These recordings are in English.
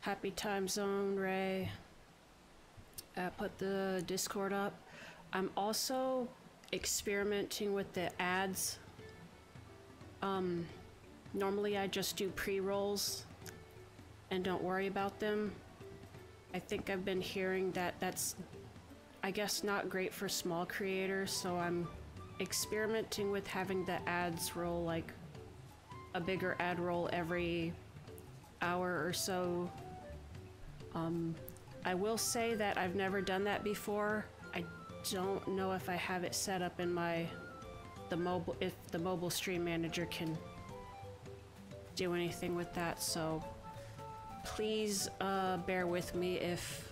Happy time zone, Ray. Put the Discord up. I'm also experimenting with the ads. Normally I just do pre-rolls and don't worry about them. I think I've been hearing that that's, I guess, not great for small creators, so I'm experimenting with having the ads roll, like a bigger ad roll every hour or so. I will say that I've never done that before. I don't know if I have it set up in if the mobile stream manager can do anything with that, so please bear with me if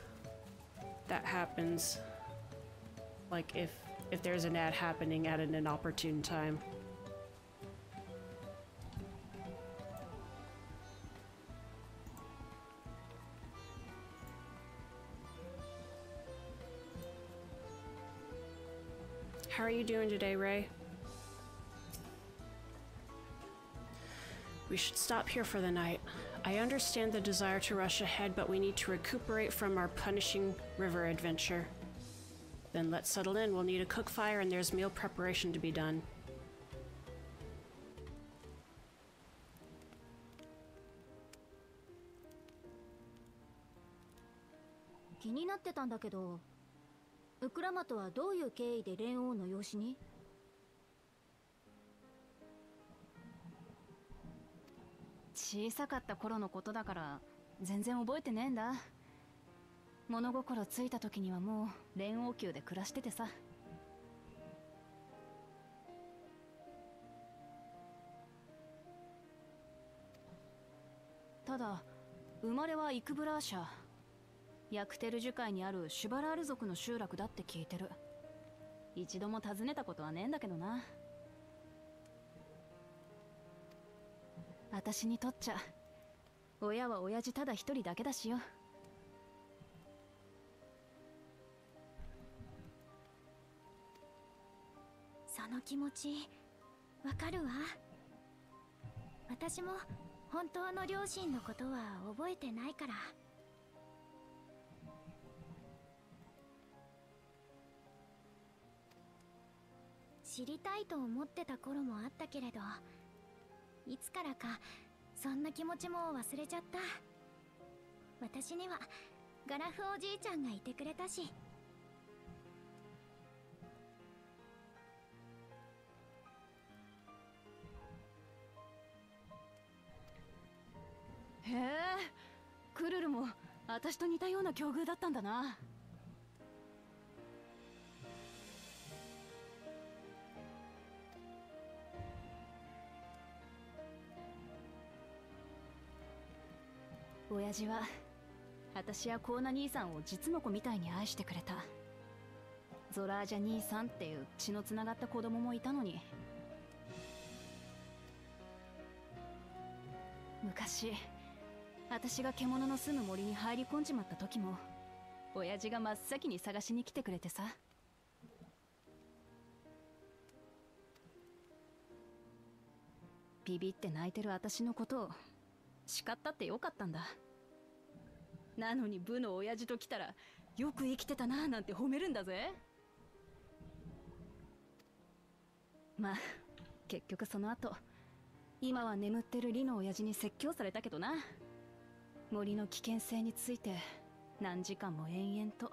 that happens. Like if there's an ad happening at an inopportune time. How are you doing today, Ray? We should stop here for the night. I understand the desire to rush ahead, but we need to recuperate from our punishing river adventure. Then let's settle in. We'll need a cook fire and there's meal preparation to be done.気になってたんだけど、ウクラマトはどういう経緯で蓮王の養子に？小さかった頃のことだから全然覚えてねえんだ。物心ついた時にはもう蓮王宮で暮らしててさ。ただ生まれはイクブラーシャ、ヤクテル樹海にあるシュバラール族の集落だって聞いてる。一度も訪ねたことはねえんだけどな。私にとっちゃ親は親父ただ一人だけだしよ。その気持ちわかるわ。私も本当の両親のことは覚えてないから。知りたいと思ってた頃もあったけれど、いつからかそんな気持ちも忘れちゃった。私にはガラフおじいちゃんがいてくれたし。へえ、クルルも私と似たような境遇だったんだな。親父は私やコーナ兄さんを実の子みたいに愛してくれた。ゾラージャ兄さんっていう血のつながった子供もいたのに。昔私が獣の住む森に入り込んじまった時も親父が真っ先に探しに来てくれてさ。ビビって泣いてる私のことを叱ったってよかったんだ。なのに部の親父と来たらよく生きてたなーなんて褒めるんだぜ。まあ結局その後今は眠ってるリの親父に説教されたけどな。森の危険性について何時間も延々と。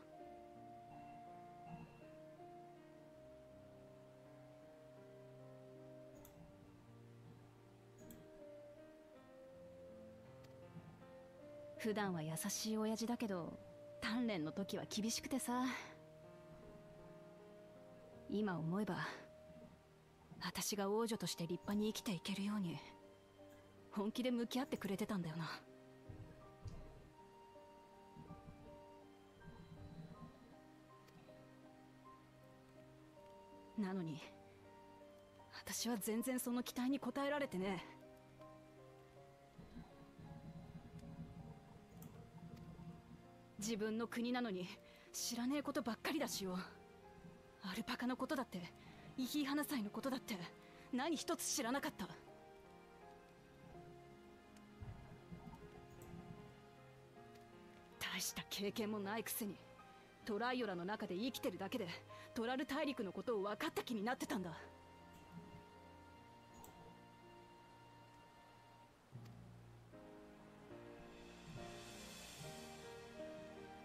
普段は優しい親父だけど鍛錬の時は厳しくてさ。今思えば私が王女として立派に生きていけるように本気で向き合ってくれてたんだよな。なのに私は全然その期待に応えられてね。自分の国なのに知らねえことばっかりだしよ。アルパカのことだってイヒイハナサイのことだって何一つ知らなかった。大した経験もないくせにトライオラの中で生きてるだけでトラル大陸のことを分かった気になってたんだ。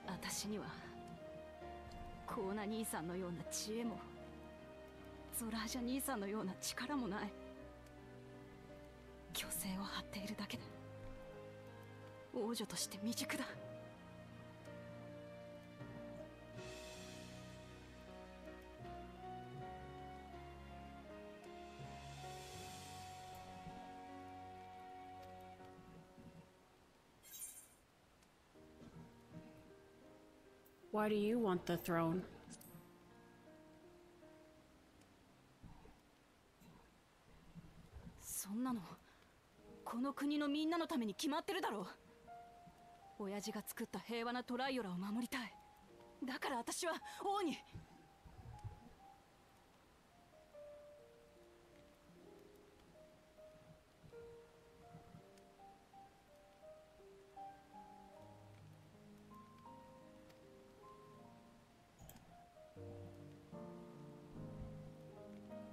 私にはコーナ兄さんのような知恵もゾラージャ兄さんのような力もない。虚勢を張っているだけで王女として未熟だ。Why do you want the throne? そんなのこの国のみんなのために決まってるだろう。親父が作った平和なトライオラを守りたい。だから私は王に。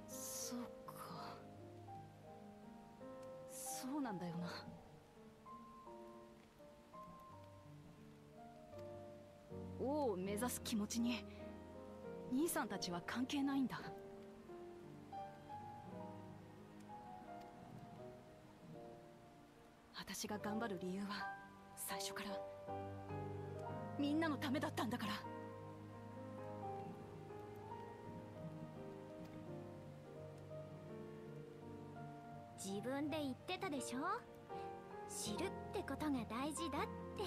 そうか、そうなんだよな。王を目指す気持ちに兄さんたちは関係ないんだ。私が頑張る理由は最初からみんなのためだったんだから。自分で言ってたでしょ。知るってことが大事だって。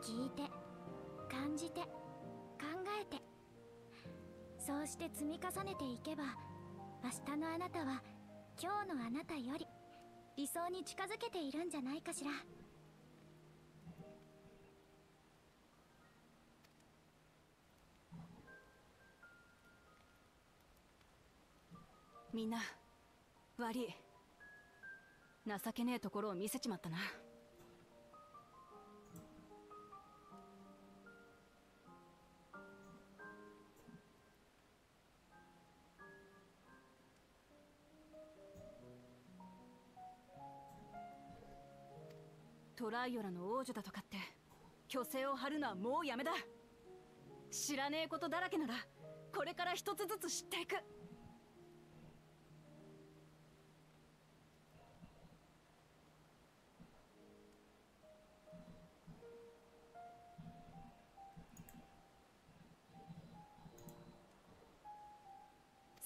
聞いて、感じて、考えて、そうして積み重ねていけば、明日のあなたは今日のあなたより理想に近づけているんじゃないかしら。みんな悪い。情けねえところを見せちまったな。トライオラの王女だとかって虚勢を張るのはもうやめだ。知らねえことだらけならこれから一つずつ知っていく。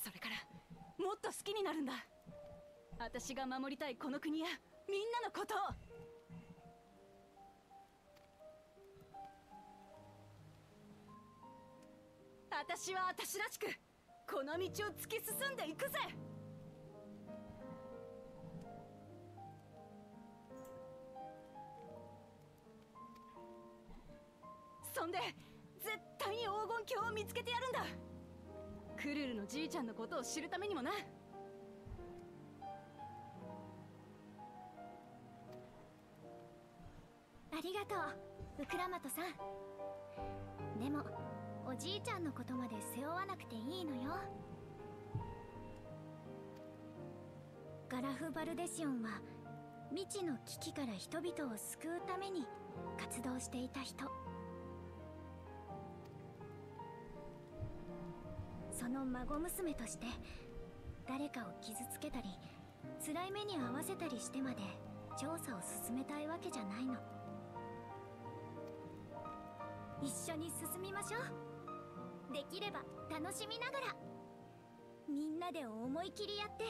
それからもっと好きになるんだ。私が守りたいこの国やみんなのことを。私は私らしくこの道を突き進んでいくぜ。そんで絶対に黄金鏡を見つけてやるんだ。クルルのじいちゃんのことを知るためにもな。ありがとう、ウクラマトさん。でもおじいちゃんのことまで背負わなくていいのよ。ガラフ・バルデシオンは未知の危機から人々を救うために活動していた人。その孫娘として誰かを傷つけたり辛い目に遭わせたりしてまで調査を進めたいわけじゃないの。一緒に進みましょう。できれば楽しみながら、みんなで思い切りやって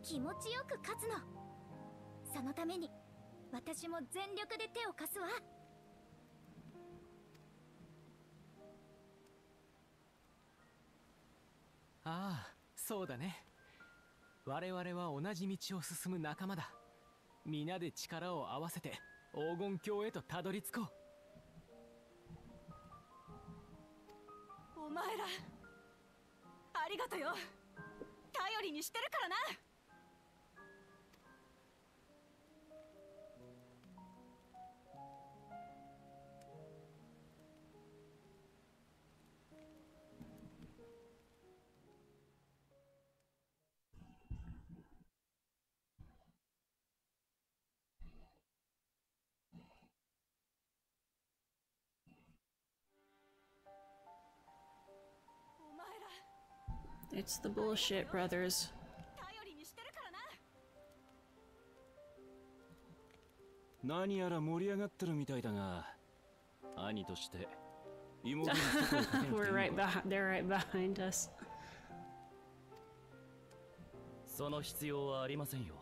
気持ちよく勝つの。そのために私も全力で手を貸すわ。ああ、そうだね。我々は同じ道を進む仲間だ。皆で力を合わせて黄金鏡へとたどり着こお前らありがとよ。頼りにしてるからな。It's the bullshit, brothers. 頼りにしてるからな。何やら盛り上がってるみたいだが、兄として妹に声をかけなくていいの We're か right behind. They're right behind us. その必要はありませんよ。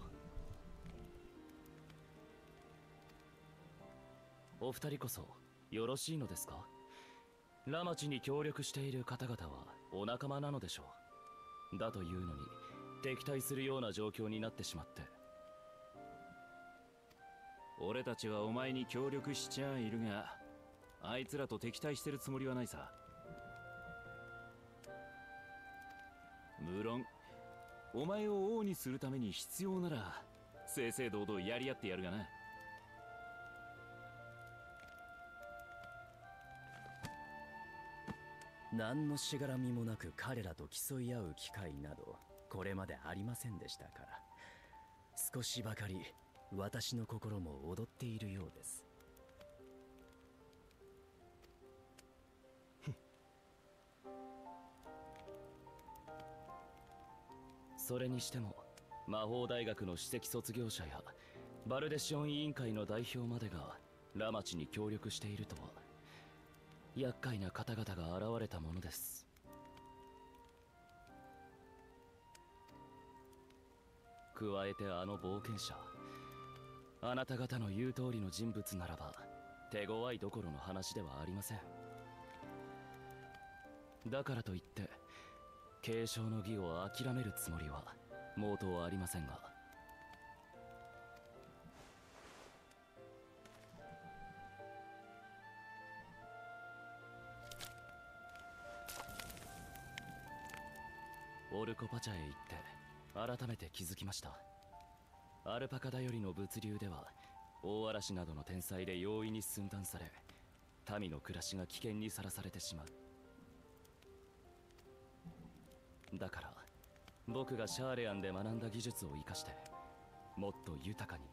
お二人こそよろしいのですか？ラマチに協力している方々はお仲間なのでしょう。だというのに敵対するような状況になってしまって。俺たちはお前に協力しちゃいるが、あいつらと敵対してるつもりはないさ。無論お前を王にするために必要なら正々堂々やり合ってやるがな。何のしがらみもなく彼らと競い合う機会などこれまでありませんでしたから、少しばかり私の心も躍っているようです。それにしても魔法大学の首席卒業者やバルデシオン委員会の代表までがラマチに協力しているとは、厄介な方々が現れたものです。加えてあの冒険者、あなた方の言う通りの人物ならば手強いどころの話ではありません。だからといって継承の儀を諦めるつもりは毛頭ありませんが。オルコパチャへ行って改めて気づきました。アルパカダよりの物流では大嵐などの天災で容易に寸断され、民の暮らしが危険にさらされてしまう。だから僕がシャーレアンで学んだ技術を生かしてもっと豊かに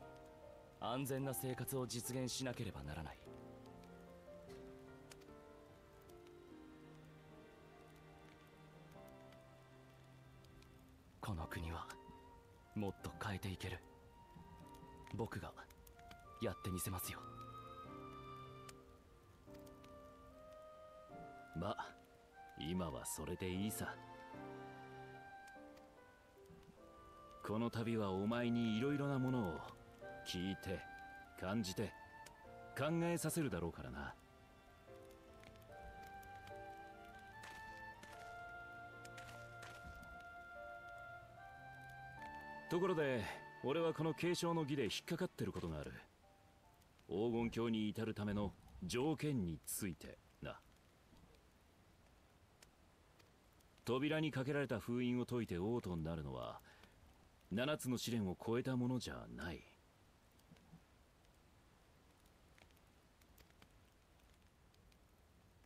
安全な生活を実現しなければならない。この国はもっと変えていける。僕がやってみせますよ。まあ今はそれでいいさ。この旅はお前にいろいろなものを聞いて感じて考えさせるだろうからな。ところで俺はこの継承の儀で引っかかってることがある。黄金鏡に至るための条件についてな。扉にかけられた封印を解いて王となるのは7つの試練を超えたものじゃない。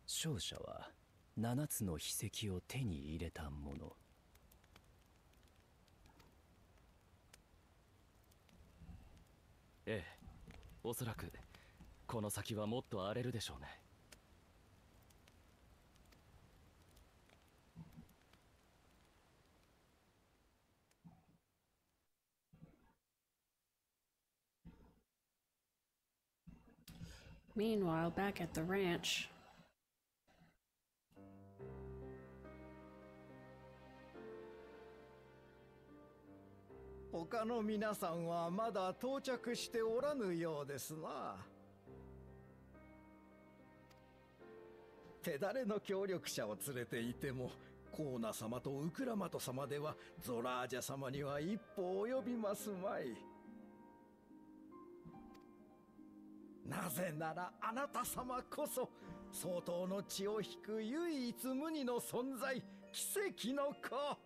勝者は7つの秘跡を手に入れたもの。ええ、おそらくこの先はもっと荒れるでしょうね。Meanwhile, back at the ranch. 他の皆さんはまだ到着しておらぬようですな。手だれの協力者を連れていてもコーナ様とウクラマト様ではゾラージャ様には一歩及びますまい。なぜならあなた様こそ相当の血を引く唯一無二の存在、奇跡の子。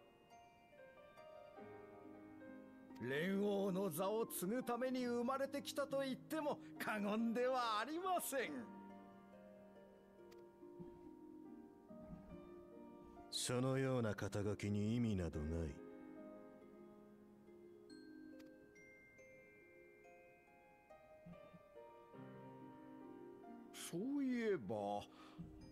蓮王の座を継ぐために生まれてきたと言っても過言ではありません。そのような肩書きに意味などない。そういえば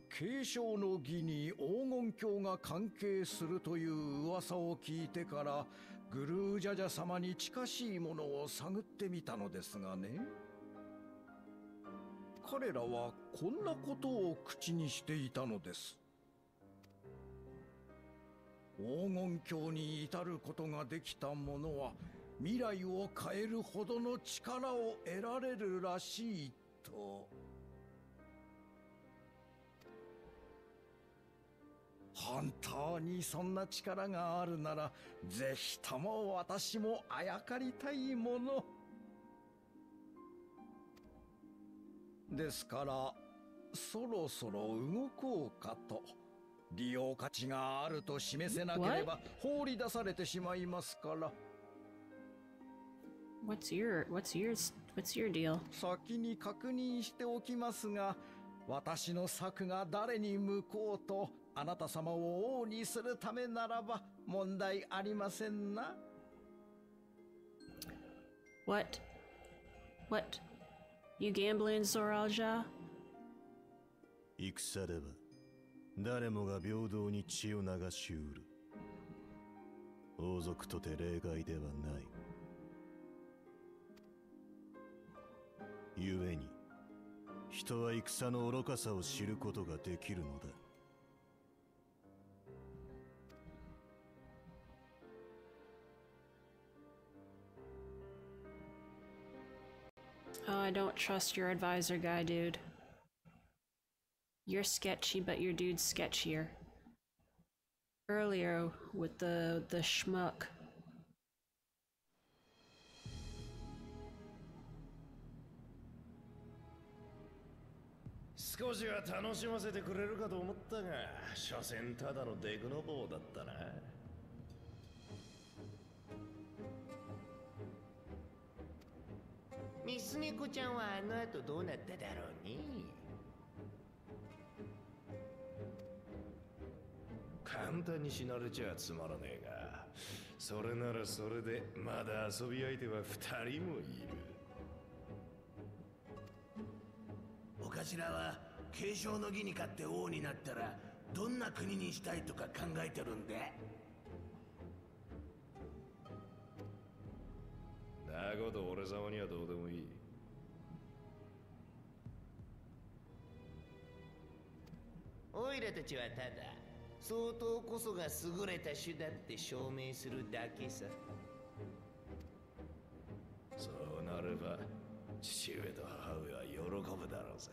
継承の儀に黄金鏡が関係するという噂を聞いてからグルージャジャ様に近しいものを探ってみたのですがね、彼らはこんなことを口にしていたのです。黄金鏡に至ることができた者は未来を変えるほどの力を得られるらしいと。本当にそんな力があるならぜひとも私もあやかりたいものですから、そろそろ動こうかと。利用価値があると示せなければ放り出されてしまいますから。What's your deal? 先に確認しておきますが、私の策が誰に向こうとあなた様を王にするためならば問題ありませんな。What? You gambling, Zoraja? 戦では誰もが平等に血を流しうる。王族とて例外ではない。故に人は戦の愚かさを知ることができるのだ。Oh, I don't trust your advisor guy, dude. You're sketchy, but your dude's sketchier. Earlier with the schmuck. 少しは楽しませてくれるかと思ったが、所詮ただのデクノボーだったな。ミスネコちゃんはあの後どうなっただろうね。簡単に死なれちゃつまらねえが、それならそれでまだ遊び相手は2人もいる。お頭は継承の儀に勝って王になったらどんな国にしたいとか考えてるんで。だこと俺様にはどうでもいい。オイラたちはただ相当こそが優れた種だって証明するだけさ。そうなれば父上と母上は喜ぶだろうぜ。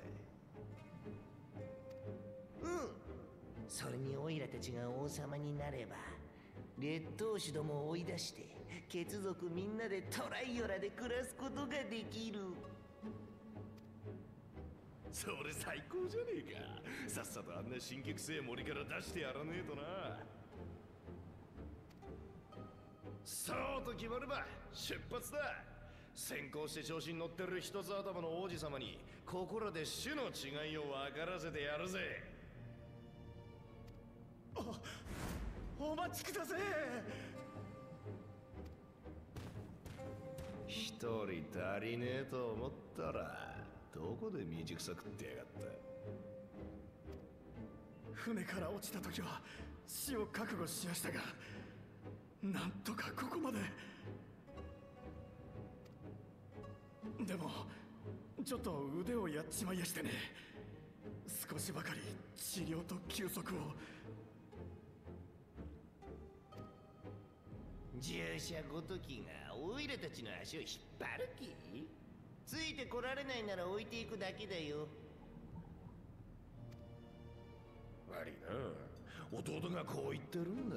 それにオイラたちが王様になれば劣等種どもを追い出して血族みんなでトライオラで暮らすことができる。それ最高じゃねえか。さっさとあんな神経くせえ森から出してやらねえとな。そうと決まれば出発だ。先行して調子に乗ってる一つ頭の王子様にここらで種の違いを分からせてやるぜ。お待ちください。一人足りねえと思ったらどこで未熟さ食ってやがった。船から落ちた時は死を覚悟しましたが、なんとかここまで。でもちょっと腕をやっちまいやしてね。少しばかり治療と休息を。従者ごときがオイラたちの足を引っ張る気？ついてこられないなら置いていくだけだよ。悪いな、弟がこう言ってるんだ。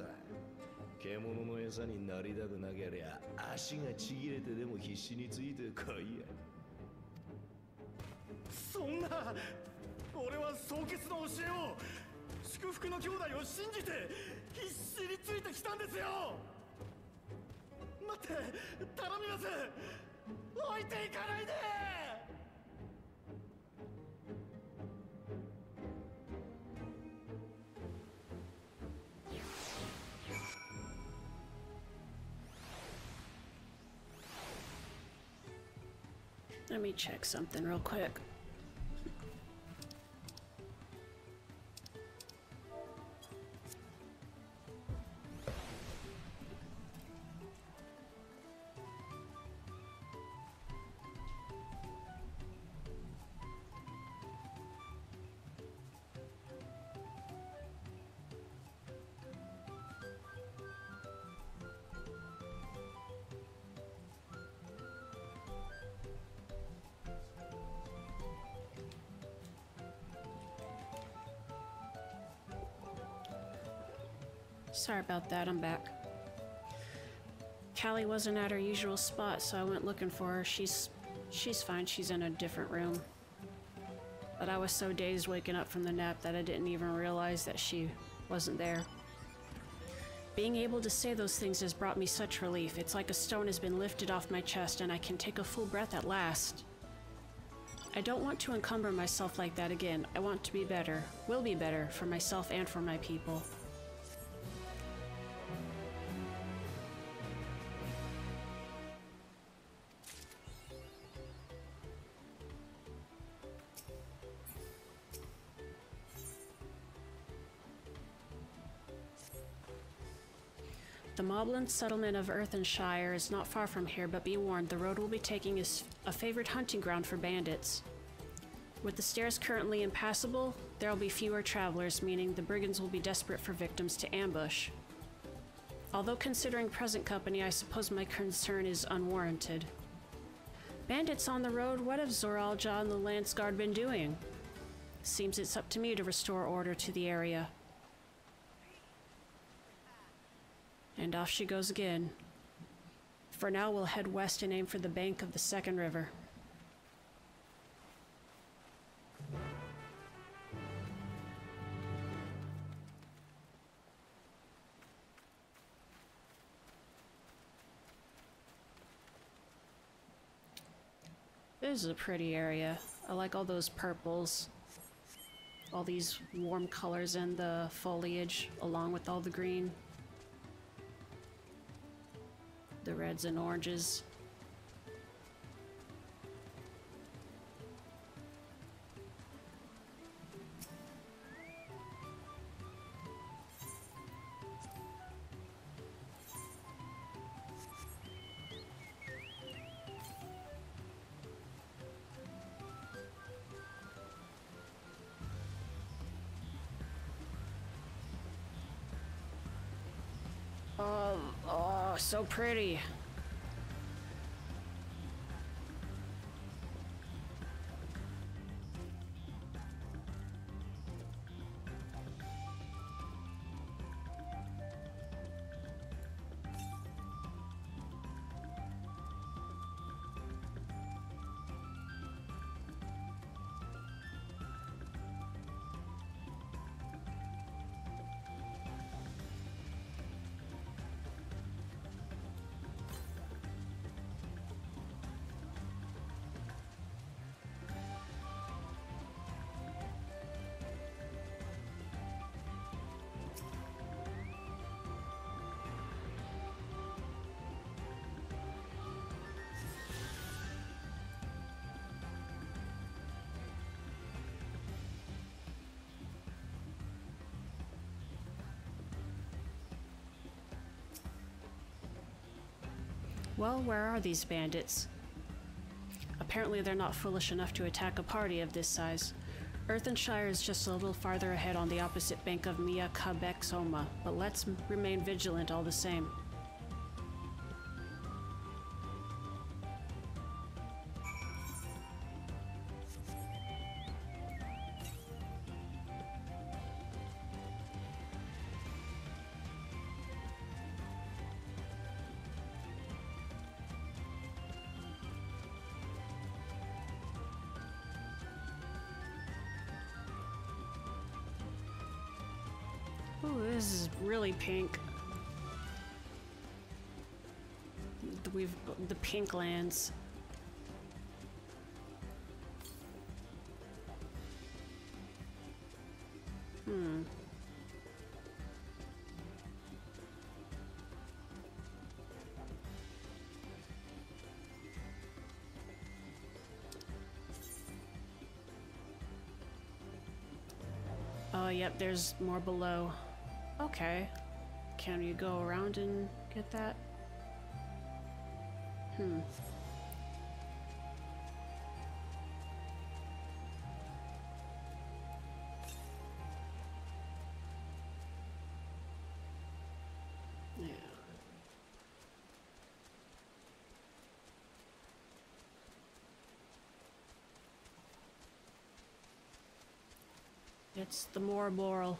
獣の餌になりたくなけりゃ足がちぎれてでも必死についてこいや。だ。俺は双傑の教えを、祝福の兄弟を信じて必死についてきたんですよ。待って、頼みます。置いていかないで。Let me check something real quick. Sorry about that, I'm back. Callie wasn't at her usual spot, so I went looking for her. She's fine, she's in a different room. But I was so dazed waking up from the nap that I didn't even realize that she wasn't there. Being able to say those things has brought me such relief. It's like a stone has been lifted off my chest and I can take a full breath at last. I don't want to encumber myself like that again. I want to be better, will be better, for myself and for my people. The Moblins settlement of Earthenshire is not far from here, but be warned, the road we'll be taking is a favored hunting ground for bandits. With the stairs currently impassable, there will be fewer travelers, meaning the brigands will be desperate for victims to ambush. Although considering present company, I suppose my concern is unwarranted. Bandits on the road? What have Zoralja and the Lance Guard been doing? Seems it's up to me to restore order to the area. And off she goes again. For now, we'll head west and aim for the bank of the second river. This is a pretty area. I like all those purples. All these warm colors in the foliage, along with all the green. The reds and oranges. Oh, so pretty. Well, where are these bandits? Apparently they're not foolish enough to attack a party of this size. Earthenshire is just a little farther ahead on the opposite bank of Mia Kabek Soma, but let's remain vigilant all the same. Ooh, this is really pink. We've the pink lands. Oh, yep, there's more below. Okay. Can you go around and get that? Yeah. It's the Moral.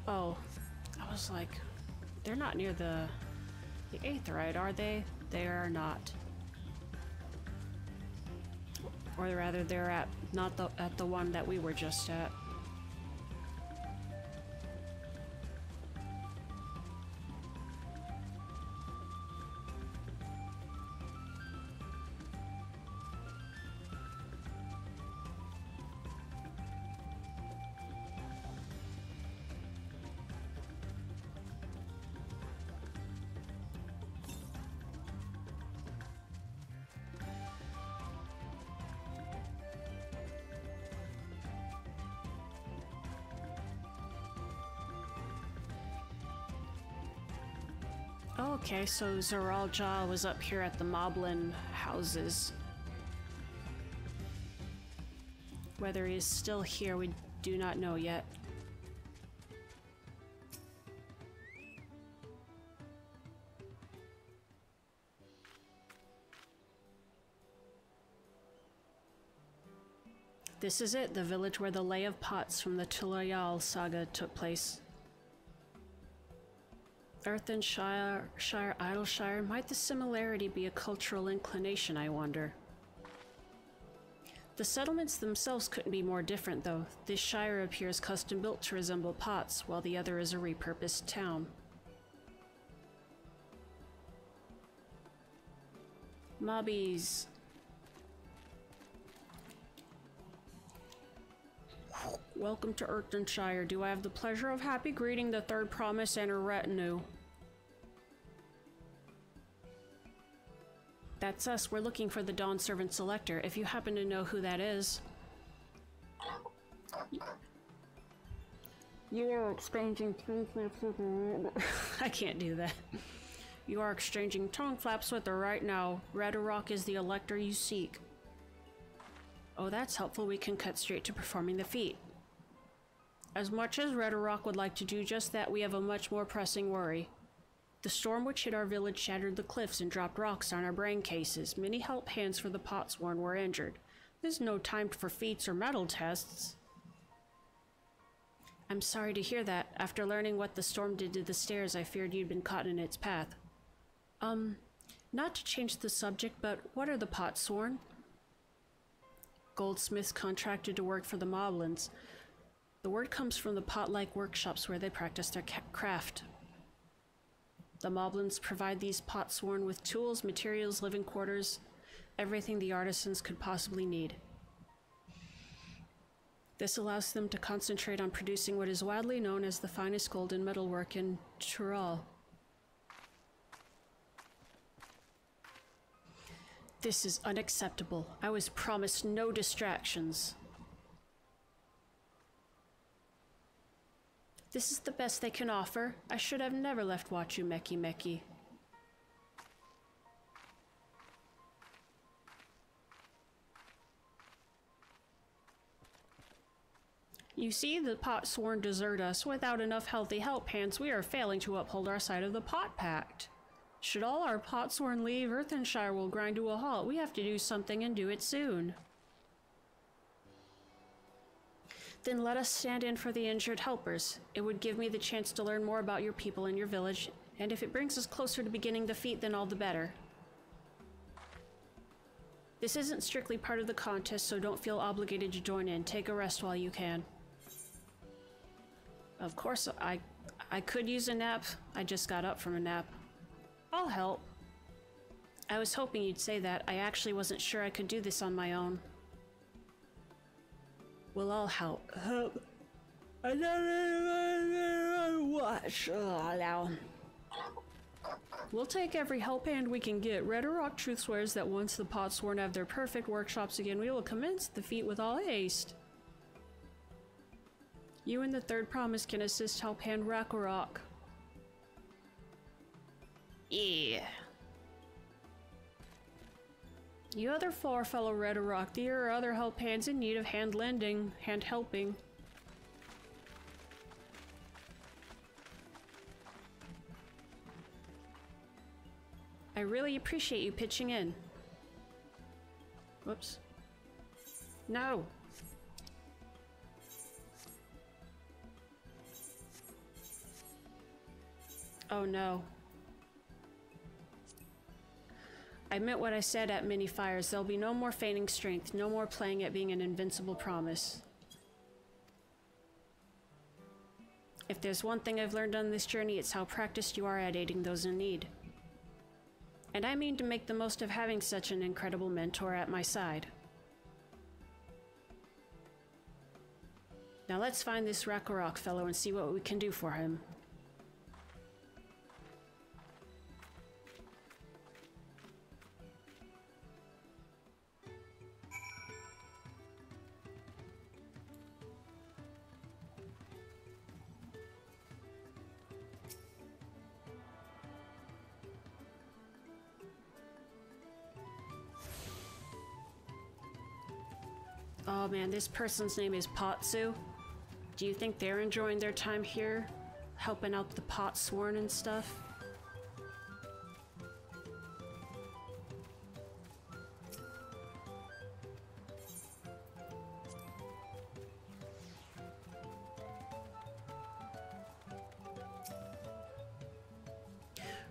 Oh, I was like, they're not near the Aetheryte, are they? They are not. Or rather, they're at at the one that we were just at. Okay, so Zoral was up here at the Moblin houses. Whether he is still here, we do not know yet. This is it, the village where the Lay of Pots from the Tulayal saga took place. Earthenshire, Idleshire, might the similarity be a cultural inclination, I wonder? The settlements themselves couldn't be more different, though. This shire appears custom-built to resemble Pots, while the other is a repurposed town. Mobbies. Welcome to Earthenshire. Do I have the pleasure of happy greeting the third promise and her retinue? That's us. We're looking for the Dawn Servant Selector. If you happen to know who that is. You are exchanging tongue flaps with her. I can't do that. You are exchanging tongue flaps with her right now. Redrock is the elector you seek. Oh, that's helpful. We can cut straight to performing the feat. As much as Redrock would like to do just that, we have a much more pressing worry. The storm which hit our village shattered the cliffs and dropped rocks on our brain cases. Many help hands for the Potsworn were injured. There's no time for feats or metal tests. I'm sorry to hear that. After learning what the storm did to the stairs, I feared you'd been caught in its path. Not to change the subject, but what are the Potsworn? Goldsmiths contracted to work for the Moblins. The word comes from the pot-like workshops where they practice their craft. The Moblins provide these Potsworn with tools, materials, living quarters, everything the artisans could possibly need. This allows them to concentrate on producing what is widely known as the finest golden metalwork in Tural. This is unacceptable. I was promised no distractions. This is the best they can offer. I should have never left Wachu Meki. You see, the pot sworn desert us. Without enough healthy help hands, we are failing to uphold our side of the pot pact. Should all our pot sworn leave, Earthenshire will grind to a halt. We have to do something and do it soon. Then let us stand in for the injured helpers. It would give me the chance to learn more about your people and your village, and if it brings us closer to beginning the feat, then all the better. This isn't strictly part of the contest, so don't feel obligated to join in. Take a rest while you can. Of course, I could use a nap. I just got up from a nap. I'll help. I was hoping you'd say that. I actually wasn't sure I could do this on my own. Well, I'll help. I don't watch. We'll take every help hand we can get. Red Rock Truth swears that once the Potsworn have their perfect workshops again, we will commence the feat with all haste. You and the third promise can assist help hand Rakarok. Yeah. You other four fellow Red Rock, there are other help hands in need of hand lending, hand helping. I really appreciate you pitching in. Whoops. No. Oh no. I meant what I said at many fires. There'll be no more feigning strength, no more playing at being an invincible promise. If there's one thing I've learned on this journey, it's how practiced you are at aiding those in need. And I mean to make the most of having such an incredible mentor at my side. Now let's find this Rakarok fellow and see what we can do for him. Oh man, this person's name is Potsu. Do you think they're enjoying their time here? Helping out the Potsworn and stuff?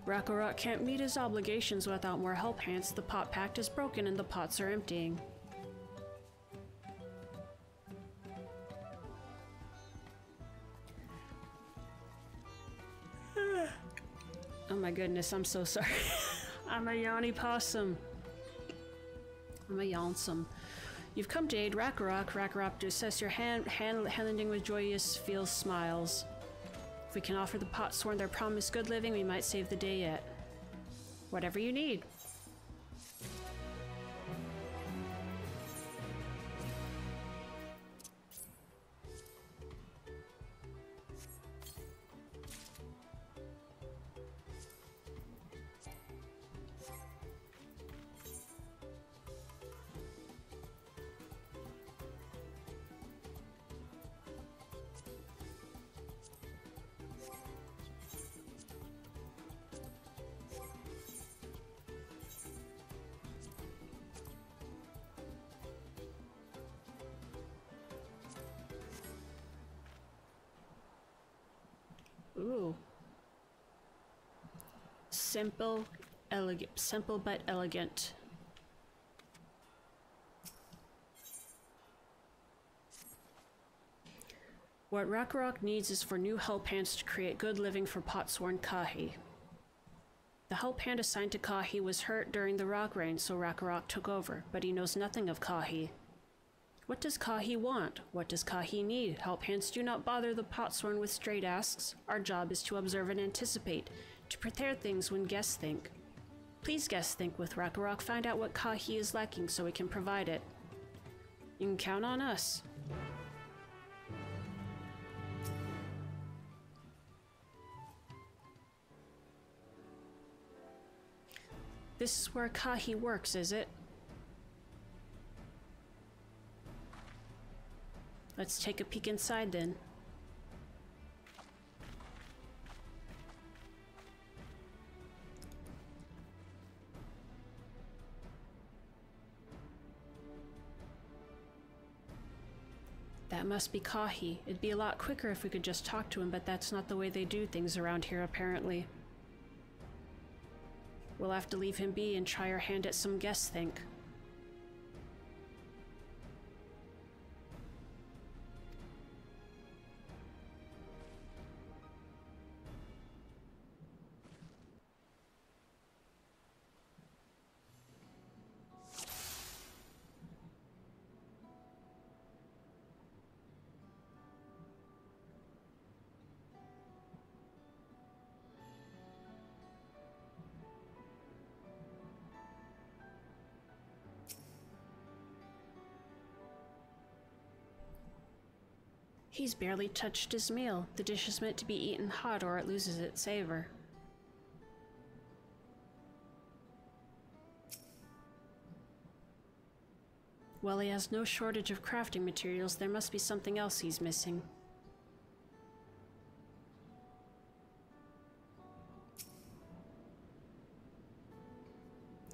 Rakarok can't meet his obligations without more help hands. The pot pact is broken and the pots are emptying. Oh my goodness, I'm so sorry. I'm a yawny possum. I'm a yawnsome. You've come to aid Rakarok. Rakarok to assess your handling with joyous feels smiles. If we can offer the Potsworn their promised good living, we might save the day yet. Whatever you need. Ooh. Simple but elegant. What Rakarok needs is for new help hands to create good living for Potsworn Kahi. The help hand assigned to Kahi was hurt during the rock rain, so Rakarok took over, but he knows nothing of Kahi. What does Kahi want? What does Kahi need? Help hands do not bother the Potsworn with straight asks. Our job is to observe and anticipate, to prepare things when guests think. Please guest think with Rakarok. Find out what Kahi is lacking so we can provide it. You can count on us. This is where Kahi works, is it? Let's take a peek inside then. That must be Kahi. It'd be a lot quicker if we could just talk to him, but that's not the way they do things around here, apparently. We'll have to leave him be and try our hand at some guess think. He's barely touched his meal. The dish is meant to be eaten hot or it loses its savor. Well, he has no shortage of crafting materials. There must be something else he's missing.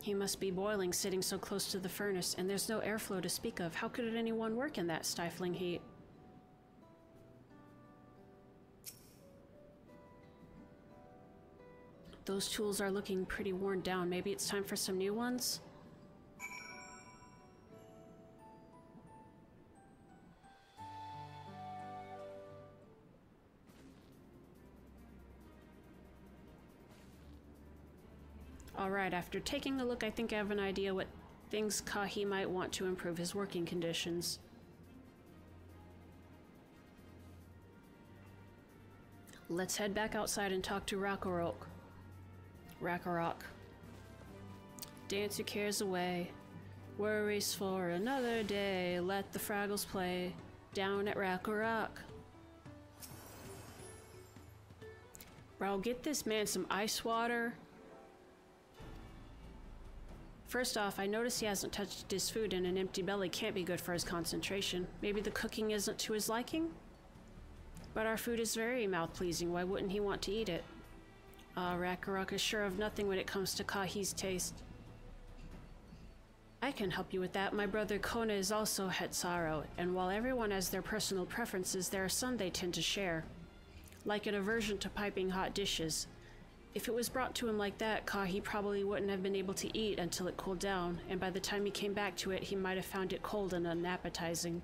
He must be boiling, sitting so close to the furnace, and there's no airflow to speak of. How could anyone work in that stifling heat? Those tools are looking pretty worn down. Maybe it's time for some new ones? Alright, after taking a look, I think I have an idea what things Kahi might want to improve his working conditions. Let's head back outside and talk to Rakarok. Dance your cares away. Worries for another day. Let the Fraggles play down at Rakarok. Bro, get this man some ice water. First off, I notice he hasn't touched his food, and an empty belly can't be good for his concentration. Maybe the cooking isn't to his liking? But our food is very mouth-pleasing. Why wouldn't he want to eat it? Rakarok is sure of nothing when it comes to Kahi's taste. I can help you with that. My brother Kona is also Hetsaro, and while everyone has their personal preferences, there are some they tend to share. Like an aversion to piping hot dishes. If it was brought to him like that, Kahi probably wouldn't have been able to eat until it cooled down, and by the time he came back to it, he might have found it cold and unappetizing.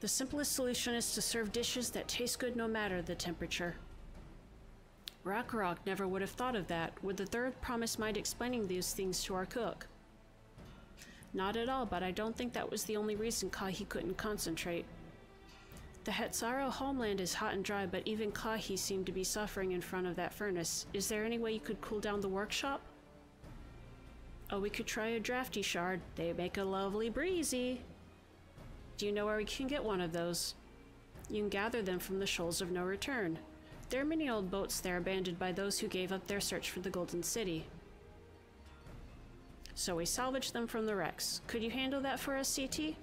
The simplest solution is to serve dishes that taste good no matter the temperature. Rakarok never would have thought of that. Would the third promise mind explaining these things to our cook? Not at all, but I don't think that was the only reason Kahi couldn't concentrate. The Hetsaro homeland is hot and dry, but even Kahi seemed to be suffering in front of that furnace. Is there any way you could cool down the workshop? Oh, we could try a drafty shard. They make a lovely breezy. Do you know where we can get one of those? You can gather them from the Shoals of No Return. There are many old boats there abandoned by those who gave up their search for the Golden City. So we salvaged them from the wrecks. Could you handle that for us, CT?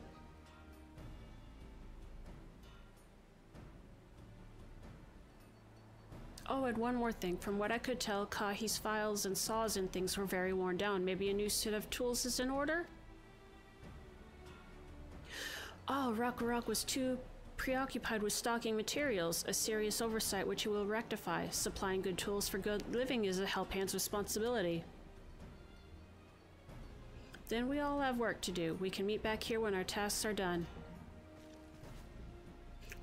Oh, and one more thing. From what I could tell, Kahi's files and saws and things were very worn down. Maybe a new set of tools is in order? Oh, Rakarok was too preoccupied with stocking materials, a serious oversight which he will rectify. Supplying good tools for good living is a help-hand's responsibility. Then we all have work to do. We can meet back here when our tasks are done.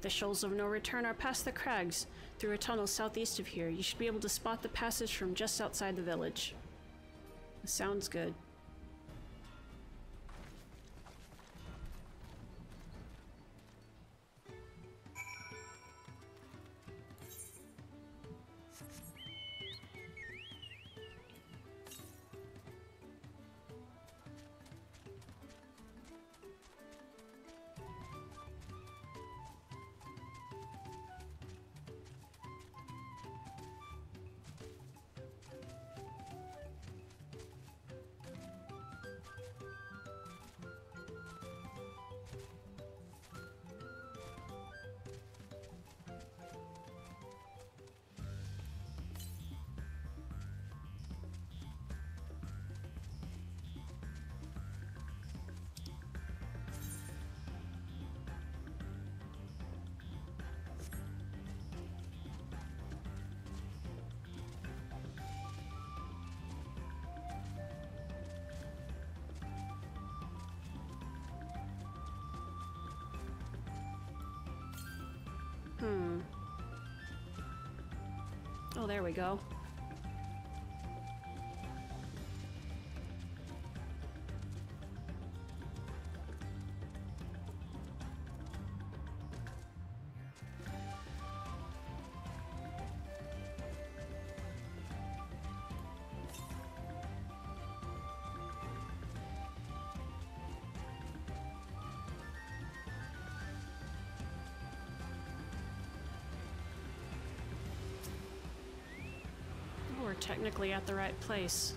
The Shoals of No Return are past the crags, through a tunnel southeast of here. You should be able to spot the passage from just outside the village. Sounds good. Oh, there we go. We're technically at the right place.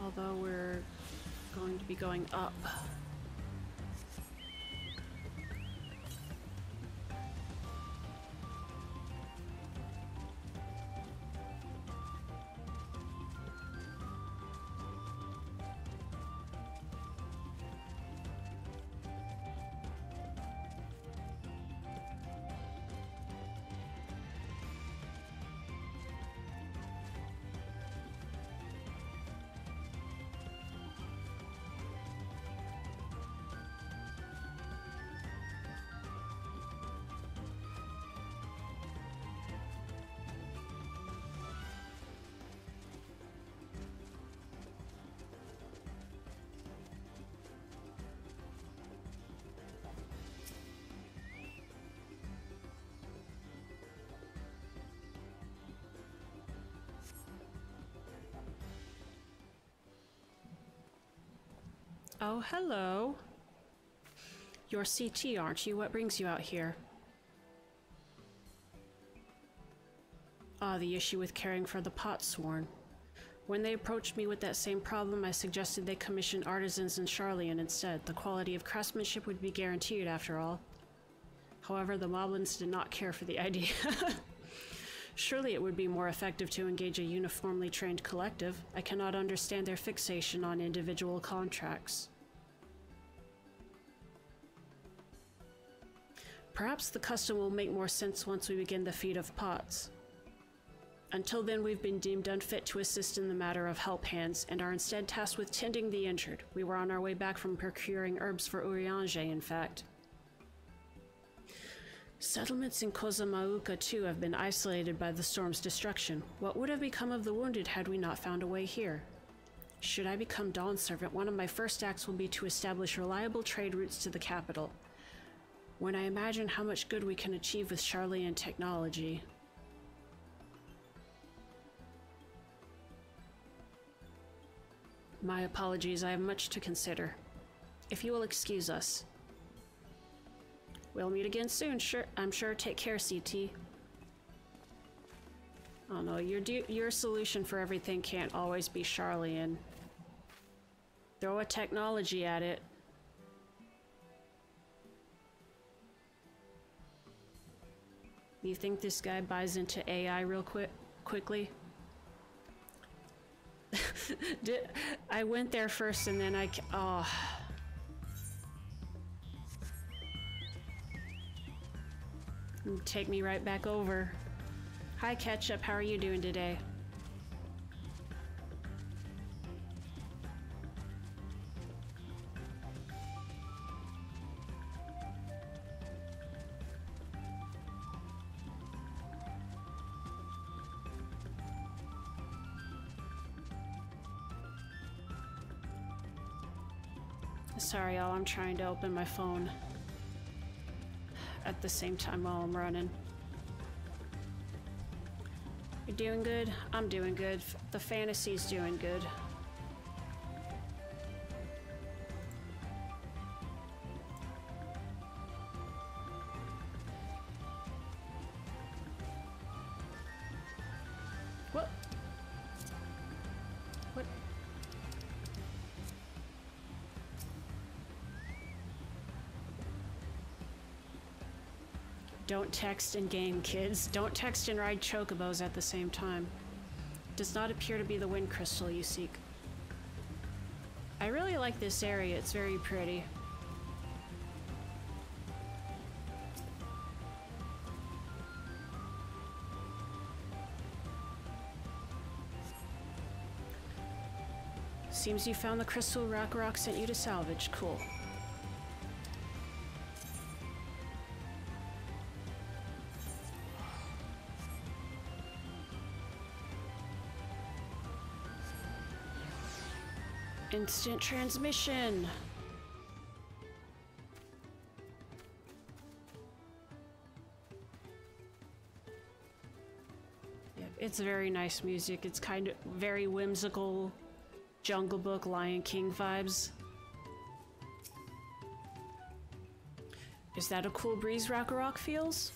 Although we're going to be going up. Oh, hello. You're CT, aren't you? What brings you out here? Ah, the issue with caring for the Potsworn. When they approached me with that same problem, I suggested they commission artisans in Charlian instead. The quality of craftsmanship would be guaranteed, after all. However, the Moblins did not care for the idea. Surely it would be more effective to engage a uniformly trained collective. I cannot understand their fixation on individual contracts. Perhaps the custom will make more sense once we begin the feat of pots. Until then, we've been deemed unfit to assist in the matter of help hands, and are instead tasked with tending the injured. We were on our way back from procuring herbs for Urianger, in fact. Settlements in Kozamauka, too, have been isolated by the storm's destruction. What would have become of the wounded had we not found a way here? Should I become Dawn Servant, one of my first acts will be to establish reliable trade routes to the capital. When I imagine how much good we can achieve with Charlian technology. My apologies, I have much to consider. If you will excuse us. We'll meet again soon, sure. I'm sure. Take care, CT. Oh no, your solution for everything can't always be Charlian. Throw a technology at it. You think this guy buys into AI real quickly? I went there first and then oh. Take me right back over. Hi Ketchup, how are you doing today? Sorry, y'all, I'm trying to open my phone at the same time while I'm running. You doing good? I'm doing good. The fantasy's doing good. What? What? Don't text in game, kids. Don't text and ride chocobos at the same time. Does not appear to be the wind crystal you seek. I really like this area. It's very pretty. Seems you found the crystal Rock sent you to salvage. Cool. Instant transmission. Yeah, it's very nice music. It's kind of very whimsical, Jungle Book, Lion King vibes. Is that a cool breeze Rock feels?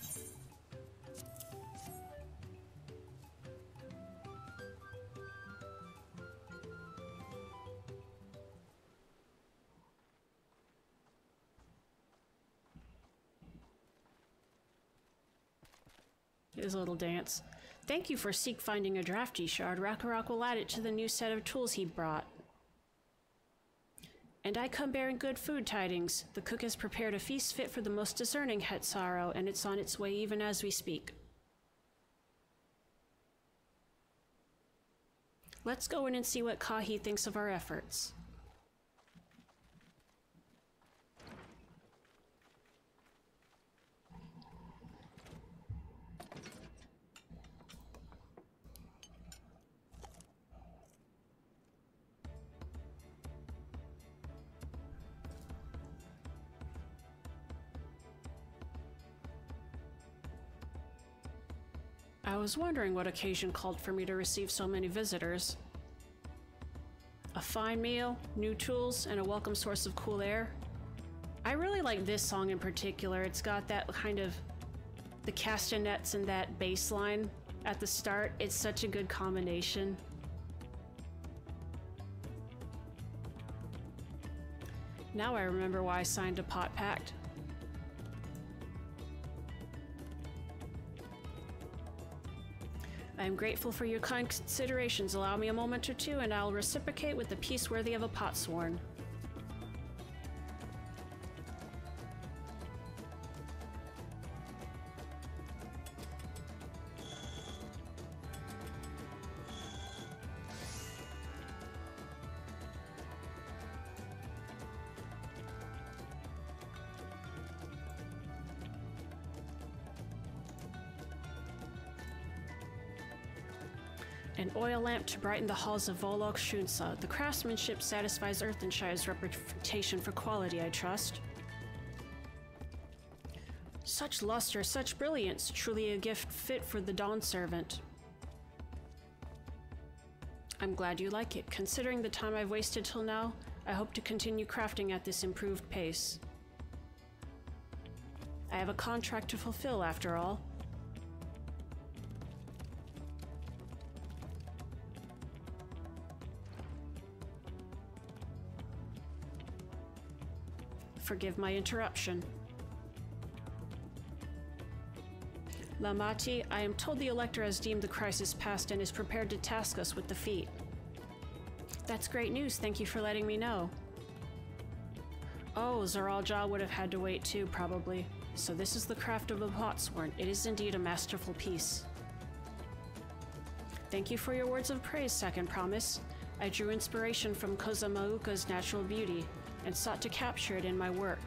His little dance. Thank you for finding a drafty shard. Rock will add it to the new set of tools he brought. And I come bearing good food tidings. The cook has prepared a feast fit for the most discerning Hetzaro, and it's on its way even as we speak. Let's go in and see what Kahi thinks of our efforts. I was wondering what occasion called for me to receive so many visitors. A fine meal, new tools, and a welcome source of cool air. I really like this song in particular. It's got that kind of the castanets and that bass line at the start. It's such a good combination. Now I remember why I signed a pot pact. I am grateful for your kind considerations. Allow me a moment or two, and I'll reciprocate with a peace worthy of a potsworn. An oil lamp to brighten the halls of Volok Shunsa. The craftsmanship satisfies Earthenshire's reputation for quality, I trust. Such luster, such brilliance, truly a gift fit for the Dawn Servant. I'm glad you like it. Considering the time I've wasted till now, I hope to continue crafting at this improved pace. I have a contract to fulfill, after all. Forgive my interruption. Lamati, I am told the Elector has deemed the crisis past and is prepared to task us with the feat. That's great news, thank you for letting me know. Oh, Zaralja would have had to wait too, probably. So this is the craft of a potsworn. It is indeed a masterful piece. Thank you for your words of praise, Second Promise. I drew inspiration from Kozamauka's natural beauty, and sought to capture it in my work.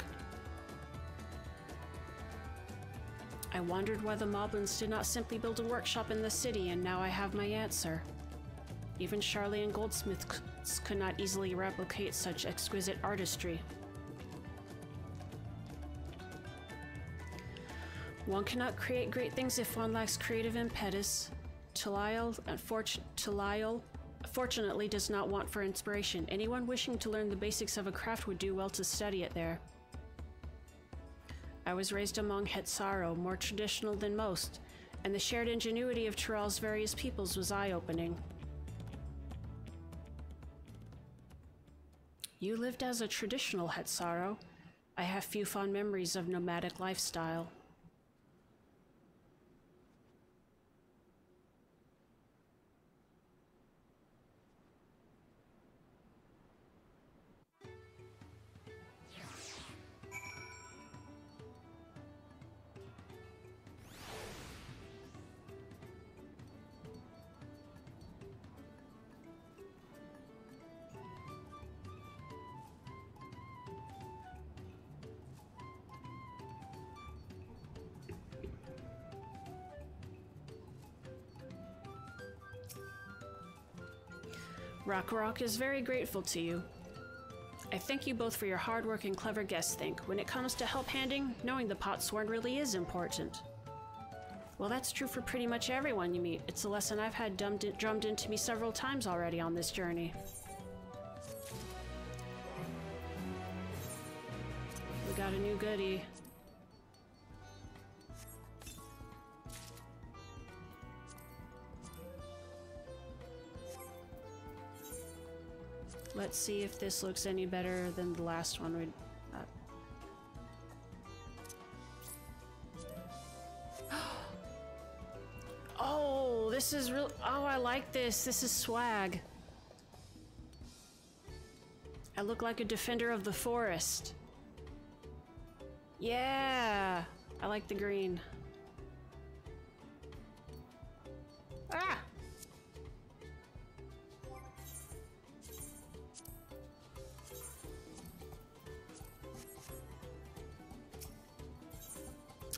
I wondered why the Moblins did not simply build a workshop in the city, and now I have my answer. Even Charlian goldsmiths could not easily replicate such exquisite artistry. One cannot create great things if one lacks creative impetus. Talil, fortunately, does not want for inspiration. Anyone wishing to learn the basics of a craft would do well to study it there. I was raised among Hetzaro, more traditional than most, and the shared ingenuity of Tiral's various peoples was eye-opening. You lived as a traditional Hetzaro. I have few fond memories of nomadic lifestyle. Rock is very grateful to you. I thank you both for your hard work and clever guess think. When it comes to help handing, knowing the Potsworn really is important. Well, that's true for pretty much everyone you meet. It's a lesson I've had drummed into me several times already on this journey. We got a new goodie. Let's see if this looks any better than the last one we... Oh, this is real... Oh, I like this. This is swag. I look like a defender of the forest. Yeah! I like the green. Ah!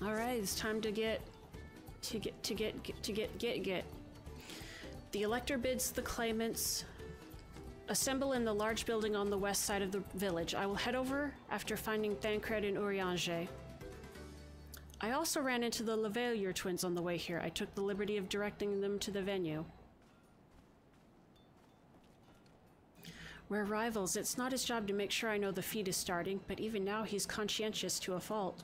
All right, it's time to get. The elector bids the claimants assemble in the large building on the west side of the village. I will head over after finding Thancred and Urianger. I also ran into the Lavalier twins on the way here. I took the liberty of directing them to the venue. We're rivals. It's not his job to make sure I know the feat is starting, but even now he's conscientious to a fault.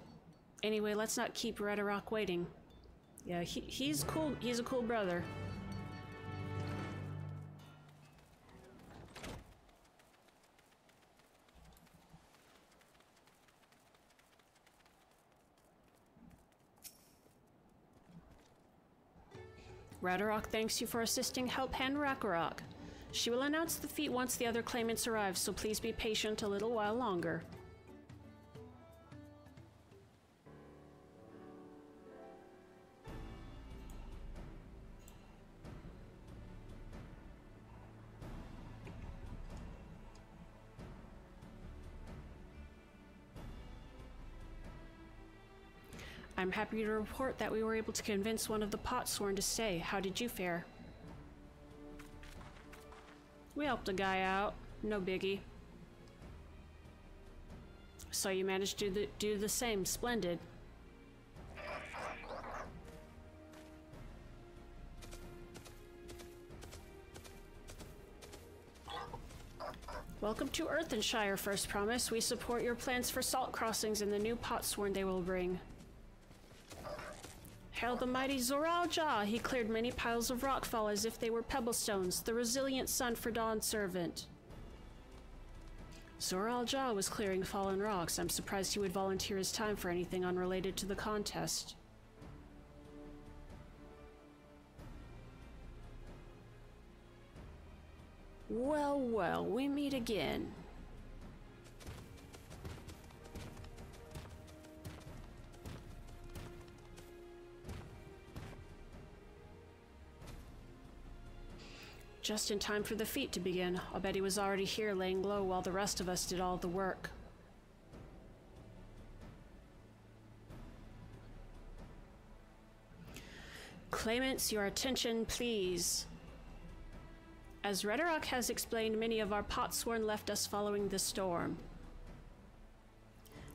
Anyway, let's not keep Redderock waiting. Yeah, he's cool. He's a cool brother. Redderock thanks you for assisting Help Hand Rakarok. She will announce the feat once the other claimants arrive, so please be patient a little while longer. I'm happy to report that we were able to convince one of the Potsworn to stay. How did you fare? We helped a guy out. No biggie. So you managed to do the same. Splendid. Welcome to Earthenshire, First Promise. We support your plans for salt crossings and the new Potsworn they will bring. Hail the mighty Zoral Jah! He cleared many piles of rockfall as if they were pebblestones, the resilient son for Dawn's servant. Zoral Jah was clearing fallen rocks. I'm surprised he would volunteer his time for anything unrelated to the contest. Well, well, we meet again. Just in time for the feat to begin. I'll bet he was already here laying low while the rest of us did all the work. Claimants, your attention, please. As Redderock has explained, many of our Potsworn left us following the storm.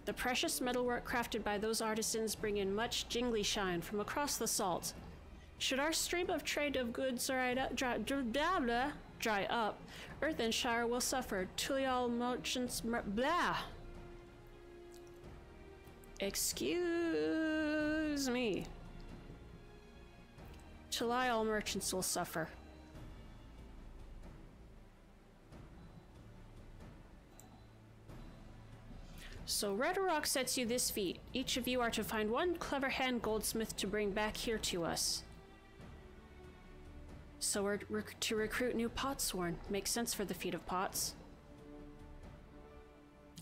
The precious metalwork crafted by those artisans bring in much jingly shine from across the salt. Should our stream of trade of goods dry up, Earthenshire will suffer. Tulial merchants, blah. Excuse me. Tulial merchants will suffer. So Redderock sets you this feat. Each of you are to find one clever hand goldsmith to bring back here to us. So we're to recruit new Potsworn. Makes sense for the feat of pots.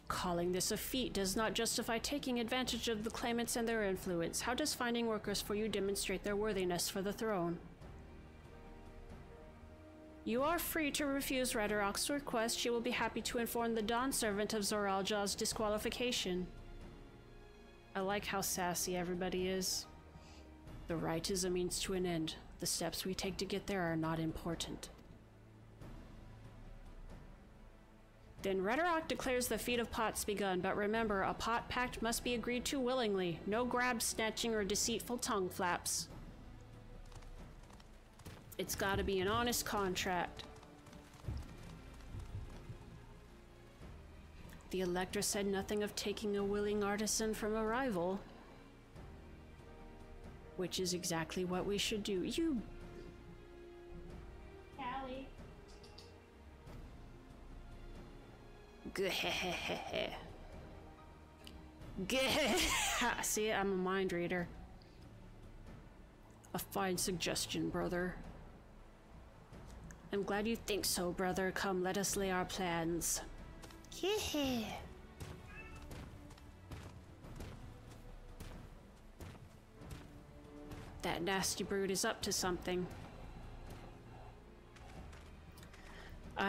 Calling this a feat does not justify taking advantage of the claimants and their influence. How does finding workers for you demonstrate their worthiness for the throne? You are free to refuse Redderock's request. She will be happy to inform the Dawn servant of Zoral Jah's disqualification. I like how sassy everybody is. The right is a means to an end. The steps we take to get there are not important. Then Rhetorok declares the feat of pots begun, but remember, a pot pact must be agreed to willingly. No grab snatching or deceitful tongue flaps. It's gotta be an honest contract. The Elector said nothing of taking a willing artisan from a rival. Which is exactly what we should do. You... Callie. See, I'm a mind reader. A fine suggestion, brother. I'm glad you think so, brother. Come, let us lay our plans. That nasty brute is up to something.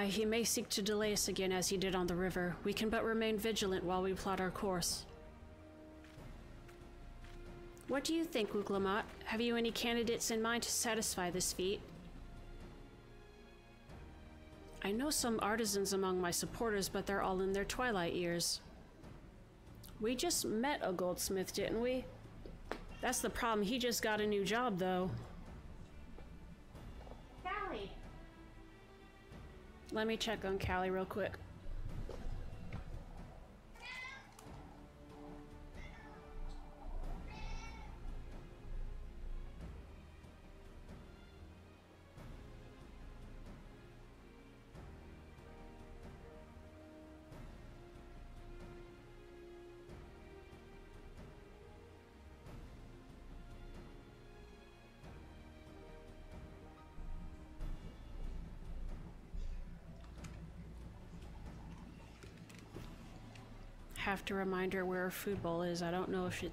He may seek to delay us again as he did on the river. We can but remain vigilant while we plot our course. What do you think, Wuk Lamat? Have you any candidates in mind to satisfy this feat? I know some artisans among my supporters, but they're all in their twilight years. We just met a goldsmith, didn't we? That's the problem. He just got a new job, though. Callie! Let me check on Callie real quick. Have to remind her where her food bowl is. I don't know if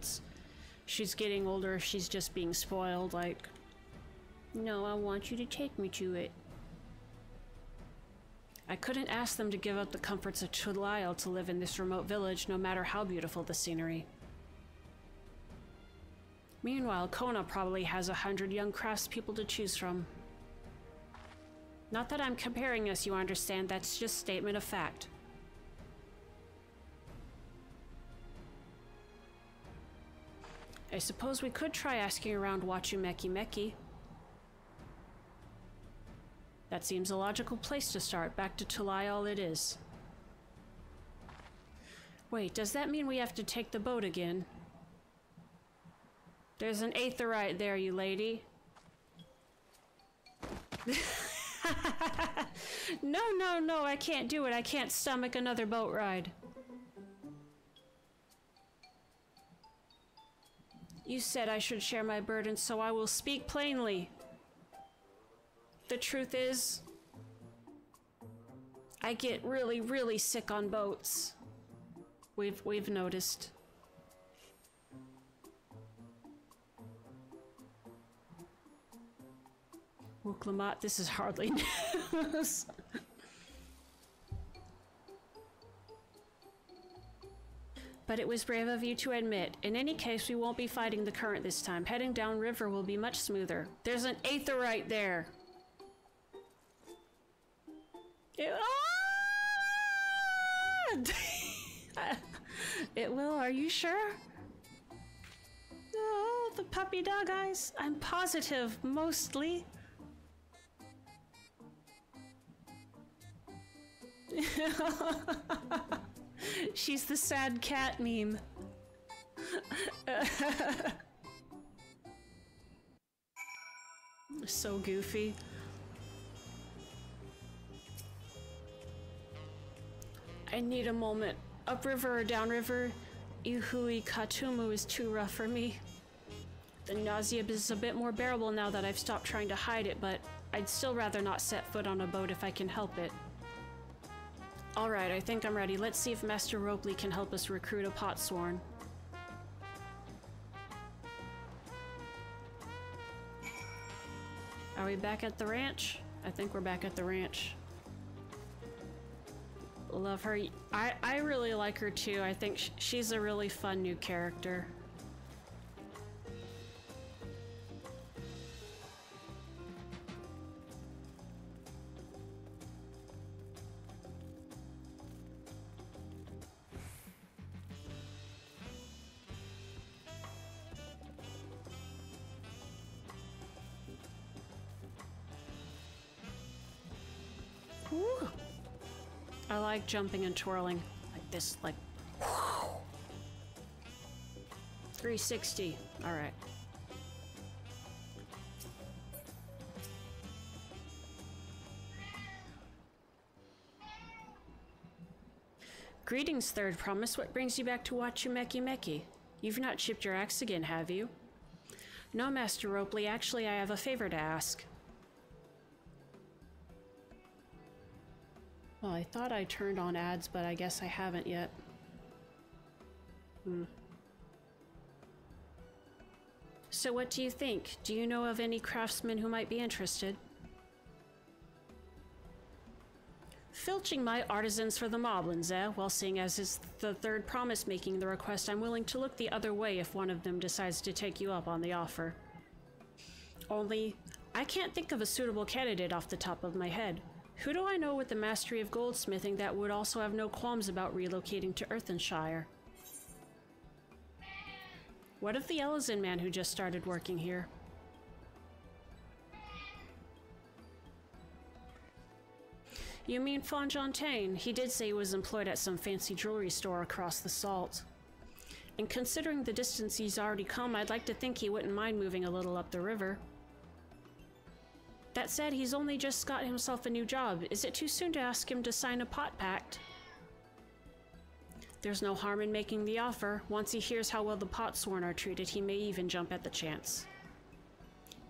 she's getting older, if she's just being spoiled, like, no, I want you to take me to it. I couldn't ask them to give up the comforts of Tulisle to live in this remote village, no matter how beautiful the scenery. Meanwhile, Kona probably has 100 young craftspeople to choose from. Not that I'm comparing us, you understand, that's just statement of fact. I suppose we could try asking around Wachumeki Meki. That seems a logical place to start. Back to Tulisle it is. Wait, does that mean we have to take the boat again? There's an aetherite there, you lady. No, I can't do it. I can't stomach another boat ride. You said I should share my burden, so I will speak plainly. The truth is, I get really, really sick on boats. We've noticed. Wuk Lamat, this is hardly news. But it was brave of you to admit. In any case, we won't be fighting the current this time. Heading downriver will be much smoother. There's an aetherite there. It will, are you sure? Oh, the puppy dog eyes. I'm positive, mostly. She's the sad cat meme. So goofy. I need a moment. Upriver or downriver, Ihui Katumu is too rough for me. The nausea is a bit more bearable now that I've stopped trying to hide it, but I'd still rather not set foot on a boat if I can help it. Alright, I think I'm ready. Let's see if Master Ropley can help us recruit a potsworn. Are we back at the ranch? I think we're back at the ranch. Love her. I really like her too. I think she's a really fun new character. I like jumping and twirling like this, like 360. All right. Greetings, Third Promise. What brings you back to Wachumeki? You've not chipped your axe again, have you? No, Master Ropley. Actually, I have a favor to ask. Well, I thought I turned on ads, but I guess I haven't yet. So what do you think? Do you know of any craftsmen who might be interested? Filching my artisans for the Moblins, eh? Well, seeing as it's the Third Promise making the request, I'm willing to look the other way if one of them decides to take you up on the offer. Only, I can't think of a suitable candidate off the top of my head. Who do I know with the mastery of goldsmithing that would also have no qualms about relocating to Earthenshire? What of the Ellison man who just started working here? You mean Fonjontaine? He did say he was employed at some fancy jewelry store across the salt. And considering the distance he's already come, I'd like to think he wouldn't mind moving a little up the river. That said, he's only just got himself a new job. Is it too soon to ask him to sign a pot pact? There's no harm in making the offer. Once he hears how well the Potsworn are treated, he may even jump at the chance.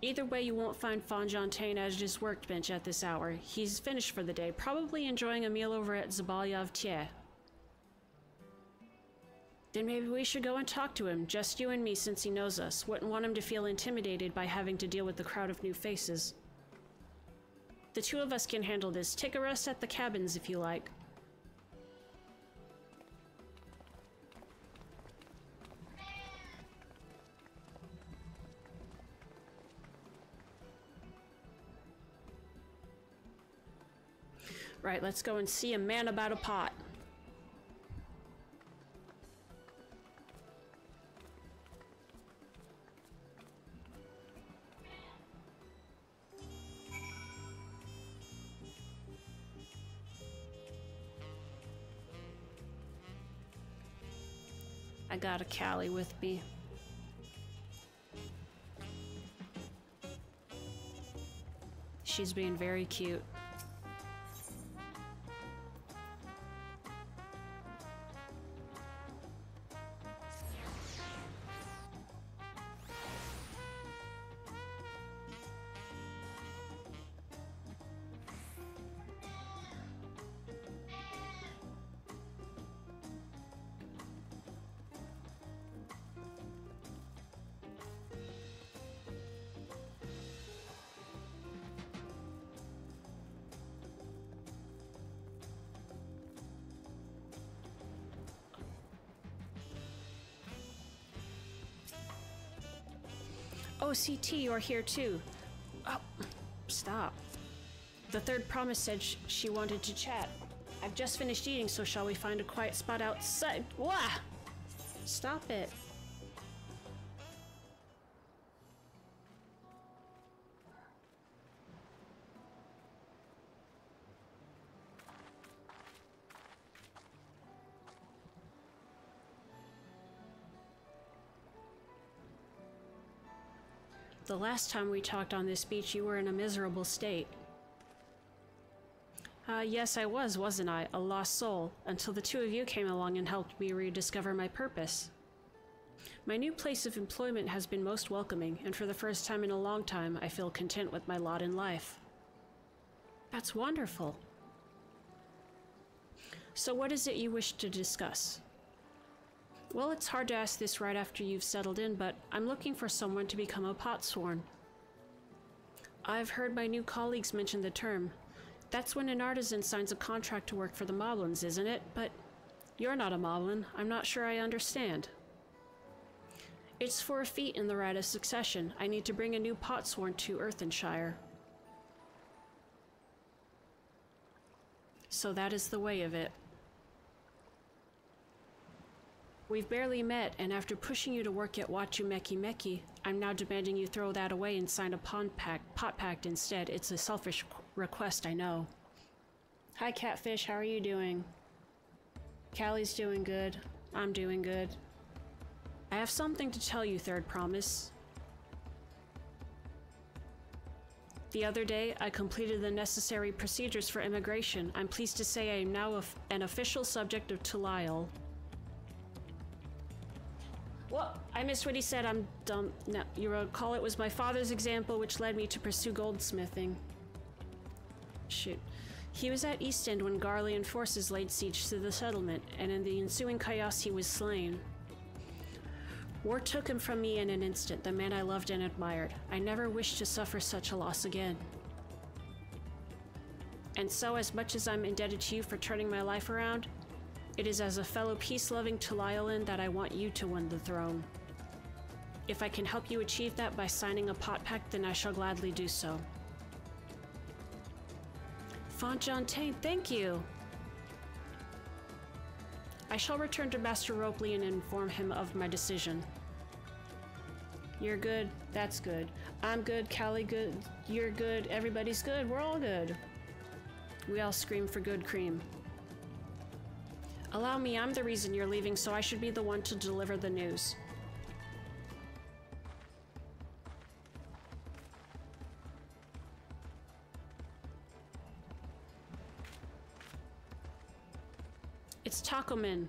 Either way, you won't find Fonjontaine at his workbench at this hour. He's finished for the day, probably enjoying a meal over at Zabalyav Tie. Then maybe we should go and talk to him, just you and me, since he knows us. Wouldn't want him to feel intimidated by having to deal with the crowd of new faces. The two of us can handle this. Take a rest at the cabins if you like. Right, let's go and see a man about a pot. I got a Callie with me. She's being very cute. Oh, CT, you're here too. Oh, stop. The Third Promise said she wanted to chat. I've just finished eating, so shall we find a quiet spot outside? Wah! Stop it. The last time we talked on this beach, you were in a miserable state. Yes, I was, wasn't I? A lost soul, until the two of you came along and helped me rediscover my purpose. My new place of employment has been most welcoming, and for the first time in a long time, I feel content with my lot in life. That's wonderful. So what is it you wish to discuss? Well, it's hard to ask this right after you've settled in, but I'm looking for someone to become a Potsworn. I've heard my new colleagues mention the term. That's when an artisan signs a contract to work for the Moblins, isn't it? But you're not a Moblin. I'm not sure I understand. It's for a feat in the rite of succession. I need to bring a new Potsworn to Earthenshire. So that is the way of it. We've barely met, and after pushing you to work at Wachumeki, I'm now demanding you throw that away and sign a pot pact instead. It's a selfish request, I know. Hi, Catfish. How are you doing? Callie's doing good. I'm doing good. I have something to tell you, Third Promise. The other day, I completed the necessary procedures for immigration. I'm pleased to say I am now an official subject of Tulial. Well, I missed what he said. I'm dumb. No, you recall it was my father's example which led me to pursue goldsmithing. Shoot. He was at East End when Garlean forces laid siege to the settlement, and in the ensuing chaos he was slain. War took him from me in an instant, the man I loved and admired. I never wished to suffer such a loss again. And so, as much as I'm indebted to you for turning my life around, it is as a fellow peace-loving Tulialan that I want you to win the throne. If I can help you achieve that by signing a pot pact, then I shall gladly do so. Fontaine, thank you! I shall return to Master Ropley and inform him of my decision. You're good, that's good. I'm good, Callie good, you're good, everybody's good, we're all good. We all scream for good cream. Allow me, I'm the reason you're leaving, so I should be the one to deliver the news. It's Tacoman.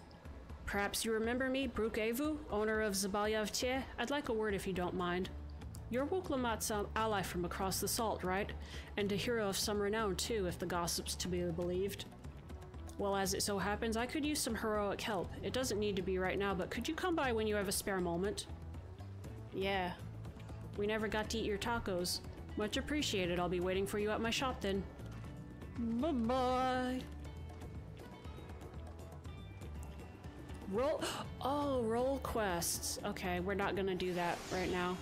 Perhaps you remember me, Brooke Avu, owner of Zabalyav-Tie? I'd like a word if you don't mind. You're Wuk Lamat's ally from across the salt, right? And a hero of some renown too, if the gossip's to be believed. Well, as it so happens, I could use some heroic help. It doesn't need to be right now, but could you come by when you have a spare moment? Yeah. We never got to eat your tacos. Much appreciated. I'll be waiting for you at my shop then. Bye-bye. Roll quests. Okay, we're not gonna do that right now.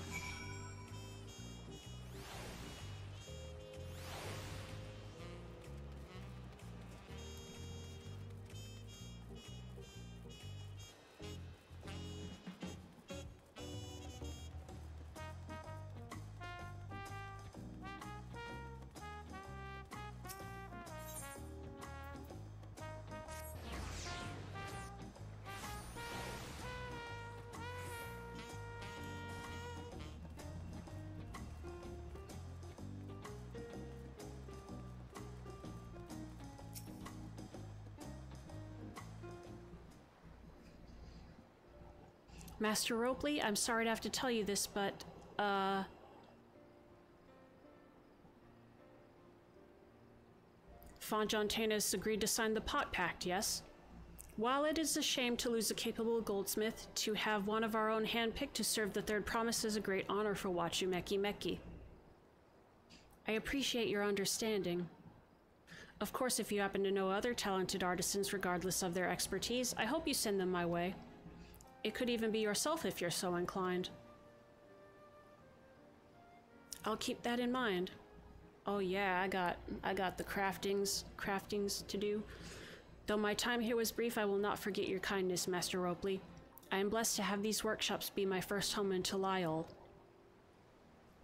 Master Ropley, I'm sorry to have to tell you this, but, Fontaine has agreed to sign the Pot Pact, yes? While it is a shame to lose a capable goldsmith, to have one of our own handpicked to serve the Third Promise is a great honor for Wachumeki Meki. I appreciate your understanding. Of course, if you happen to know other talented artisans regardless of their expertise, I hope you send them my way. It could even be yourself if you're so inclined. I'll keep that in mind. Oh yeah, I got the craftings to do. Though my time here was brief, I will not forget your kindness, Master Ropley. I am blessed to have these workshops be my first home in Tulial.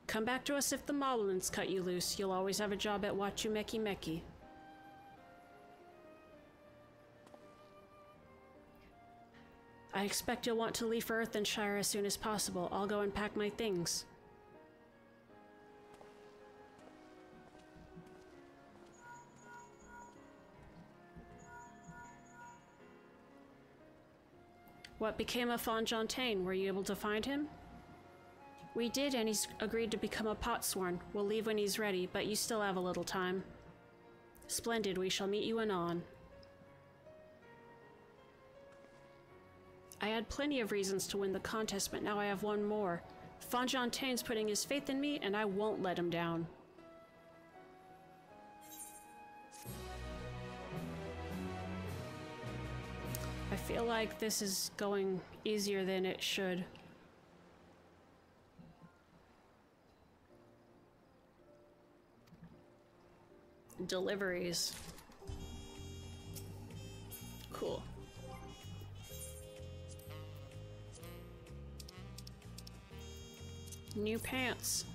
Come back to us if the Moblins cut you loose. You'll always have a job at Wachumeki Meki. I expect you'll want to leave for Earthenshire as soon as possible. I'll go and pack my things. What became of Fontaine? Were you able to find him? We did, and he's agreed to become a potsworn. We'll leave when he's ready, but you still have a little time. Splendid, we shall meet you anon. I had plenty of reasons to win the contest, but now I have one more. Fontaine's putting his faith in me, and I won't let him down. I feel like this is going easier than it should. Deliveries. Cool. New pants.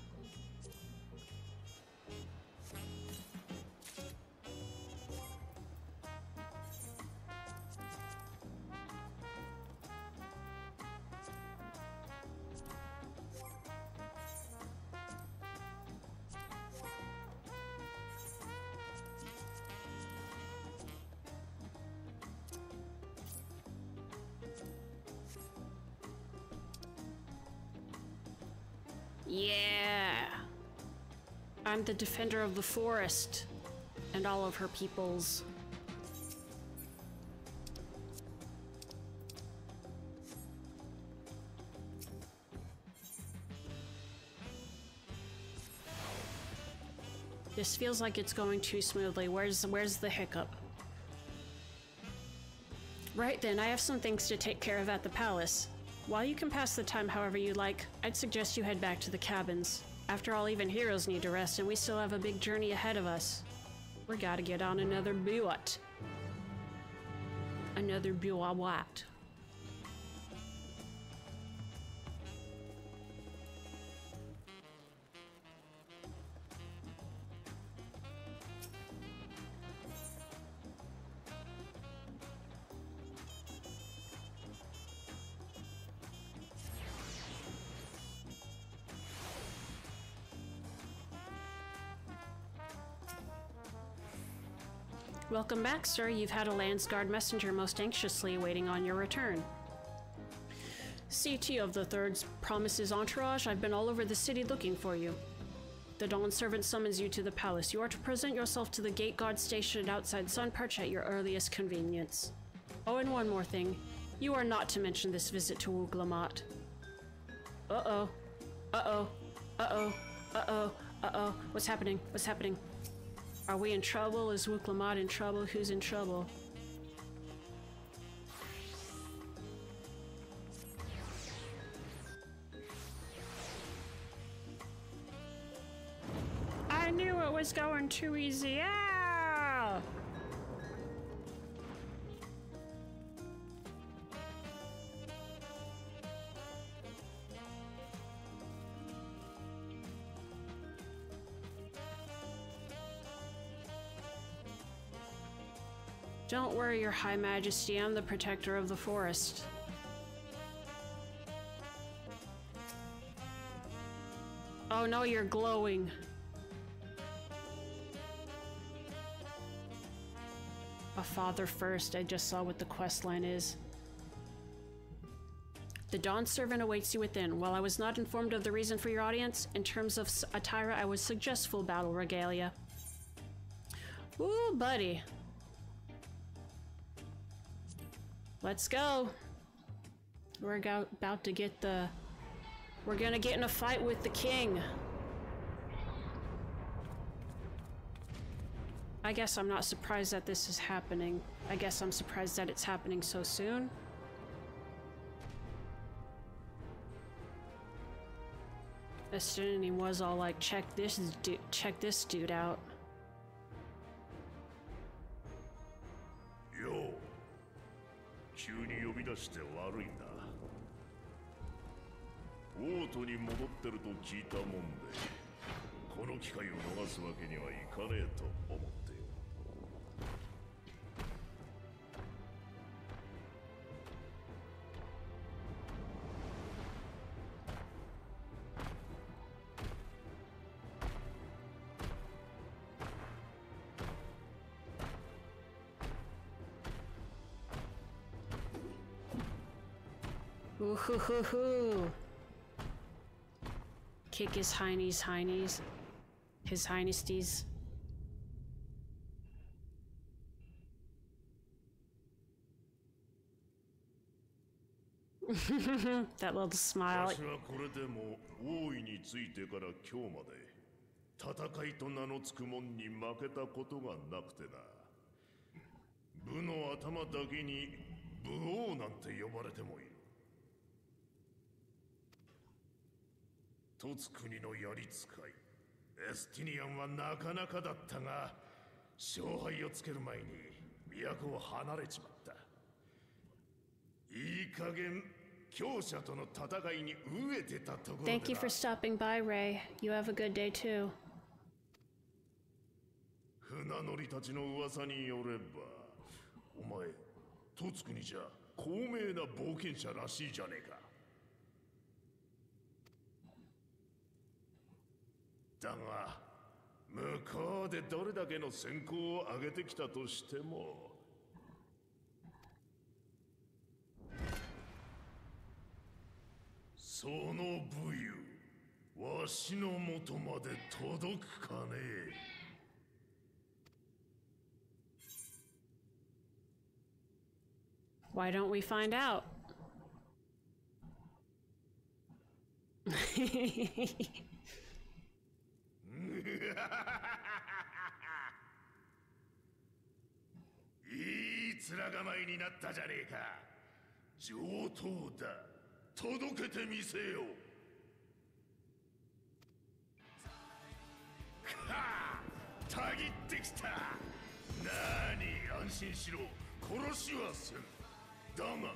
Yeah! I'm the defender of the forest and all of her peoples. This feels like it's going too smoothly. Where's the hiccup? Right then, I have some things to take care of at the palace. While you can pass the time however you like, I'd suggest you head back to the cabins. After all, even heroes need to rest, and we still have a big journey ahead of us. We gotta get on another buat. Another buat. Welcome back, sir. You've had a Landsguard messenger most anxiously waiting on your return. CT of the Third's promises entourage. I've been all over the city looking for you. The Dawn servant summons you to the palace. You are to present yourself to the gate guard stationed outside Sunperch at your earliest convenience. Oh, and one more thing. You are not to mention this visit to Wuk Lamat. Uh-oh. Uh-oh. Uh-oh. Uh-oh. Uh-oh. What's happening? What's happening? Are we in trouble? Is Wuk Lamat in trouble? Who's in trouble? I knew it was going too easy. Ah! Don't worry, Your High Majesty. I'm the protector of the forest. Oh no, you're glowing. A father first. I just saw what the quest line is. The Dawn servant awaits you within. While I was not informed of the reason for your audience, in terms of attire, I would suggest full battle regalia. Ooh, buddy. Let's go. We're about to get the... We're gonna get in a fight with the king. I guess I'm not surprised that this is happening. I guess I'm surprised that it's happening so soon. Destiny was all like, check this dude out. Yo. 急に呼び出して悪いな。王都に戻ってると聞いたもんで、この機会を逃すわけにはいかねえと思ってよ。Ooh hoo hoo hoo. Kick his heinies. His heinesties. That little smile. 私はこれでも王位についてから今日まで戦いと名の付く者に負けたことがなくてな。部の頭だけに武王なんて呼ばれてもいる。凸国の槍使いエスティニアンはなかなかだったが、勝敗をつける前に都を離れちまった。いい加減強者との戦いに飢えてたところでな。 Thank you for stopping by, Ray. You have a good day too. 船乗りたちの噂によれば、お前凸国じゃ高名な冒険者らしいじゃねえか。だが向こうでどれだけの戦功を上げてきたとしても、その武勇わしの元まで届くかね。Why don't we find out? いい面構えになったじゃねえか。上等だ。届けてみせよ。はあ、たぎってきた。なに安心しろ。殺しはせん。だが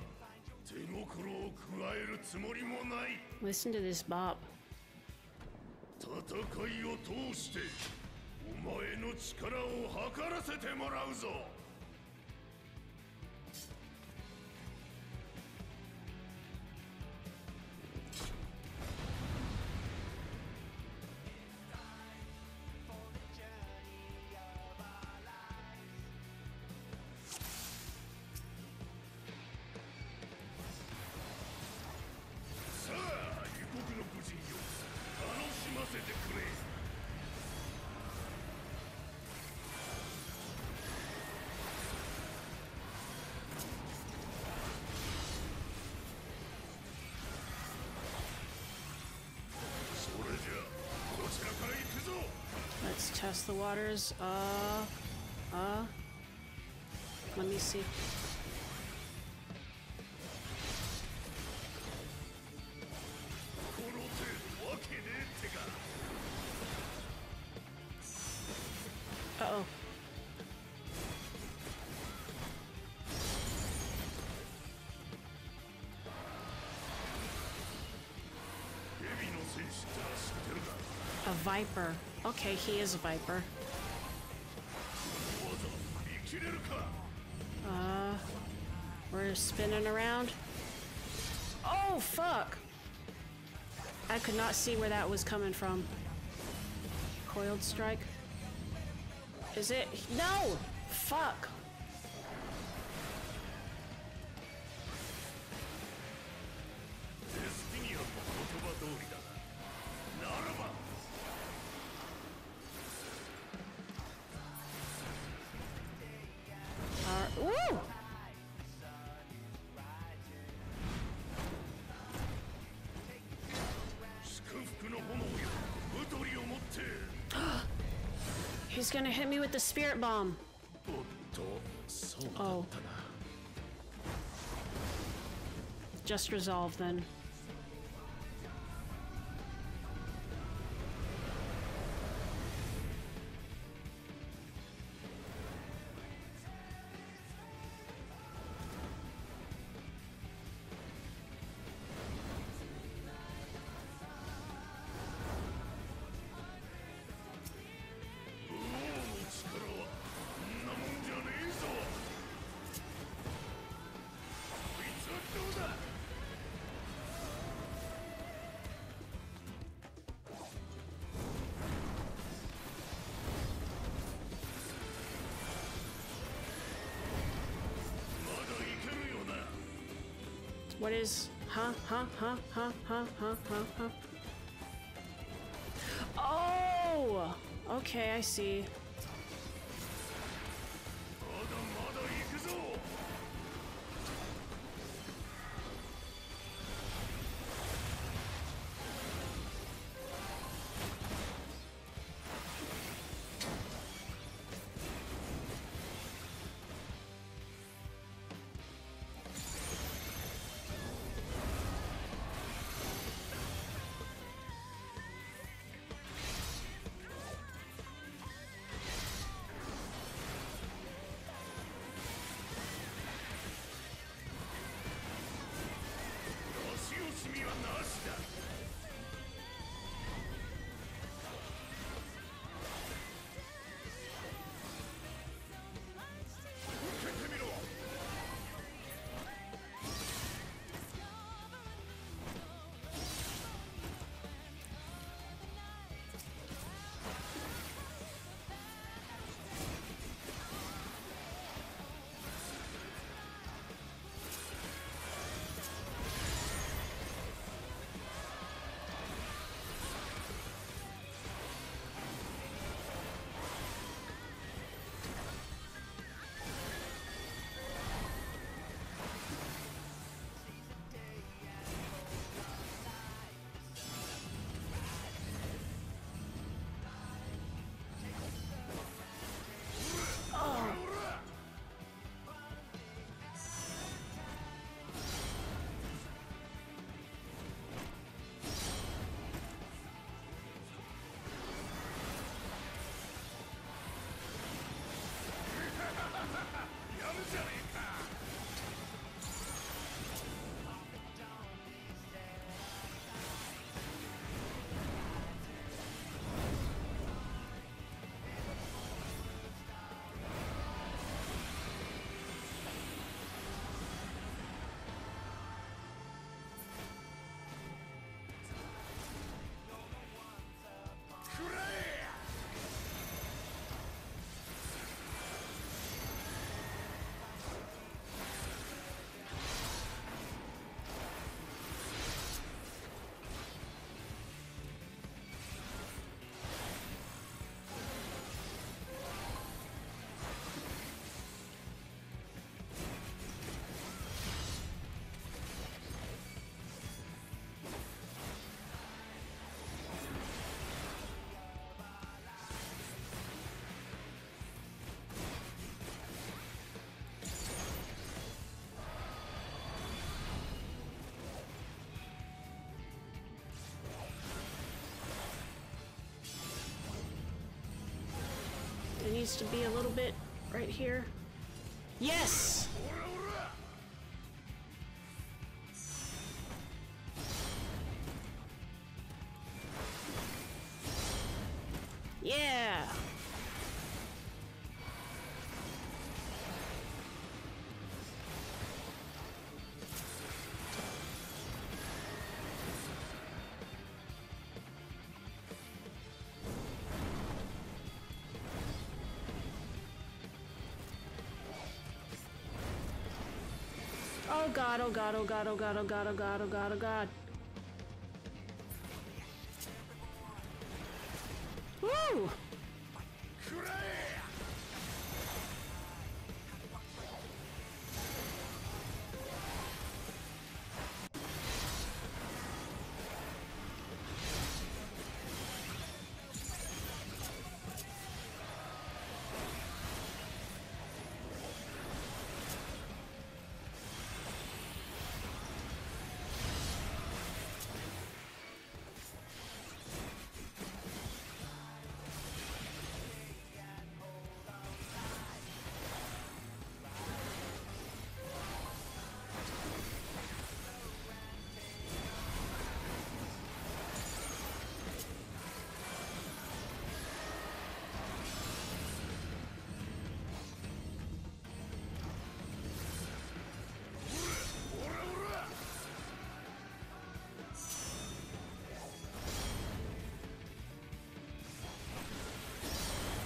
手心を加えるつもりもない。 Listen to this bop. 戦いを通してお前の力を測らせてもらうぞ。Let's test the waters. Let me see. Uh-oh. A viper. Okay, he is a viper. We're spinning around. Oh, fuck! I could not see where that was coming from. Coiled strike. Is it? No! Fuck! Woo! He's gonna hit me with the spirit bomb. Oh. Just resolve then. What is... Huh? Oh! Okay, I see. needs to be a little bit right here. Yes! Yeah! Oh god, oh god, oh god, oh god, oh god, oh god, oh god, oh god. Woo!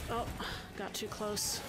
Oh, got too close.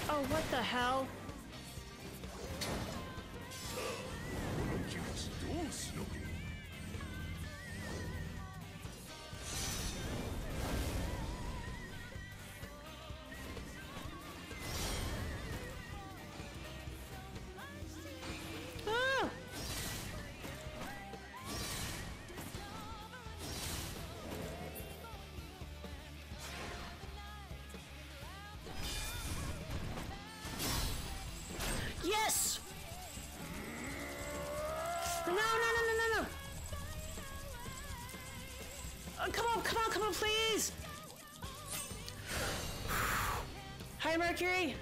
Oh, what the hell? Ah! Yes! No, no, no, no, no, no! Come on, come on, come on, please! Hi, Mercury!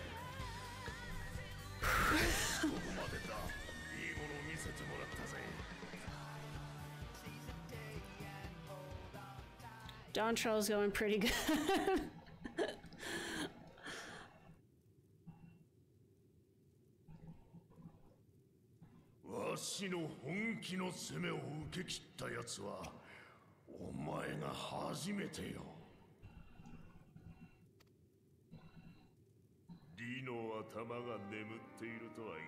Dawntrail's going pretty good. わしの本気の攻めを受け切ったやつはお前が初めてよ。リの頭が眠っているとはい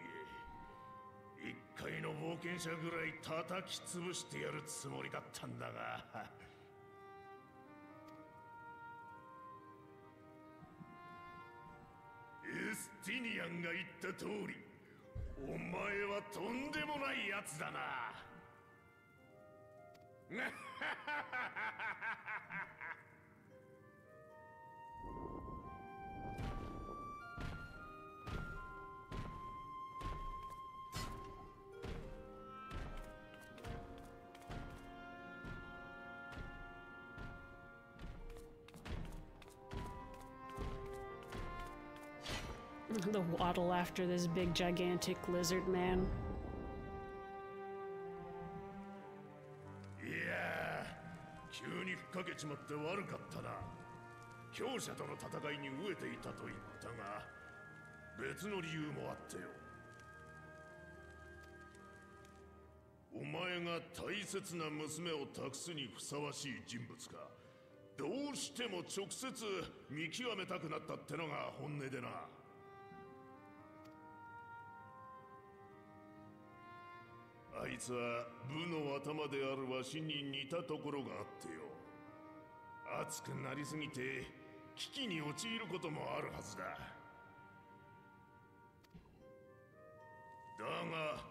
え、一回の冒険者ぐらい叩き潰してやるつもりだったんだが。エスティニアンが言った通り、お前はとんでもないやつだな。The waddle after this big gigantic lizard man. 急にふっかけちまって悪かったな。強者との戦いに飢えていたと言ったが、別の理由もあってよ。お前が大切な娘を託すにふさわしい人物か、どうしても直接見極めたくなったってのが本音でな。あいつは部の頭であるわしに似たところがあってよ。熱くなりすぎて危機に陥ることもあるはずだ。だが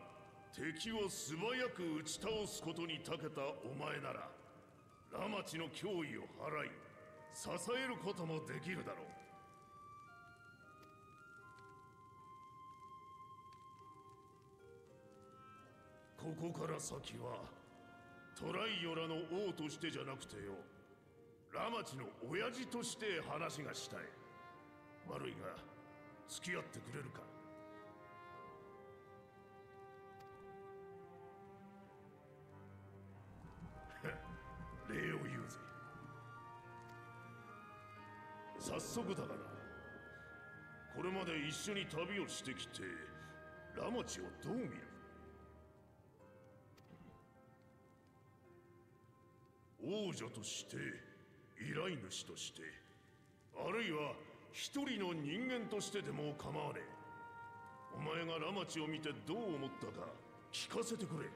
敵を素早く打ち倒すことに長けたお前なら、ラマチの脅威を払い支えることもできるだろう。ここから先はトライオラの王としてじゃなくてよ、ラマチの親父として話がしたい。悪いが付き合ってくれるか。礼を言うぜ。早速だがな、これまで一緒に旅をしてきてラマチをどう見る？王女として、依頼主として、あるいは一人の人間としてでも構わねえ。お前がラマチを見てどう思ったか聞かせてくれ。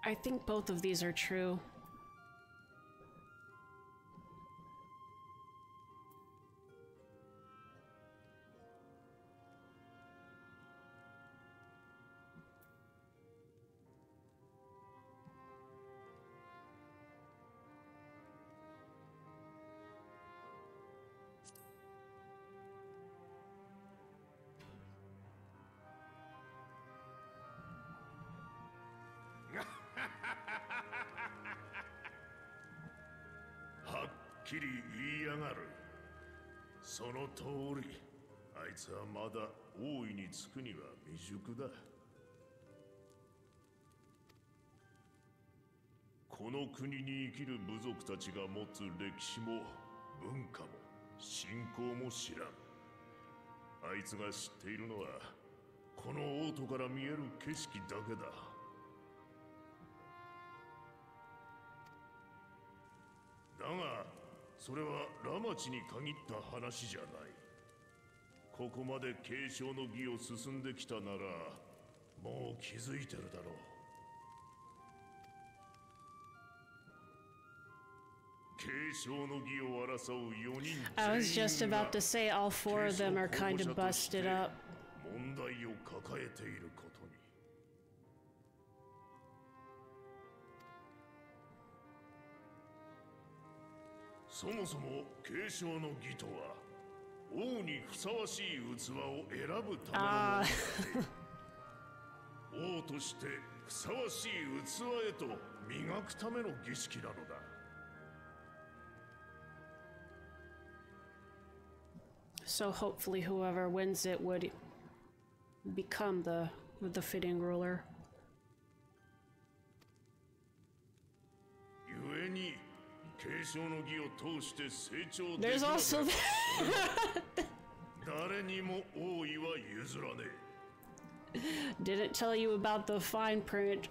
I think both of these are true.はっきり言いやがる。その通り、あいつはまだ王位につくには未熟だ。この国に生きる部族たちが持つ歴史も文化も信仰も知らん。あいつが知っているのはこの王都から見える景色だけだ。だがそれはラマチに限った話じゃない。ここまで継承の儀を進んできたならもう気づいてるだろう。継承の儀を争う4人 I was just about to say all four of them are kind of busted up. 問題を抱えていることに。そもそも継承の儀とは王にふさわしい器を選ぶためのもので、王としてふさわしい器へと磨くための儀式なのだ。So hopefully whoever wins it would become the fitting ruler. 故に継承の儀を通して成長できる。 There's also that. 誰にも王位は譲らねえ。 Didn't tell you about the fine print.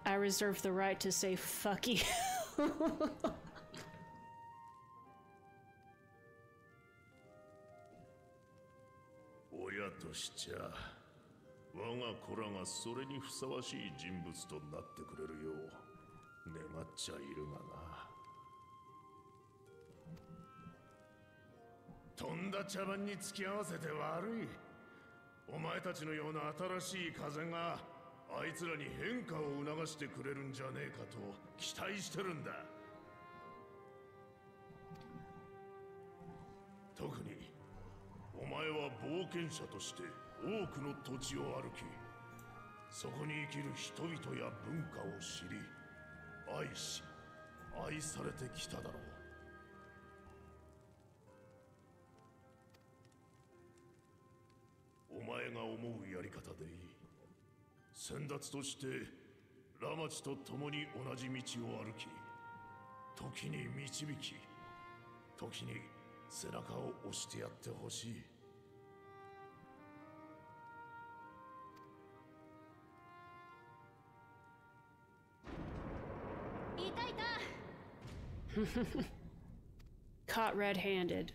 I reserve the right to say fuck you. 親としちゃ我が子らがそれにふさわしい人物となってくれるよう願っちゃいるがな。とんだ茶番に付き合わせて悪い。お前たちのような新しい風があいつらに変化を促してくれるんじゃねえかと期待してるんだ。特にお前は冒険者として多くの土地を歩き、そこに生きる人々や文化を知り、愛し愛されてきただろう。お前が思うやり方でいい。先達としてラマチと共に同じ道を歩き、時に導き、時に背中を押してやってほしい。いたいた。Caught red-handed.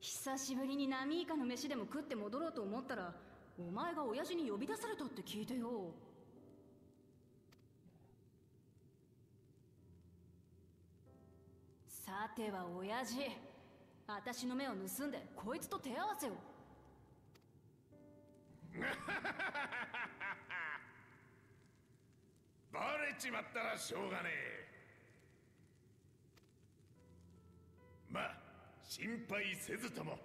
久しぶりにナミイカの飯でも食って戻ろうと思ったら、お前が親父に呼び出されたって聞いてよ。さては親父、私の目を盗んでこいつと手合わせを。バレちまったらしょうがねえ。まあ心配せずとも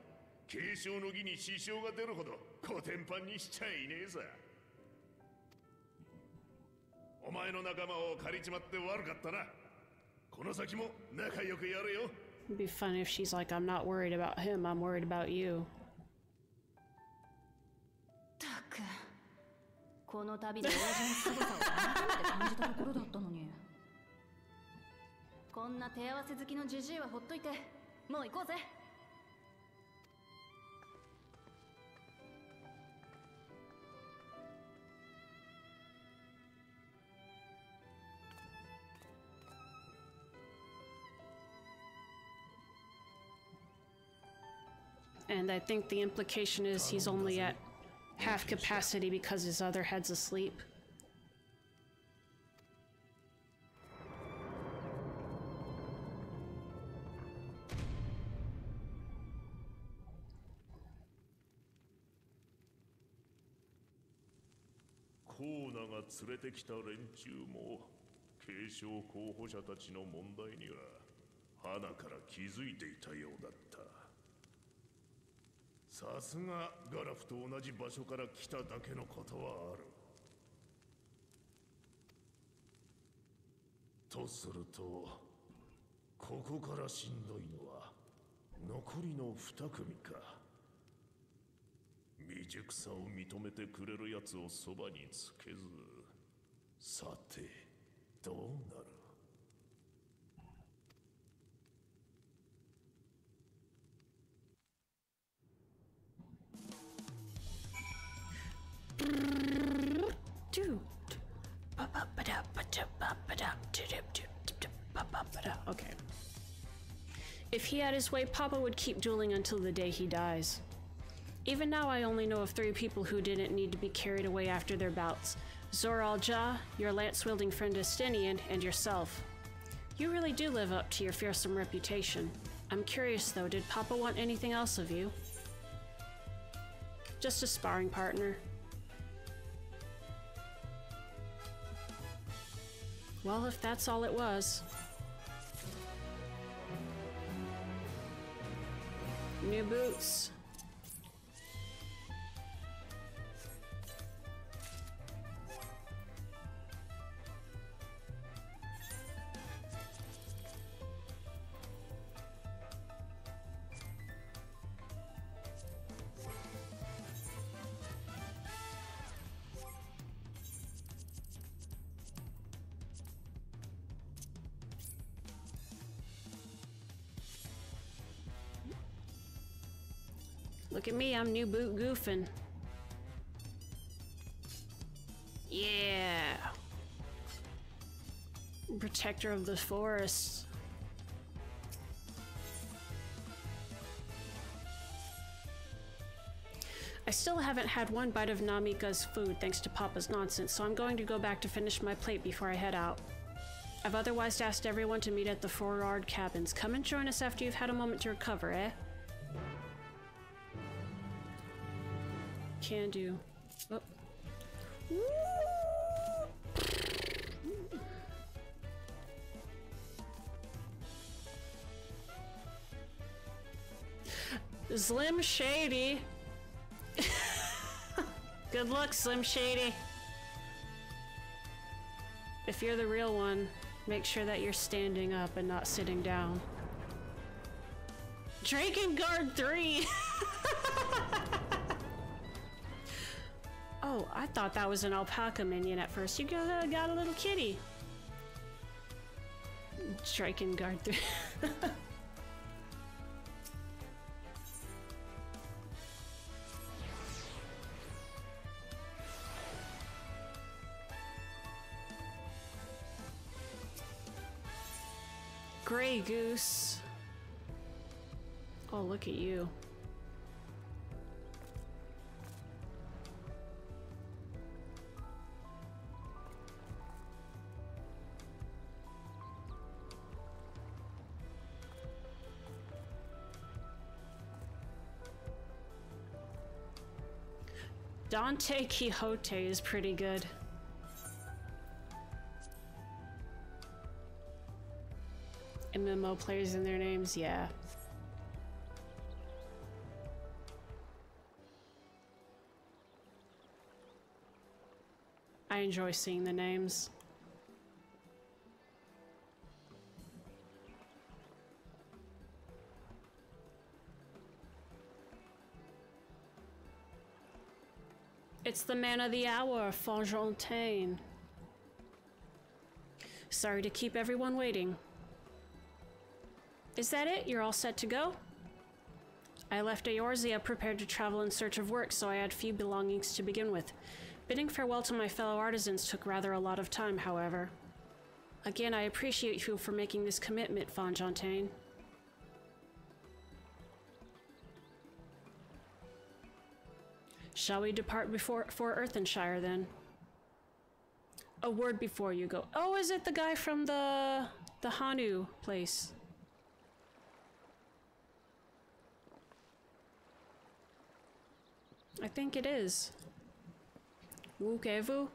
継承の儀に支障が出るほどコテンパンにしちゃいねえさ。お前の仲間を借りちまって悪かったな。この先も仲良くやれよ。 It'd be funny if she's like, I'm not worried about him, I'm worried about you. たく、この旅で親父の凄さを改めて感じたところだったのに。こんな手合わせ好きのジジイはほっといて、もう行こうぜ。And I think the implication is he's only at half capacity because his other head's asleep. Konaが連れてきた連中も継承候補者たちの問題には花から気づいていたようだった。さすがガラフと同じ場所から来ただけのことはある。とすると、ここからしんどいのは残りの2組か。未熟さを認めてくれるやつをそばにつけず、さてどうなる。Okay. If he had his way, Papa would keep dueling until the day he dies. Even now, I only know of 3 people who didn't need to be carried away after their bouts. Zor-Al-Ja, your lance-wielding friend Estinian, and yourself. You really do live up to your fearsome reputation. I'm curious though, did Papa want anything else of you? Just a sparring partner. Well, if that's all it was. New boots. Look at me, I'm new boot goofing. Yeah. Protector of the forest. I still haven't had one bite of Namika's food thanks to Papa's nonsense, so I'm going to go back to finish my plate before I head out. I've otherwise asked everyone to meet at the forward cabins. Come and join us after you've had a moment to recover, eh? Can do. Oh. Slim Shady. Good luck, Slim Shady. If you're the real one, make sure that you're standing up and not sitting down. Drakengard 3! Oh, I thought that was an alpaca minion at first. You got a little kitty. Drakengard 3. Grey Goose. Oh, look at you. Dante Quixote is pretty good. MMO players and their names, yeah. I enjoy seeing the names. It's the man of the hour, Fontaine. Sorry to keep everyone waiting. Is that it? You're all set to go? I left Eorzea prepared to travel in search of work, so I had few belongings to begin with. Bidding farewell to my fellow artisans took rather a lot of time, however. Again, I appreciate you for making this commitment, Fontaine. Shall we depart for Earthenshire, then? A word before you go. Oh, is it the guy from the Hanu place? I think it is. Wuk Lamat?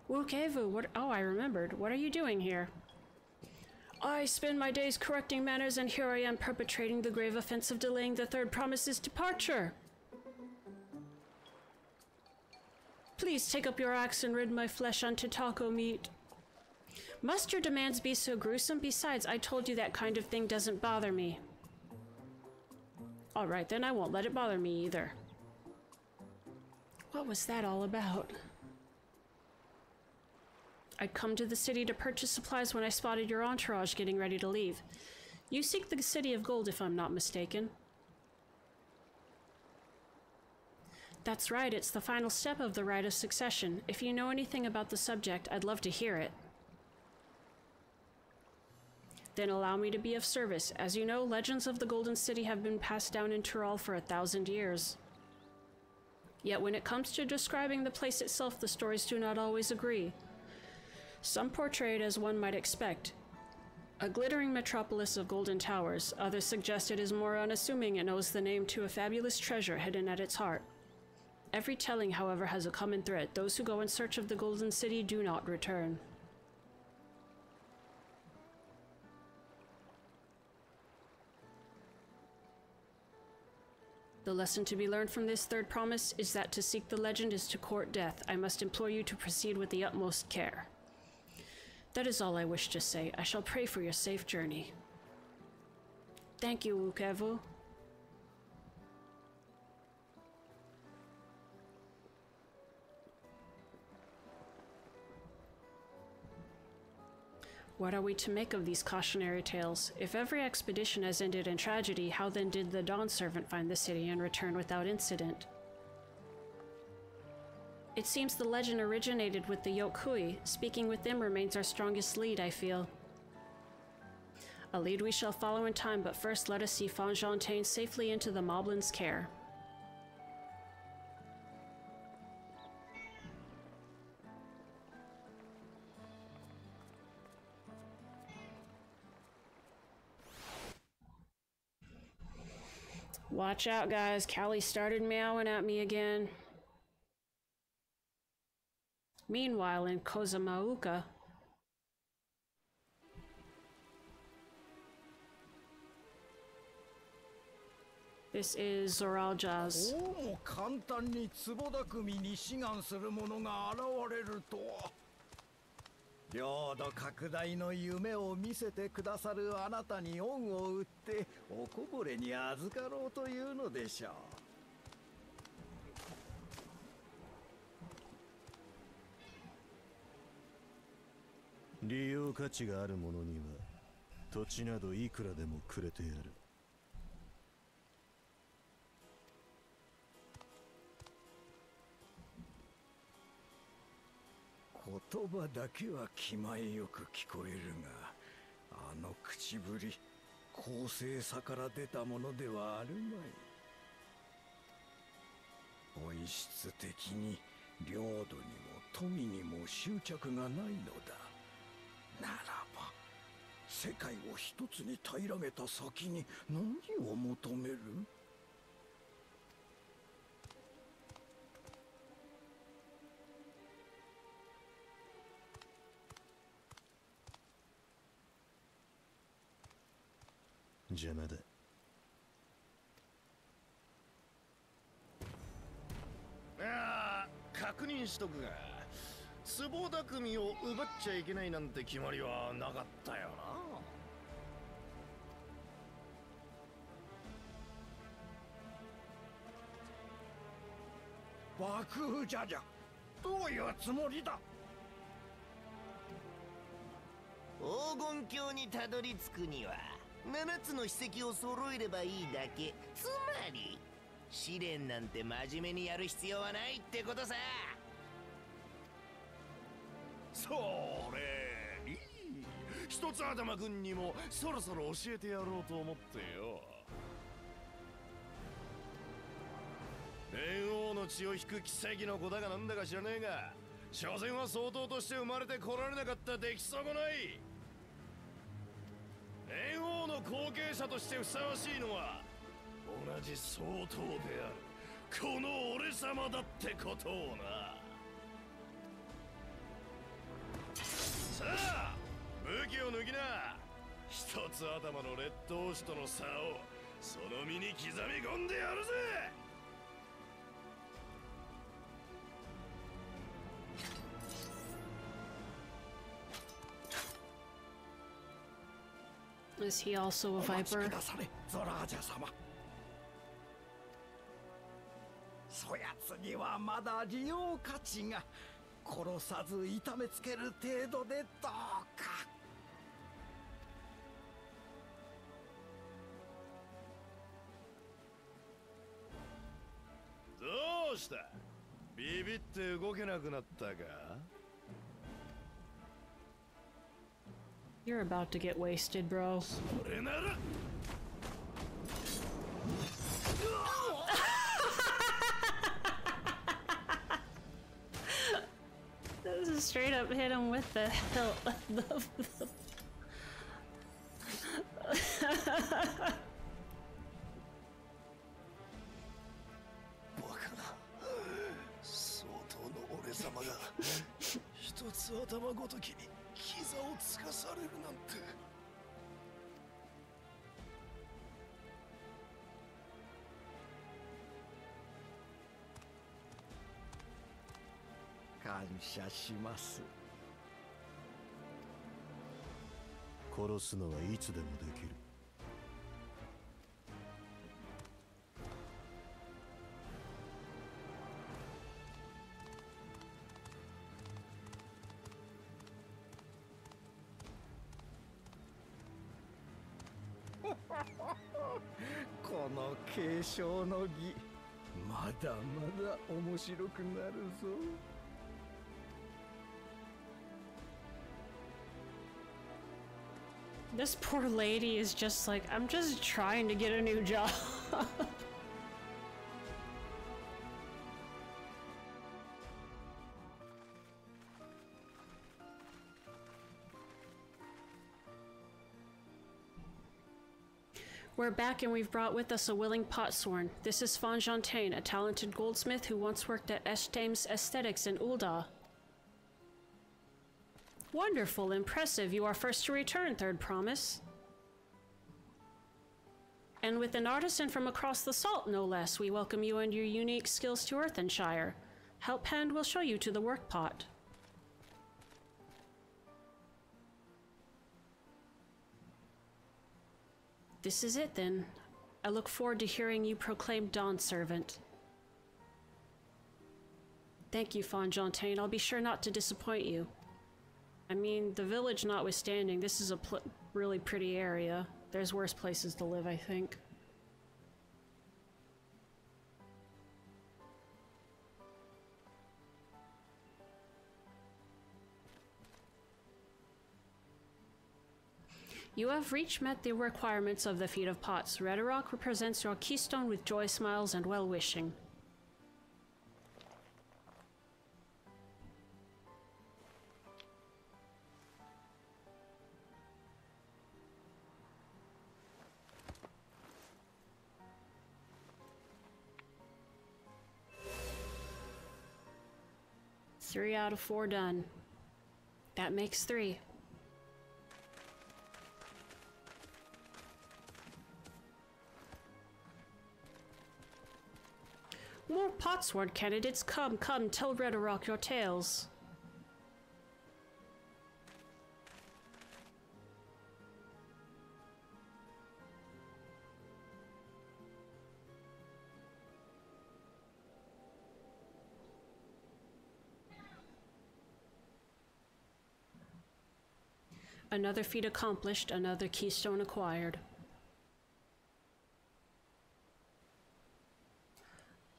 What? Oh, I remembered. What are you doing here? I spend my days correcting manners, and here I am perpetrating the grave offense of delaying the third promise's departure. Please take up your axe and rid my flesh unto taco meat. Must your demands be so gruesome? Besides, I told you that kind of thing doesn't bother me. Alright, then I won't let it bother me either. What was that all about? I'd come to the city to purchase supplies when I spotted your entourage getting ready to leave. You seek the City of Gold, if I'm not mistaken. That's right, it's the final step of the rite of succession. If you know anything about the subject, I'd love to hear it. Then allow me to be of service. As you know, legends of the Golden City have been passed down in Tyrol for 1,000 years. Yet when it comes to describing the place itself, the stories do not always agree. Some portray it as one might expect. A glittering metropolis of golden towers. Others suggest it is more unassuming and owes the name to a fabulous treasure hidden at its heart. Every telling, however, has a common thread. Those who go in search of the Golden City do not return. The lesson to be learned from this third promise is that to seek the legend is to court death. I must implore you to proceed with the utmost care. That is all I wish to say. I shall pray for your safe journey. Thank you, Wuk Lamat. What are we to make of these cautionary tales? If every expedition has ended in tragedy, how then did the Dawn Servant find the city and return without incident? It seems the legend originated with the Yokui. Speaking with them remains our strongest lead, I feel. A lead we shall follow in time, but first let us see Fontaine safely into the Moblins' care. Watch out, guys. Callie started meowing at me again. Meanwhile, in Kozamauka, This is Zoralja's. こうも簡単に壺匠に志願する者が現れるとは。領土拡大の夢を見せてくださるあなたに恩を売っておこぼれに預かろうというのでしょう。利用価値がある者には土地などいくらでもくれてやる。言葉だけは気前よく聞こえるが、あの口ぶり、公正さから出たものではあるまい。本質的に領土にも富にも執着がないのだ。ならば世界を一つに平らげた先に何を求める？邪魔だ。ああ、確認しとくが、壺匠を奪っちゃいけないなんて決まりはなかったよな。幕府じゃじゃ、どういうつもりだ？黄金鏡にたどり着くには7つの史跡を揃えればいいだけ。つまり試練なんて真面目にやる必要はないってことさ。それいい。一つ頭くんにもそろそろ教えてやろうと思ってよ。猿王の血を引く奇跡の子だかなんだか知らねえが、所詮は総統として生まれてこられなかった出来損ない。猿王の後継者としてふさわしいのは同じ総統であるこの俺様だってことをな。さあ武器を抜きな。一つ頭の劣等種との差をその身に刻み込んでやるぜ。Is he also a Viper? ゾラージャ様。そやつにはまだ利用価値が。殺さず痛めつける程度でどうか。どうした？ビビって動けなくなったか？ You're about to get wasted, bro. This is straight up hit him with the hilt.感謝します。殺すのはいつでもできる。この継承の儀、まだまだ面白くなるぞ。This poor lady is just like, I'm just trying to get a new job. We're back and we've brought with us a willing potsworn. This is Fonjontaine, a talented goldsmith who once worked at Eshtame's Aesthetics in Ul'dah. Wonderful, impressive. You are first to return, Third Promise. And with an artisan from across the salt, no less, we welcome you and your unique skills to Earthenshire. Help Hand will show you to the work pot. This is it, then. I look forward to hearing you proclaimed Dawn Servant. Thank you, Fonjontaine. I'll be sure not to disappoint you. I mean, the village notwithstanding, this is a really pretty area. There's worse places to live, I think. You have met the requirements of the Feat of Pots. Redrock represents your keystone with joy smiles and well-wishing. Three out of 4 done. That makes 3. More Potsword candidates, come, tell Redrock your tales. Another feat accomplished, another keystone acquired.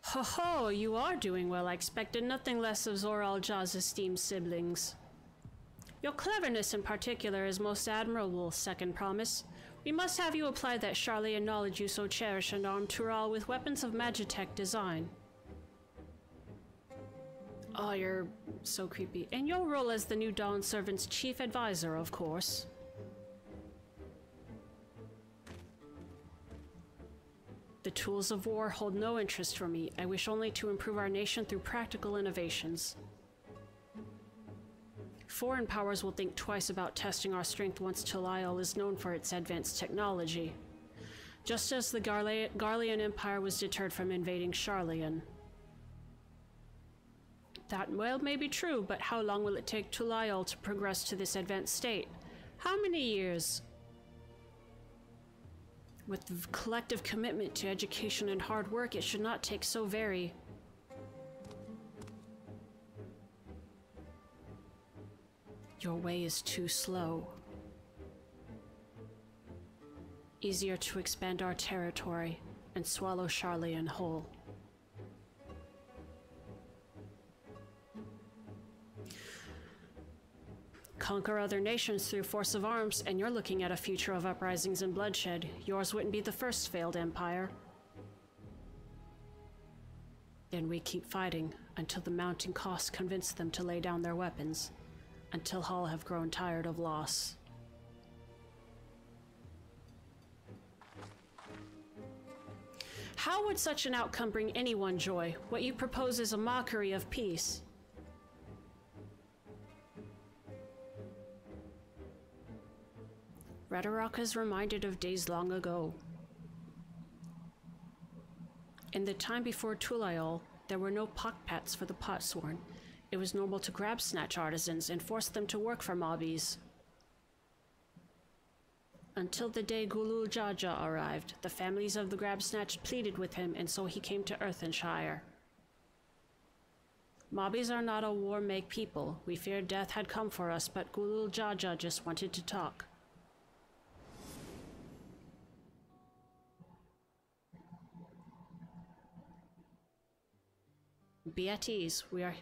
Ho ho, you are doing well. I expected nothing less of Zoral Jaw's esteemed siblings. Your cleverness in particular is most admirable, Second Promise. We must have you apply that Charlian knowledge you so cherish and arm Tural with weapons of Magitech design. Oh, you're so creepy. And your role as the new Dawn Servant's chief advisor, of course. The tools of war hold no interest for me. I wish only to improve our nation through practical innovations. Foreign powers will think twice about testing our strength once Tulial is known for its advanced technology. Just as the Garlean Empire was deterred from invading Charlian. That well may be true, but how long will it take Tulial to progress to this advanced state? How many years? With the collective commitment to education and hard work, it should not take so very. Your way is too slow. Easier to expand our territory and swallow Charlian whole. Conquer other nations through force of arms, and you're looking at a future of uprisings and bloodshed. Yours wouldn't be the first failed empire. Then we keep fighting until the mounting costs convince them to lay down their weapons, until Hull have grown tired of loss. How would such an outcome bring anyone joy? What you propose is a mockery of peace. Redrock is reminded of days long ago. In the time before Tulial, there were no pockpats for the Potsworn. It was normal to grab snatch artisans and force them to work for mobbies. Until the day Gulul Jaja arrived, the families of the grab snatch pleaded with him, and so he came to Earthenshire. Mobbies are not a war-make people. We feared death had come for us, but Gulul Jaja just wanted to talk. Be at ease. We are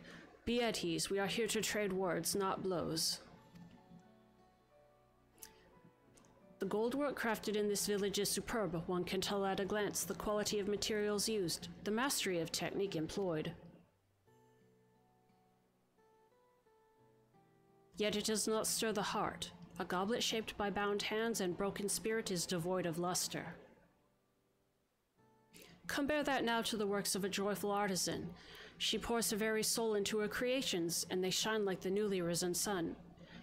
here to trade words, not blows. The goldwork crafted in this village is superb. One can tell at a glance the quality of materials used, the mastery of technique employed. Yet it does not stir the heart. A goblet shaped by bound hands and broken spirit is devoid of luster. Compare that now to the works of a joyful artisan. She pours her very soul into her creations, and they shine like the newly risen sun.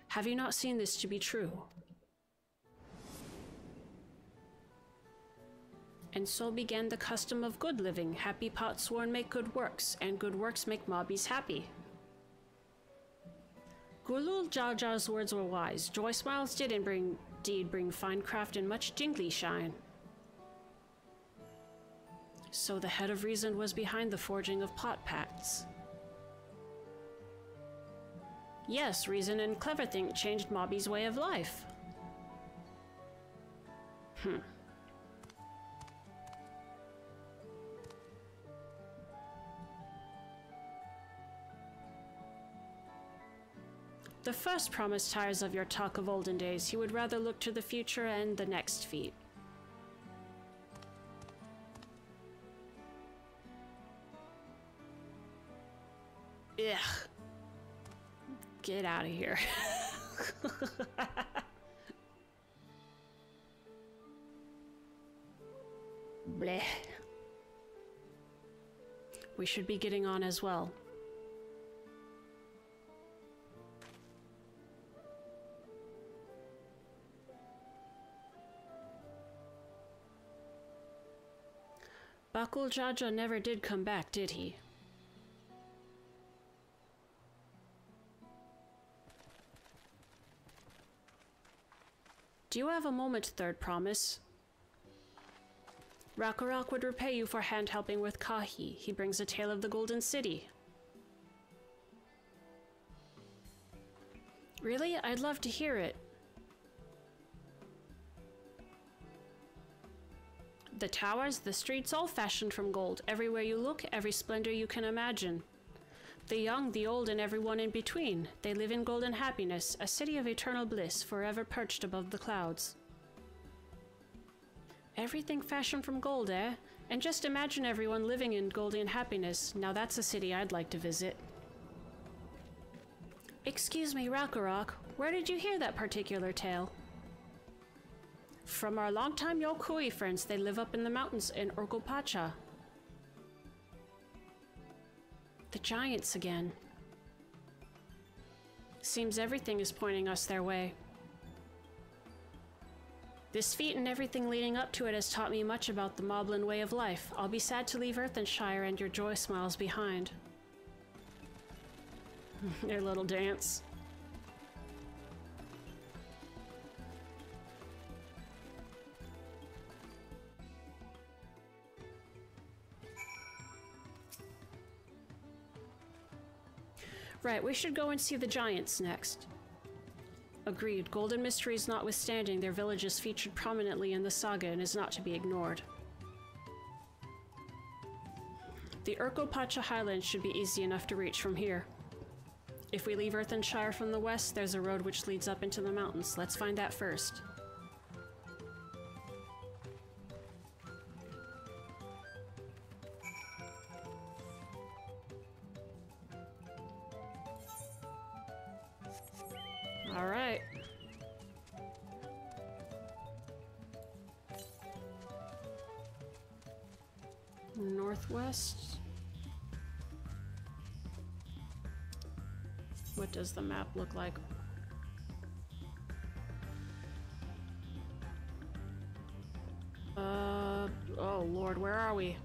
Have you not seen this to be true? And so began the custom of good living. Happy pot sworn make good works, and good works make mobbies happy. Gulul Jaja's words were wise. Joy smiles did indeed bring fine craft and much jingly shine. So the head of reason was behind the forging of pot pacts. Yes, reason and clever think changed Mobby's way of life. The first promise tires of your talk of olden days. He would rather look to the future and the next feat. Ugh. Get out of here. Bleh. We should be getting on as well. Bakul Jaja never did come back, did he? Do you have a moment, third promise? Rakarok would repay you for hand helping with Kahi. He brings a tale of the Golden City. Really? I'd love to hear it. The towers, the streets, all fashioned from gold. Everywhere you look, every splendor you can imagine. The young, the old, and everyone in between. They live in golden happiness, a city of eternal bliss, forever perched above the clouds. Everything fashioned from gold, eh? And just imagine everyone living in golden happiness. Now that's a city I'd like to visit. Excuse me, Rakarok, where did you hear that particular tale? From our longtime Yokui friends. They live up in the mountains in Orgopacha. The giants again. Seems everything is pointing us their way. This feat and everything leading up to it has taught me much about the Moblin way of life. I'll be sad to leave Earthenshire and your joy smiles behind. Their little dance. Right, we should go and see the giants next. Agreed. Golden mysteries notwithstanding, their village is featured prominently in the saga and is not to be ignored. The Urkopacha Highlands should be easy enough to reach from here. If we leave Earthenshire from the west, there's a road which leads up into the mountains. Let's find that first. All right. Northwest. What does the map look like? Oh Lord, where are we?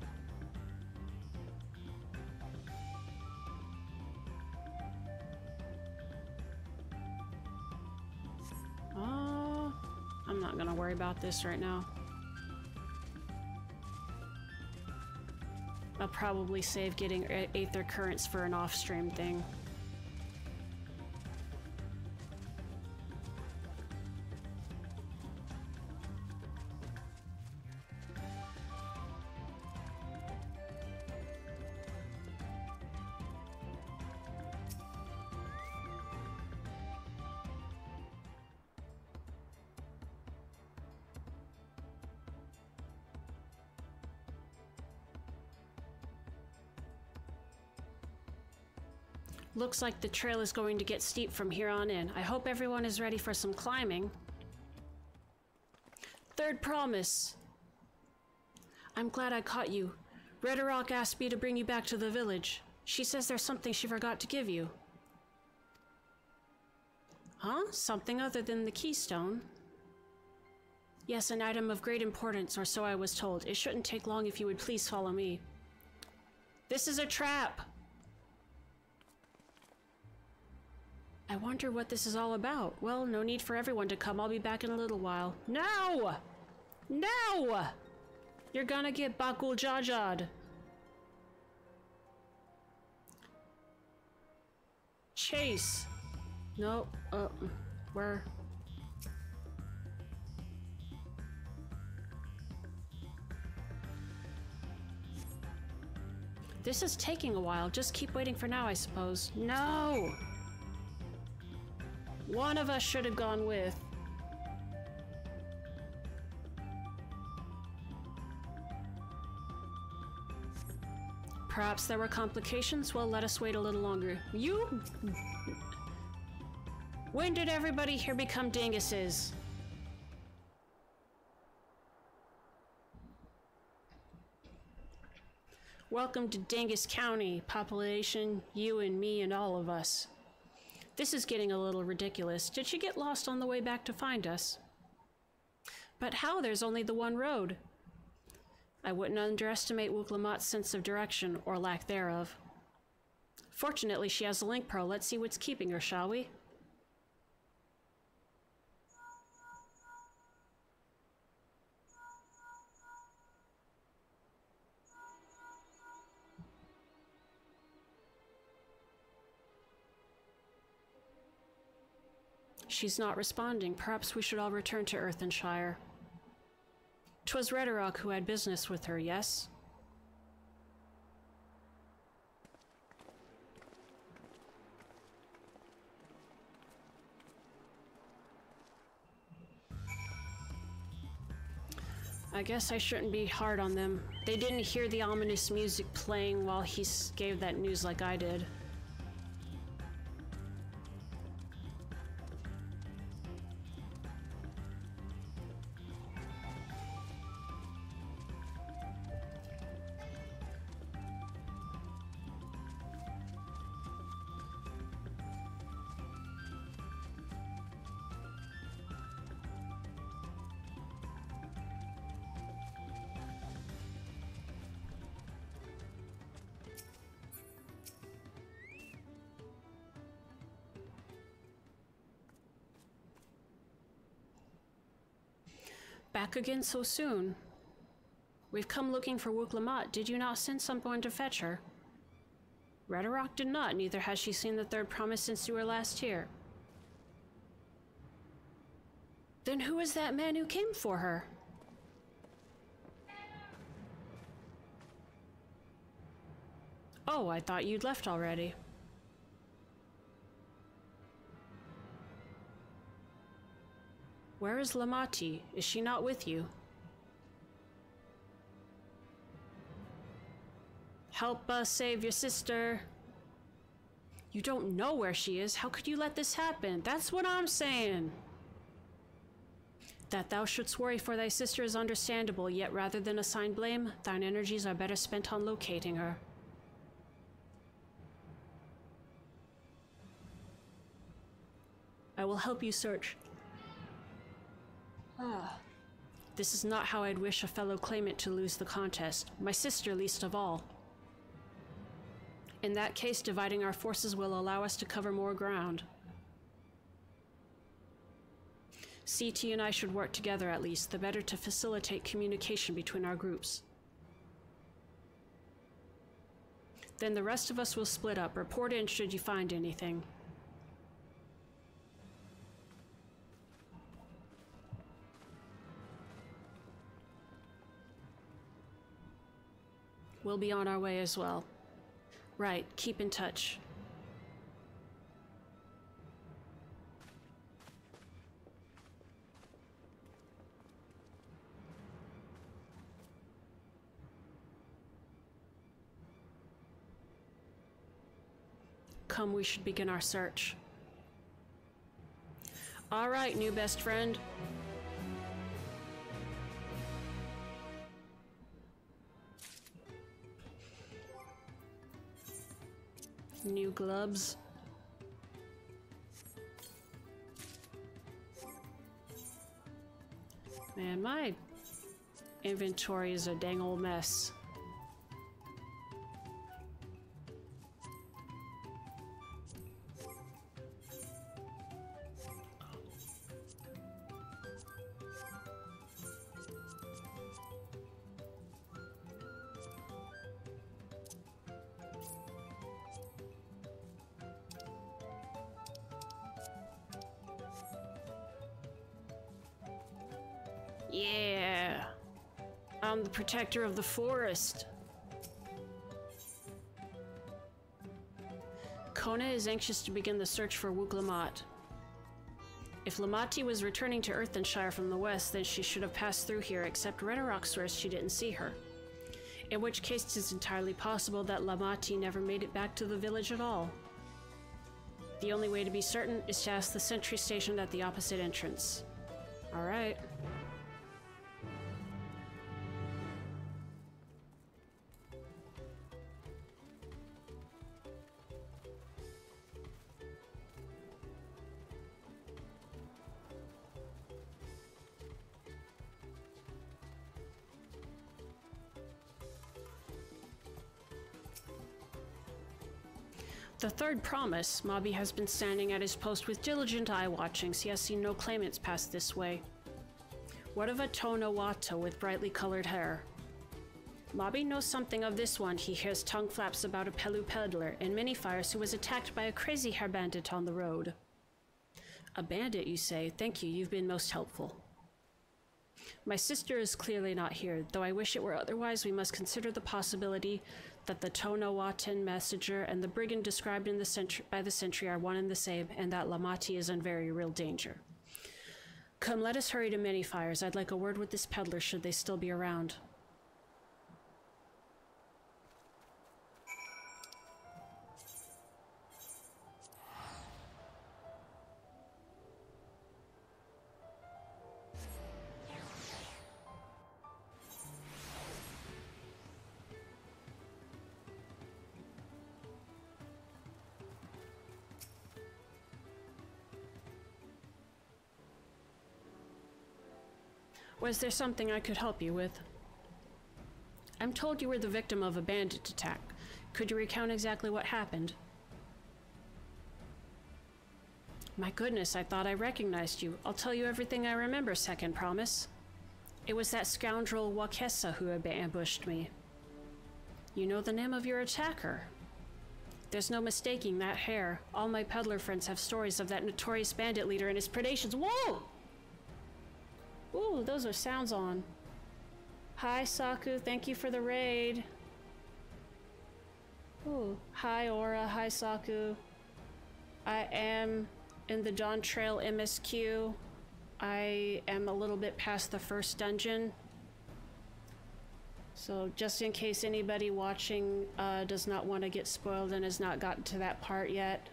I'm not gonna worry about this right now. I'll probably save getting Aether Currents for an off-stream thing. Looks like the trail is going to get steep from here on in. I hope everyone is ready for some climbing. Third promise. I'm glad I caught you. Redderok asked me to bring you back to the village. She says there's something she forgot to give you. Huh? Something other than the keystone? Yes, an item of great importance, or so I was told. It shouldn't take long if you would please follow me. This is a trap! I wonder what this is all about. Well, no need for everyone to come. I'll be back in a little while. No! No! You're gonna get bakul jajad. Chase. No, where? This is taking a while. Just keep waiting for now, I suppose. No! One of us should have gone with. Perhaps there were complications? Well, let us wait a little longer. You? When did everybody here become dinguses? Welcome to Dingus County. Population, you and me and all of us. This is getting a little ridiculous. Did she get lost on the way back to find us? But how? There's only the one road. I wouldn't underestimate Wuk Lamat's sense of direction, or lack thereof. Fortunately, she has a link pearl. Let's see what's keeping her, shall we? She's not responding. Perhaps we should all return to Earthenshire. 'Twas Redderock who had business with her, yes? I guess I shouldn't be hard on them. They didn't hear the ominous music playing while he gave that news like I did. Back again so soon? We've come looking for Wuk Lamat. Did you not send someone to fetch her? Redderock did not, neither has she seen the third promise since you were last here. Then who is that man who came for her? Oh, I thought you'd left already. Where is Lamati? Is she not with you? Help us save your sister. You don't know where she is. How could you let this happen? That's what I'm saying. That thou shouldst worry for thy sister is understandable, yet rather than assign blame, thine energies are better spent on locating her. I will help you search. This is not how I'd wish a fellow claimant to lose the contest, my sister least of all. In that case, dividing our forces will allow us to cover more ground. CT and I should work together at least, the better to facilitate communication between our groups. Then the rest of us will split up. Report in should you find anything. We'll be on our way as well. Right, keep in touch. Come, we should begin our search. All right, new best friend. New gloves. Man, my inventory is a dang old mess. Yeah, I'm the protector of the forest. Kona is anxious to begin the search for Wuk Lamat. If Lamati was returning to Earthenshire from the west, then she should have passed through here, except Renarock swears she didn't see her. In which case it's entirely possible that Lamati never made it back to the village at all. The only way to be certain is to ask the sentry stationed at the opposite entrance. Alright. The third promise, Mobby has been standing at his post with diligent eye-watching. He has seen no claimants pass this way. What of a Tonawato with brightly colored hair? Mobby knows something of this one. He hears tongue flaps about a Pelu peddler in Minifires who was attacked by a crazy hair bandit on the road. A bandit, you say? Thank you, you've been most helpful. My sister is clearly not here, though I wish it were otherwise. We must consider the possibility that the Tonawatan messenger and the brigand described in by the sentry are one and the same, and that Lamati is in very real danger. Come, let us hurry to Minifires. I'd like a word with this peddler should they still be around. Was there something I could help you with? I'm told you were the victim of a bandit attack. Could you recount exactly what happened? My goodness, I thought I recognized you. I'll tell you everything I remember, second promise. It was that scoundrel Wakesa who ambushed me. You know the name of your attacker? There's no mistaking that hair. All my peddler friends have stories of that notorious bandit leader and his predations. Whoa! Ooh, those are sounds on. Hi, Saku. Thank you for the raid. Ooh, hi, Aura. Hi, Saku. I am in the Dawntrail MSQ. I am a little bit past the first dungeon. So just in case anybody watching does not want to get spoiled and has not gotten to that part yet.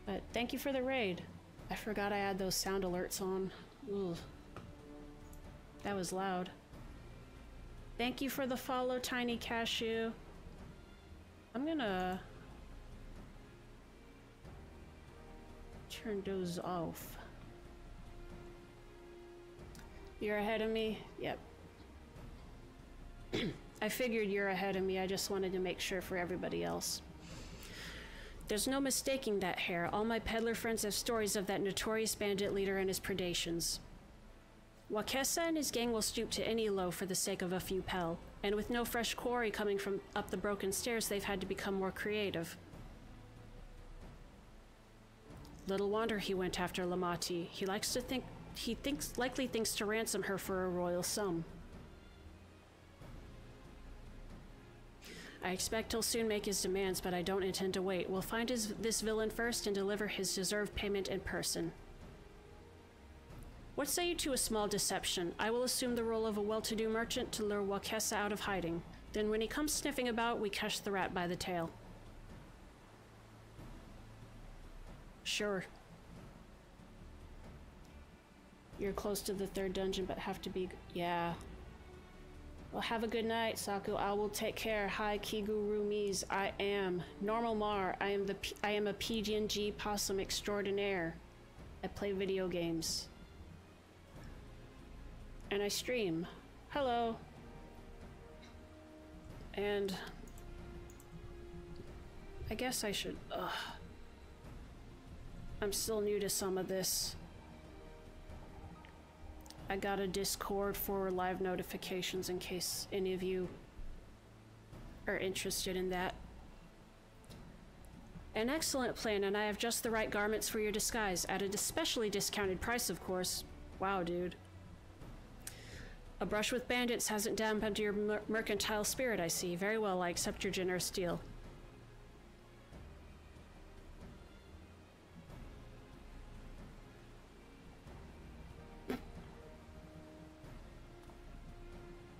But thank you for the raid. I forgot I had those sound alerts on. Ooh. That was loud. Thank you for the follow, Tiny Cashew. I'm gonna turn those off. You're ahead of me? Yep. I figured you're ahead of me. I just wanted to make sure for everybody else. There's no mistaking that hair. All my peddler friends have stories of that notorious bandit leader and his predations. Wakesa and his gang will stoop to any low for the sake of a few pel, and with no fresh quarry coming from up the broken stairs, they've had to become more creative. Little wonder he went after Lamati. He likely thinks to ransom her for a royal sum. I expect he'll soon make his demands, but I don't intend to wait. We'll find this villain first and deliver his deserved payment in person. What say you to a small deception? I will assume the role of a well-to-do merchant to lure Wakesa out of hiding. Then when he comes sniffing about, we catch the rat by the tail. Sure. You're close to the third dungeon, but have to be... Yeah. Well, have a good night, Saku. I will take care. Hi, Kigurumis. I am Normal Mar. I am a PG&G Possum extraordinaire. I play video games. And I stream. Hello. And I guess I should, I'm still new to some of this. I got a Discord for live notifications in case any of you are interested in that. An excellent plan, and I have just the right garments for your disguise, at a especially discounted price, of course. Wow, dude. A brush with bandits hasn't dampened your mercantile spirit, I see. Very well, I accept your generous deal.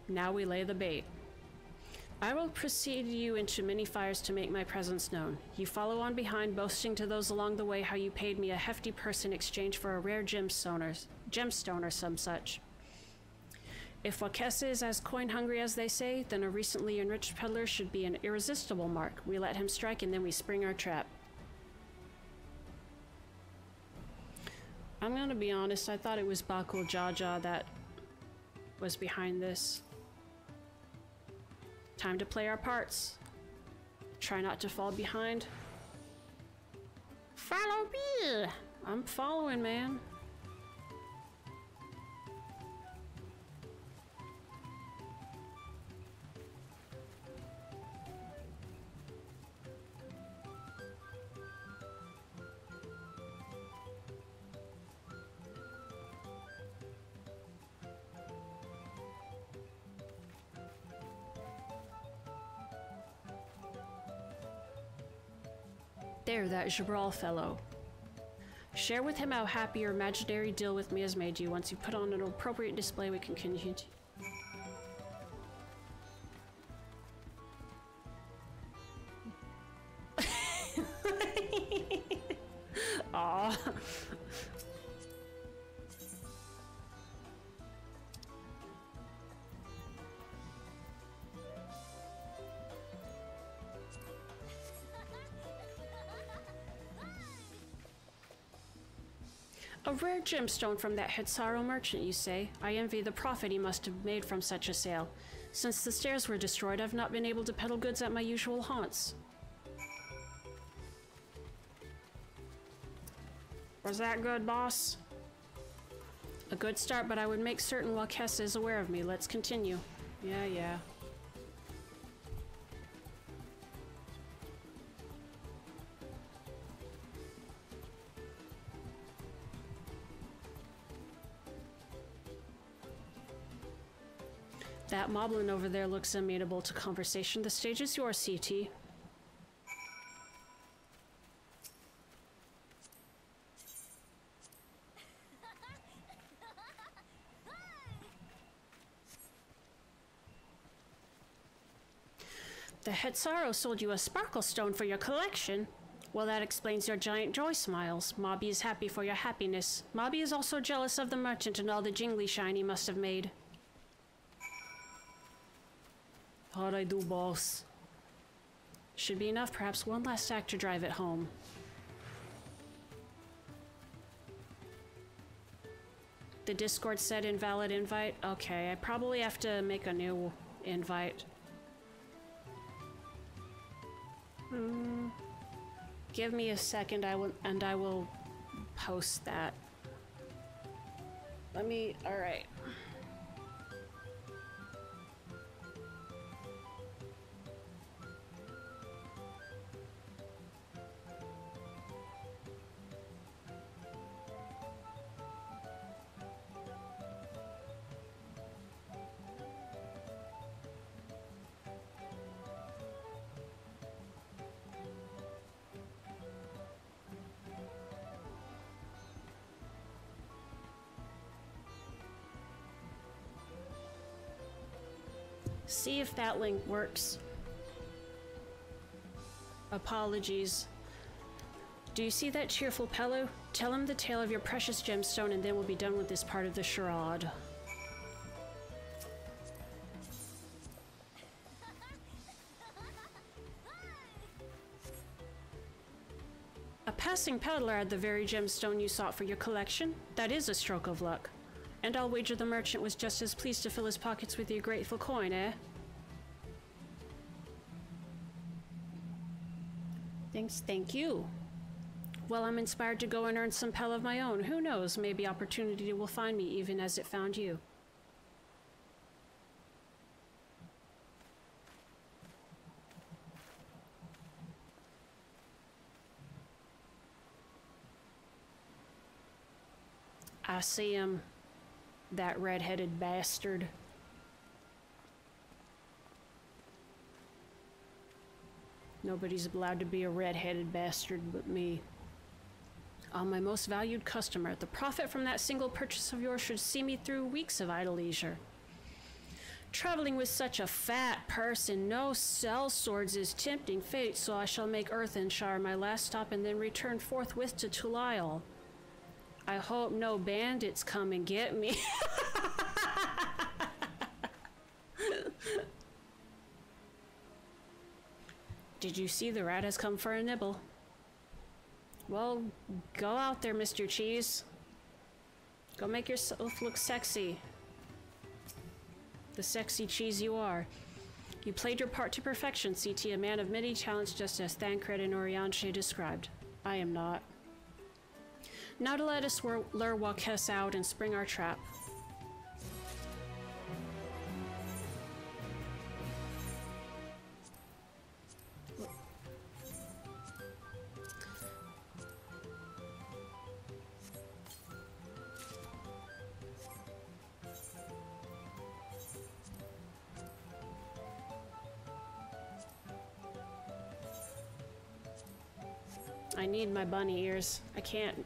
Now we lay the bait. I will precede you into many fires to make my presence known. You follow on behind, boasting to those along the way how you paid me a hefty purse in exchange for a rare gemstone or some such. If Wakesa is as coin-hungry as they say, then a recently enriched peddler should be an irresistible mark. We let him strike and then we spring our trap. I'm gonna be honest, I thought it was Bakul Jaja that was behind this. Time to play our parts. Try not to fall behind. Follow me! I'm following, man. There, that Jabral fellow. Share with him how happy your imaginary deal with me has made you. Once you put on an appropriate display, we can continue. Aww. A rare gemstone from that Hetsaro merchant, you say? I envy the profit he must have made from such a sale. Since the stairs were destroyed, I've not been able to peddle goods at my usual haunts. Was that good, boss? A good start, but I would make certain Wakesa is aware of me. Let's continue. Yeah. That Moblin over there looks amenable to conversation. The stage is yours, CT. The Hetsaro sold you a sparkle stone for your collection. Well, that explains your giant joy smiles. Mobby is happy for your happiness. Mobby is also jealous of the merchant and all the jingly shine he must have made. How'd I do, boss? Should be enough, perhaps one last act to drive it home. The Discord said invalid invite? Okay, I probably have to make a new invite. Give me a second, I will post that. Alright. See if that link works. Apologies. Do you see that cheerful fellow? Tell him the tale of your precious gemstone and then we'll be done with this part of the charade. A passing peddler had the very gemstone you sought for your collection. That is a stroke of luck. And I'll wager the merchant was just as pleased to fill his pockets with your grateful coin, eh? Thank you. Well, I'm inspired to go and earn some pell of my own. Who knows, maybe opportunity will find me even as it found you. I see him, that red-headed bastard. Nobody's allowed to be a red-headed bastard but me. Oh, my most valued customer, the profit from that single purchase of yours should see me through weeks of idle leisure. Traveling with such a fat person, no sell swords is tempting fate, so I shall make Earthenshire my last stop and then return forthwith to Tulisle. I hope no bandits come and get me. Did you see the rat has come for a nibble? Well, go out there, Mr. Cheese. Go make yourself look sexy. The sexy cheese you are. You played your part to perfection, CT, a man of many talents just as Thancred and Orianche described. I am not. Now to let us lure Wakes out and spring our trap. I need my bunny ears. I can't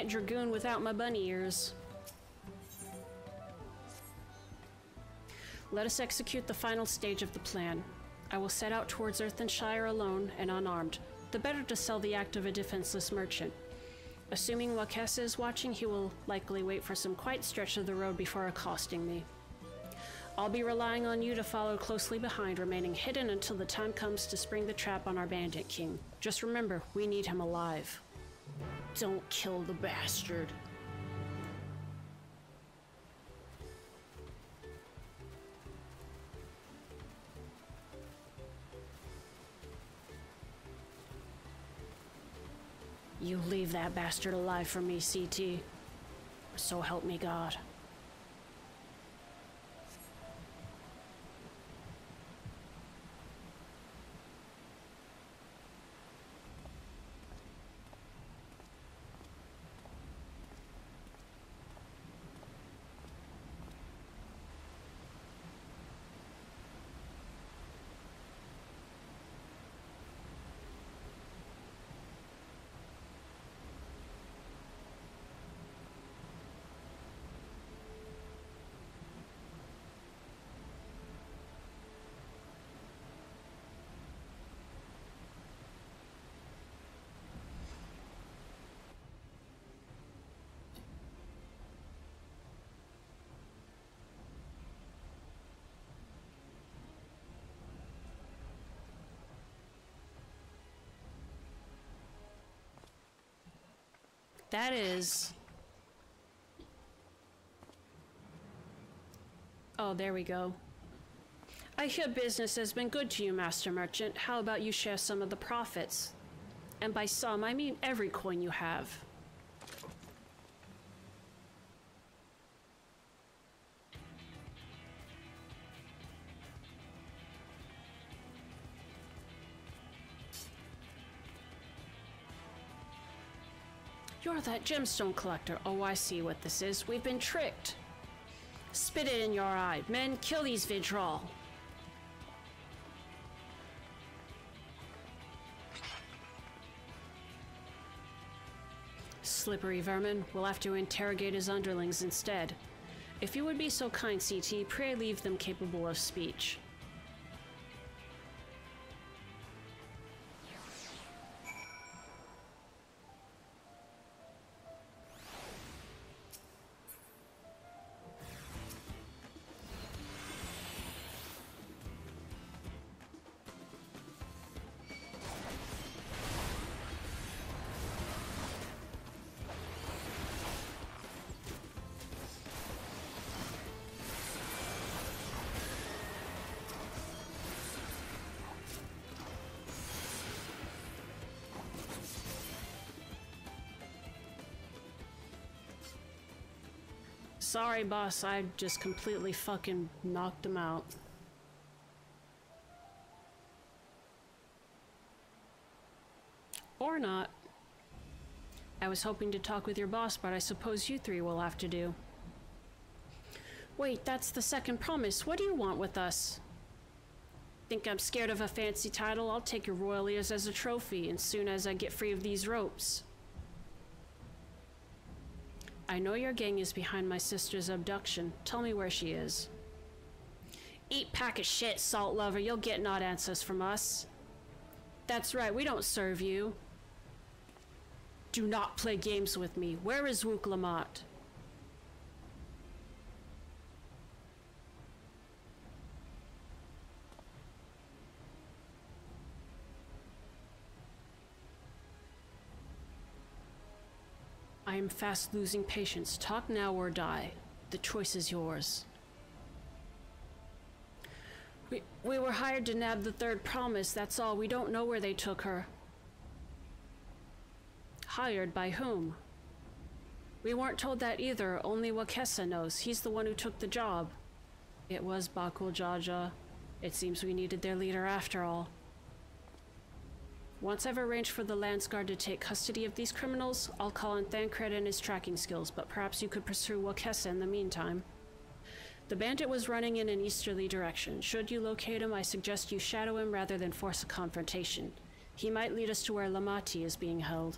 dragoon without my bunny ears. Let us execute the final stage of the plan. I will set out towards Earthenshire alone and unarmed, the better to sell the act of a defenseless merchant. Assuming Wakes is watching, he will likely wait for some quiet stretch of the road before accosting me. I'll be relying on you to follow closely behind, remaining hidden until the time comes to spring the trap on our bandit king. Just remember, we need him alive. Don't kill the bastard. You leave that bastard alive for me, CT. So help me God. That is... Oh, there we go. I hear business has been good to you, Master Merchant. How about you share some of the profits? And by some, I mean every coin you have. You're that gemstone collector. Oh, I see what this is. We've been tricked. Spit it in your eye. Men, kill these Vidral. Slippery vermin. We'll have to interrogate his underlings instead. If you would be so kind, CT, pray leave them capable of speech. Sorry, boss, I just completely fucking knocked him out. Or not. I was hoping to talk with your boss, but I suppose you three will have to do. Wait, that's the second promise. What do you want with us? Think I'm scared of a fancy title? I'll take your royal ears as a trophy, as soon as I get free of these ropes. I know your gang is behind my sister's abduction. Tell me where she is. Eat pack of shit, salt lover. You'll get not answers from us. That's right, we don't serve you. Do not play games with me. Where is Wuk Lamat? I am fast losing patience. Talk now or die. The choice is yours. We were hired to nab the third promise, that's all. We don't know where they took her. Hired by whom? We weren't told that either. Only Wakesa knows. He's the one who took the job. It was Bakul Jaja. It seems we needed their leader after all. Once I've arranged for the Landsguard to take custody of these criminals, I'll call on Thancred and his tracking skills, but perhaps you could pursue Wakesa in the meantime. The bandit was running in an easterly direction. Should you locate him, I suggest you shadow him rather than force a confrontation. He might lead us to where Lamati is being held.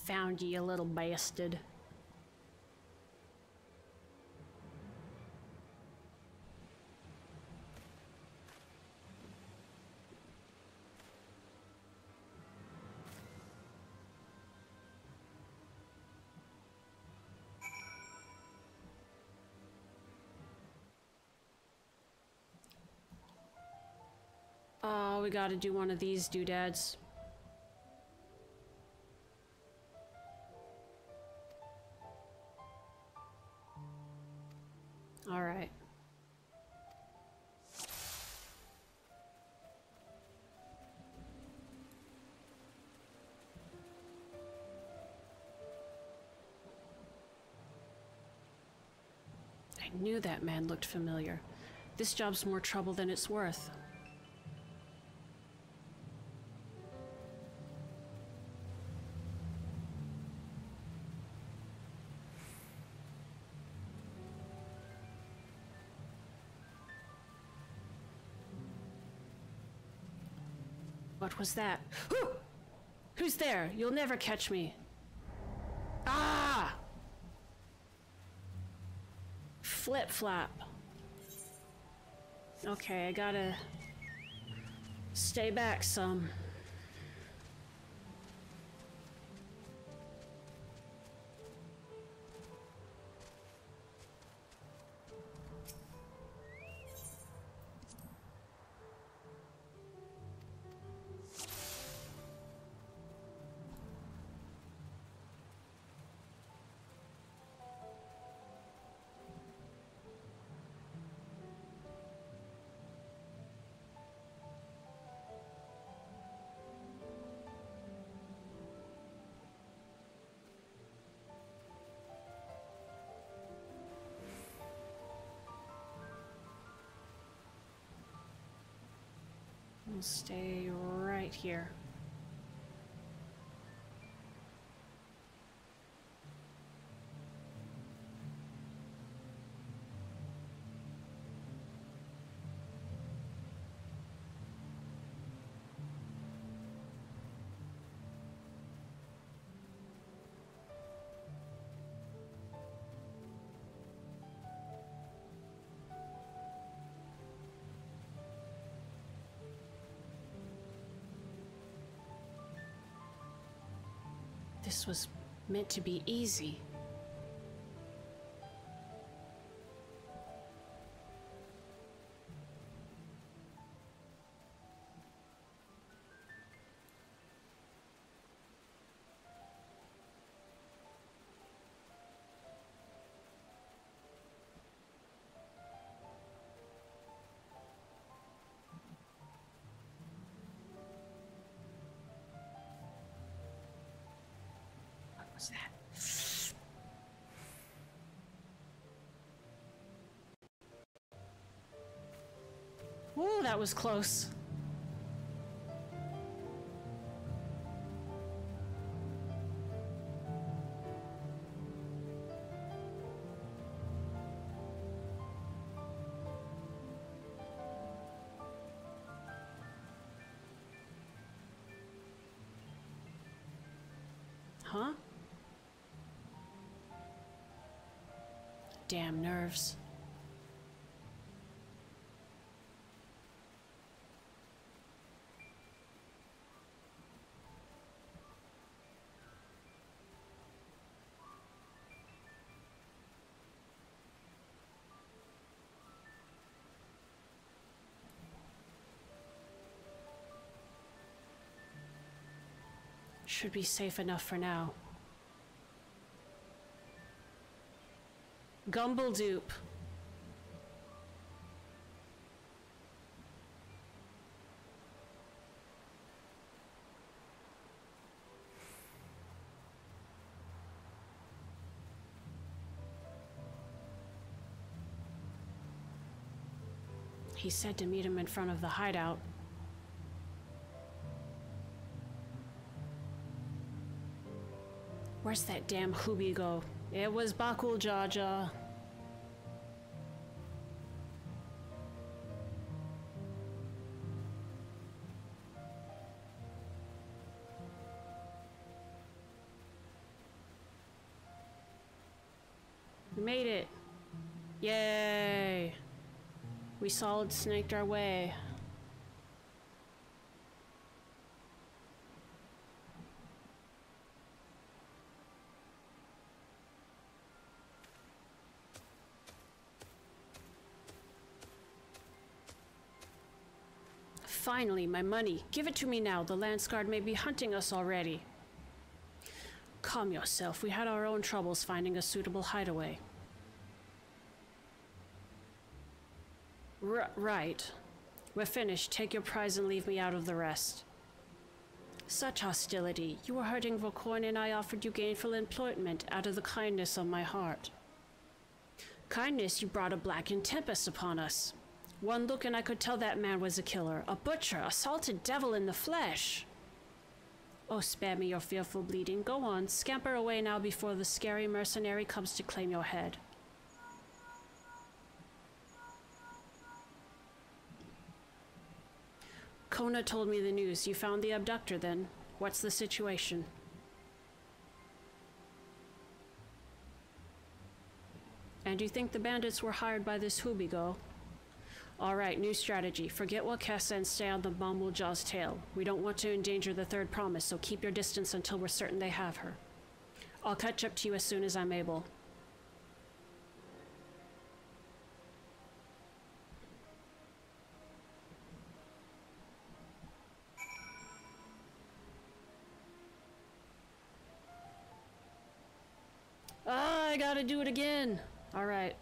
Found you little bastard. Oh, we gotta do one of these doodads. All right. I knew that man looked familiar. This job's more trouble than it's worth. What was that? Who's there? You'll never catch me. Ah! Flip-flap. Okay, I gotta stay back some. We'll stay right here. this was meant to be easy. Was that? Ooh, that was close. Huh? Damn nerves. Should be safe enough for now. Gumbledupe. He said to meet him in front of the hideout. Where's that damn Hoobie go? It was Bakul Jaja. We made it. Yay. We solid snaked our way. Finally, my money. Give it to me now. The Lance Guard may be hunting us already. Calm yourself. We had our own troubles finding a suitable hideaway. Right. We're finished. Take your prize and leave me out of the rest. Such hostility. You were hurting Volcorn and I offered you gainful employment out of the kindness of my heart. Kindness, you brought a blackened tempest upon us. One look and I could tell that man was a killer, a butcher, a salted devil in the flesh. Oh, spare me your fearful bleeding. Go on, scamper away now before the scary mercenary comes to claim your head. Kona told me the news. You found the abductor then. What's the situation? And you think the bandits were hired by this Hoobigo? Alright, new strategy. Forget Wakessa and stay on the Bumblejaw's tail. We don't want to endanger the third promise, so keep your distance until we're certain they have her. I'll catch up to you as soon as I'm able. Ah, I gotta do it again. Alright.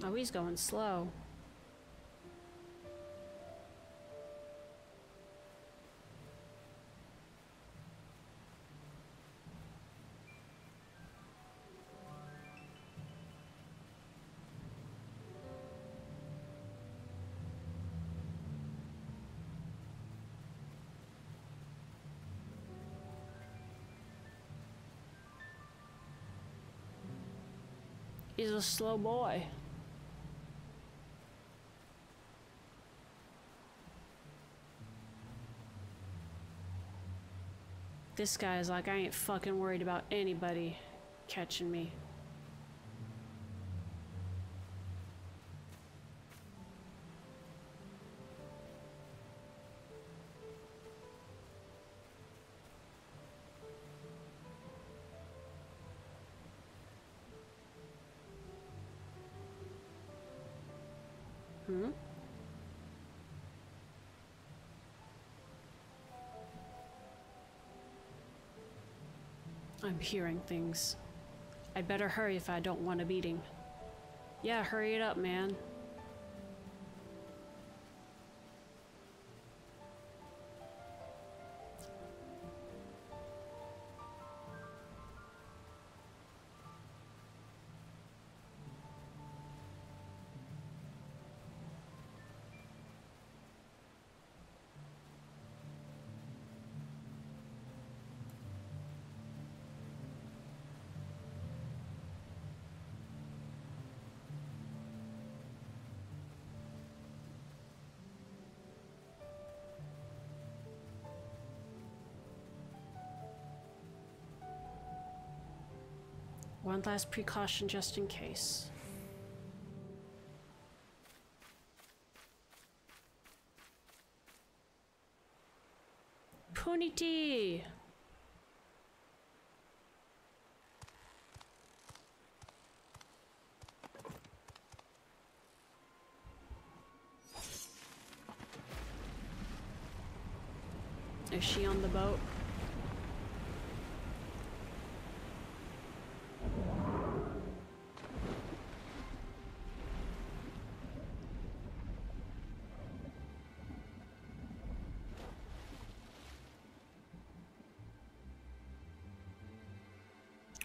Oh, he's going slow. He's a slow boy. This guy is like, I ain't fucking worried about anybody catching me. Hmm? I'm hearing things. I'd better hurry if I don't want a beating. Yeah, hurry it up, man. One last precaution just in case. Puniti! Is she on the boat?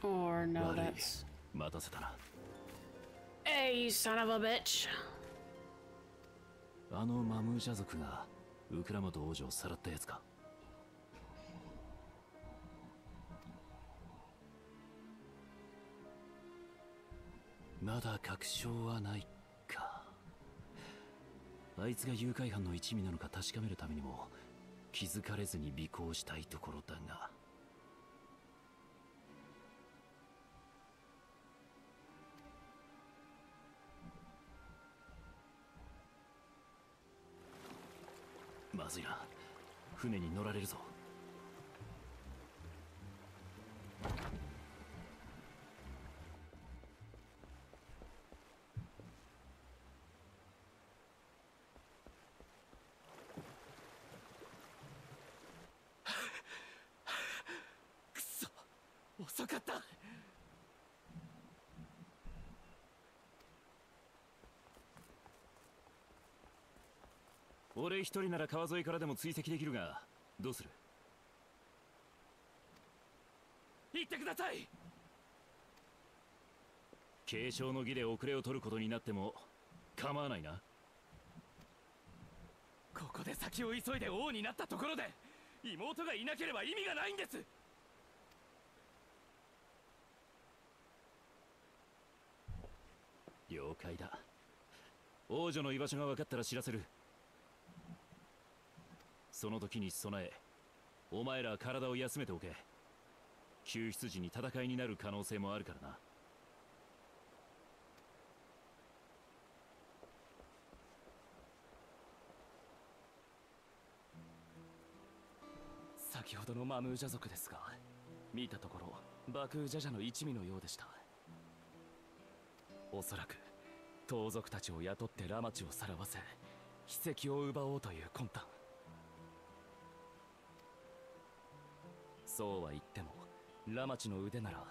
Or no, that's... 待たせたな。 Hey, you son of a bitch! あのマムージャ族がウクラマト王女をさらったやつか。まだ確証はないか。あいつが誘拐犯の一味なのか確かめるためにも気づかれずに尾行したいところだが。まずいな。船に乗られるぞ。くそ、遅かった。俺一人なら川沿いからでも追跡できるが、どうする？行ってください。継承の儀で遅れを取ることになっても構わないな。ここで先を急いで王になったところで妹がいなければ意味がないんです。了解だ。王女の居場所が分かったら知らせる。その時に備え、お前ら体を休めておけ。救出時に戦いになる可能性もあるからな。先ほどのマムージャ族ですが、見たところバクージャジャの一味のようでした。おそらく盗賊たちを雇ってラマチをさらわせ秘跡を奪おうという魂胆。そうは言ってもラマチの腕なら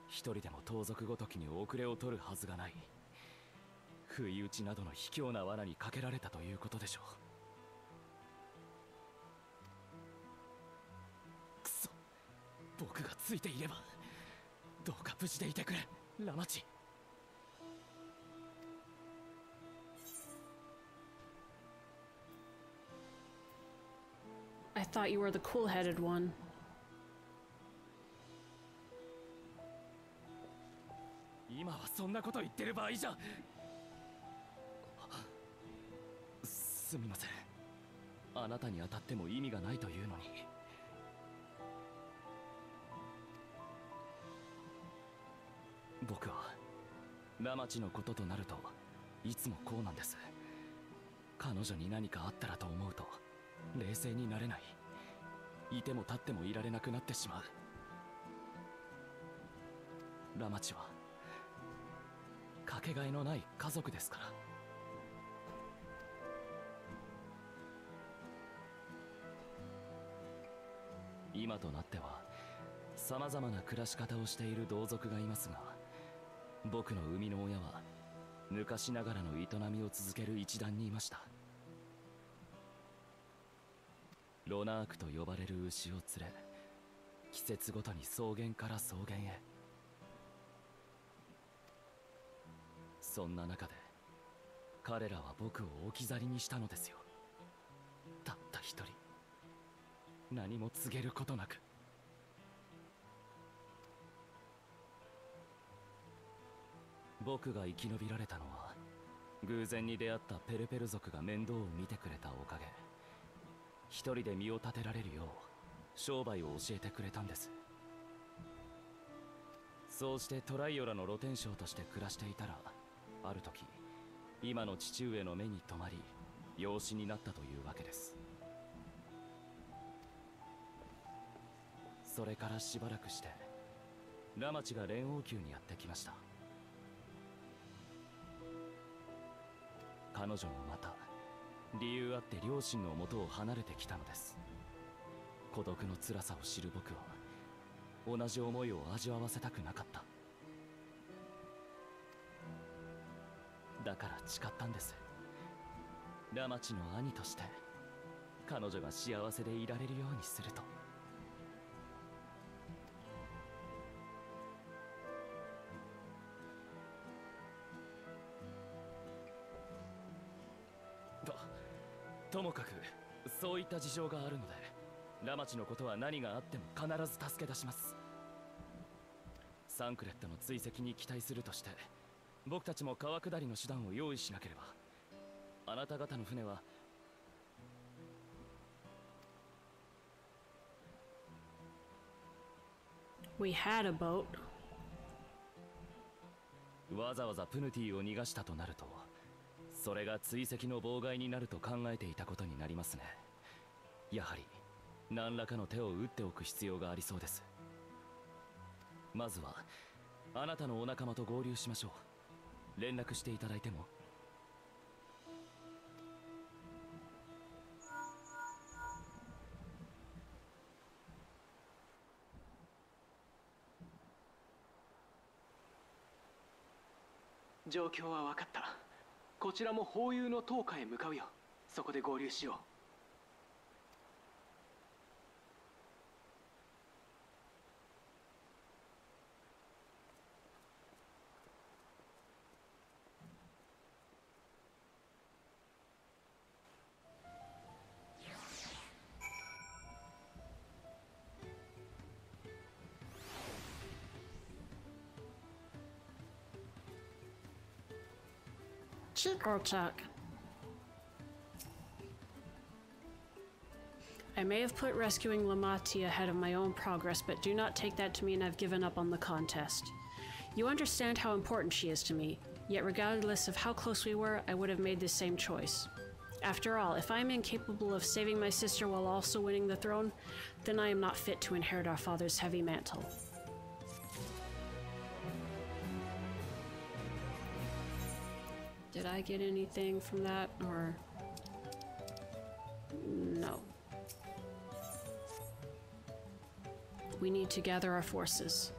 一人でも盗賊ごときに遅れを取るはずがない。不意打ちなどの卑怯な罠にかけられたということでしょう。くそ、僕がついていれば。どうか無事でいてくれ、ラマチ。I thought you were the cool-headed one. 今はそんなこと言ってる場合じゃ。すみません。あなたに当たっても意味がないというのに。僕はラマチのこととなるといつもこうなんです。彼女に何かあったらと思うと冷静になれない。いても立ってもいられなくなってしまう。ラマチはかけがえのない家族ですから。今となっては様々な暮らし方をしている同族がいますが、僕の生みの親は昔ながらの営みを続ける一団にいました。ロナークと呼ばれる牛を連れ、季節ごとに草原から草原へ。そんな中で彼らは僕を置き去りにしたのですよ。たった一人、何も告げることなく。僕が生き延びられたのは偶然に出会ったペルペル族が面倒を見てくれたおかげ。一人で身を立てられるよう商売を教えてくれたんです。そうしてトライオラの露天商として暮らしていたら、ある時今の父上の目に留まり養子になったというわけです。それからしばらくしてラマチが連王宮にやってきました。彼女もまた理由あって両親の元を離れてきたのです。孤独の辛さを知る僕は同じ思いを味わわせたくなかった。だから誓ったんです。ラマチの兄として彼女が幸せでいられるようにすると。ともかくそういった事情があるので、ラマチのことは何があっても必ず助け出します。サンクレットの追跡に期待するとして、僕たちも川下りの手段を用意しなければ。あなた方の船はWe had a boat. わざわざプヌティを逃がしたとなると、それが追跡の妨害になると考えていたことになりますね。やはり何らかの手を打っておく必要がありそうです。まずはあなたのお仲間と合流しましょう。連絡していただいても。状況は分かった。こちらもホーユーの塔下へ向かうよ。そこで合流しよう。Chico Chuck. I may have put rescuing Lamati ahead of my own progress, but do not take that to mean I've given up on the contest. You understand how important she is to me, yet regardless of how close we were, I would have made the same choice. After all, if I am incapable of saving my sister while also winning the throne, then I am not fit to inherit our father's heavy mantle. Did I get anything from that, or... No. We need to gather our forces.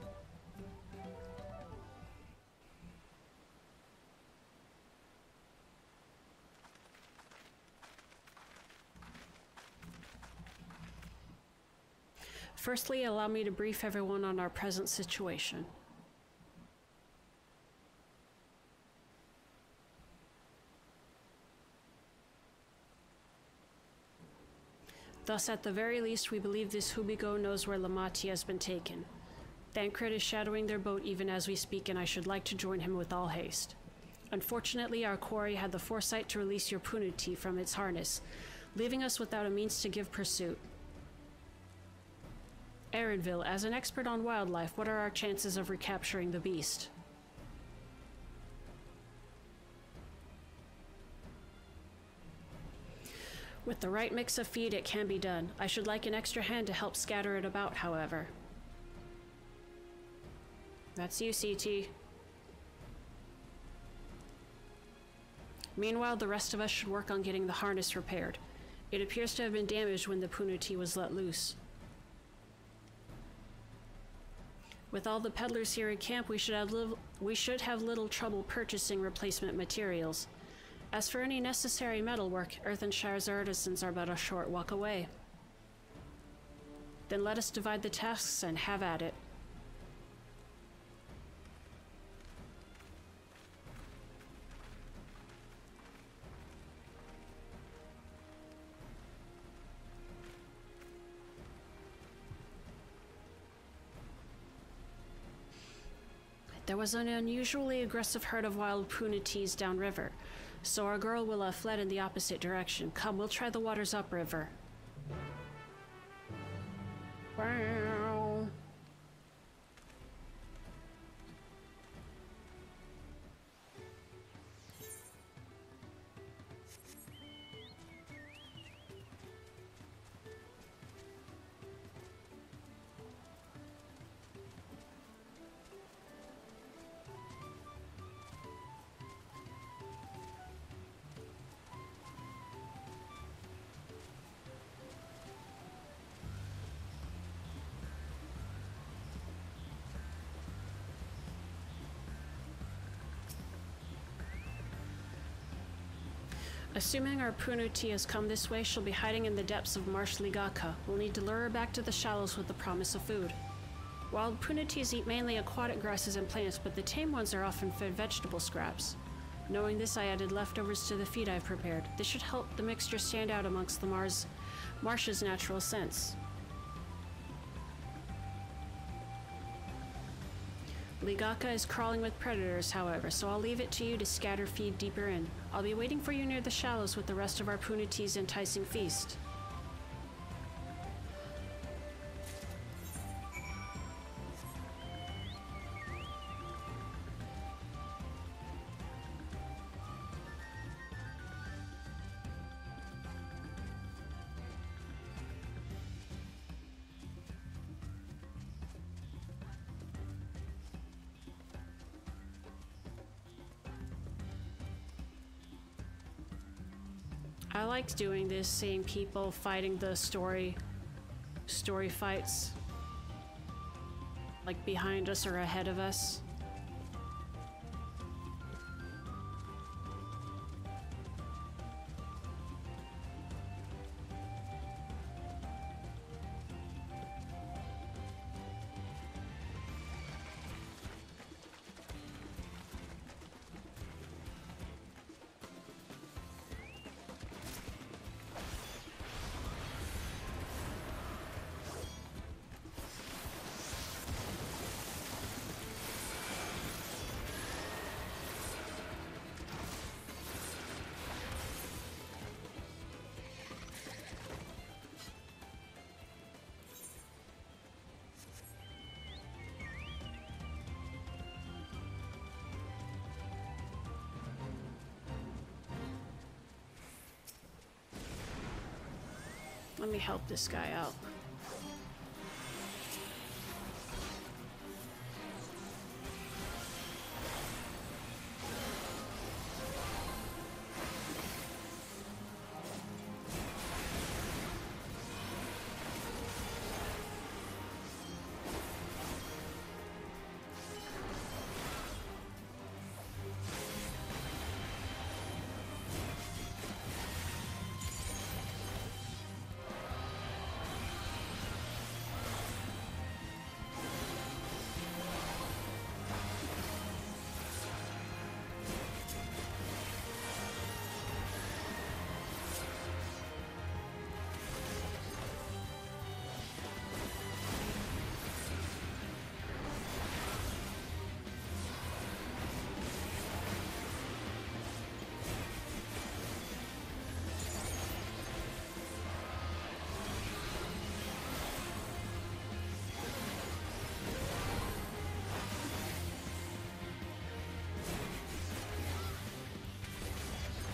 Firstly, allow me to brief everyone on our present situation. Thus, at the very least, we believe this Hubigo knows where Lamati has been taken. Thancred is shadowing their boat even as we speak, and I should like to join him with all haste. Unfortunately, our quarry had the foresight to release your Punuti from its harness, leaving us without a means to give pursuit. Aaronville, as an expert on wildlife, what are our chances of recapturing the beast? With the right mix of feed, it can be done. I should like an extra hand to help scatter it about, however. That's you, CT. Meanwhile, the rest of us should work on getting the harness repaired. It appears to have been damaged when the Punuti was let loose. With all the peddlers here in camp, we should have little trouble purchasing replacement materials. As for any necessary metalwork, Earthenshire's artisans are but a short walk away. Then let us divide the tasks and have at it. There was an unusually aggressive herd of wild punatees downriver, so our girl will have fled in the opposite direction. Come, we'll try the waters upriver. Wow. Assuming our Punutee has come this way, she'll be hiding in the depths of Marsh Ligaka. We'll need to lure her back to the shallows with the promise of food. Wild Punatees eat mainly aquatic grasses and plants, but the tame ones are often fed vegetable scraps. Knowing this, I added leftovers to the feed I've prepared. This should help the mixture stand out amongst the marsh's natural scents. Ligaka is crawling with predators, however, so I'll leave it to you to scatter feed deeper in. I'll be waiting for you near the shallows with the rest of our Punatee's enticing feast. I liked doing this, seeing people fighting the story fights, like behind us or ahead of us. Let me help this guy out.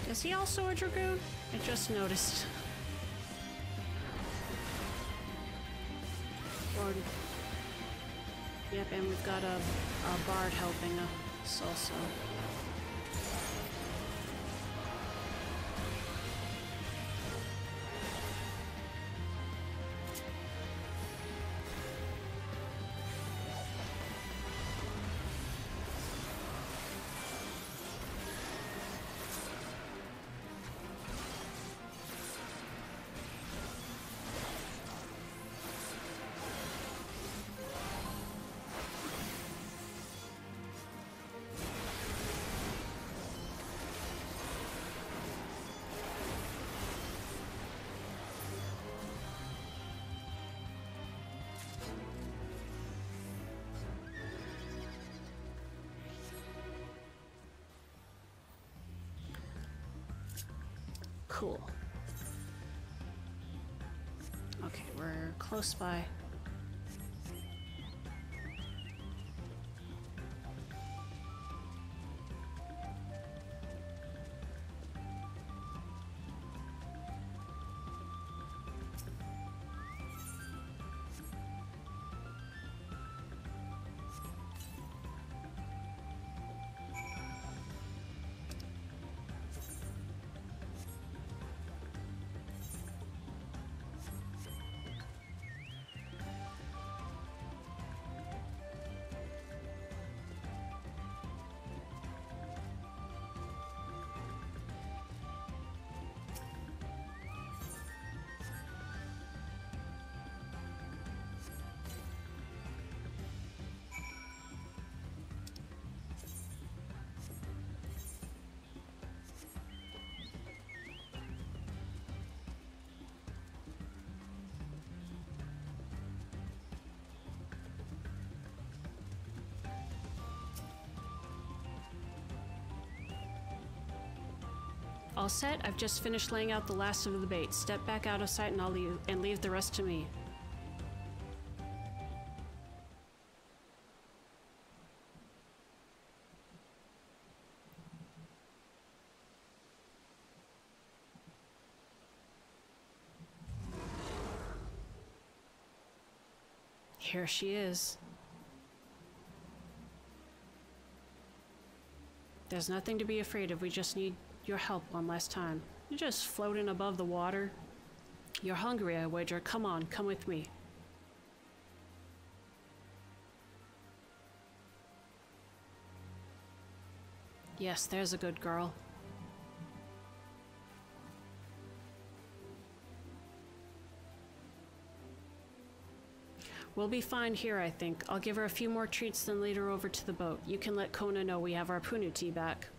Is he also a Dragoon? I just noticed. Yep, and we've got a bard helping us also. Cool. Okay, we're close by. All set. I've just finished laying out the last of the bait. Step back out of sight and I'll leave the rest to me. Here she is. There's nothing to be afraid of. We just need your help one last time. You're just floating above the water. You're hungry, I wager. Come on, come with me. Yes, there's a good girl. We'll be fine here, I think. I'll give her a few more treats, then lead her over to the boat. You can let Kona know we have our Punu tea back.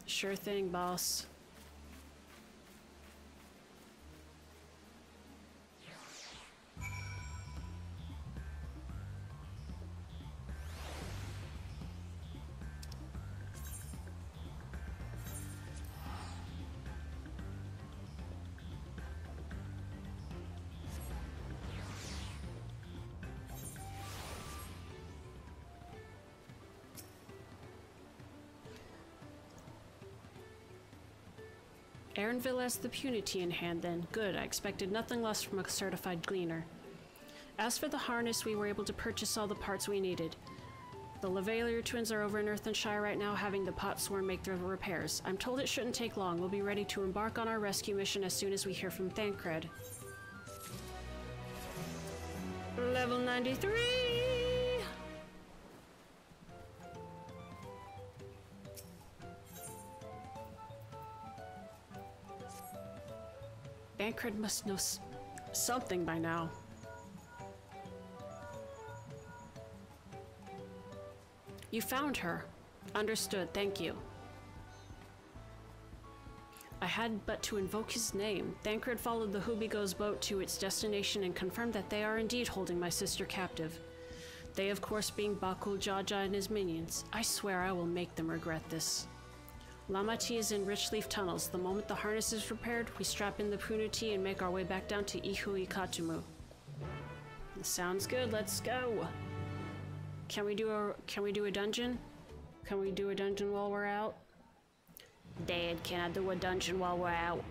Sure thing, boss. Aaronville has the punity in hand then. Good, I expected nothing less from a certified gleaner. As for the harness, we were able to purchase all the parts we needed. The Lavalier twins are over in Earthenshire right now having the pot swarm make the repairs. I'm told it shouldn't take long. We'll be ready to embark on our rescue mission as soon as we hear from Thancred. Level 93! Thancred must know something by now. You found her. Understood, thank you. I had but to invoke his name. Thancred followed the Hubigo's boat to its destination and confirmed that they are indeed holding my sister captive. They, of course, being Bakul Jaja and his minions. I swear I will make them regret this. Lamati is in Richleaf Tunnels. The moment the harness is repaired, we strap in the Punu and make our way back down to Ihui Katumu. Sounds good, let's go. Can we do a dungeon? Can we do a dungeon while we're out? Dad, can I do a dungeon while we're out?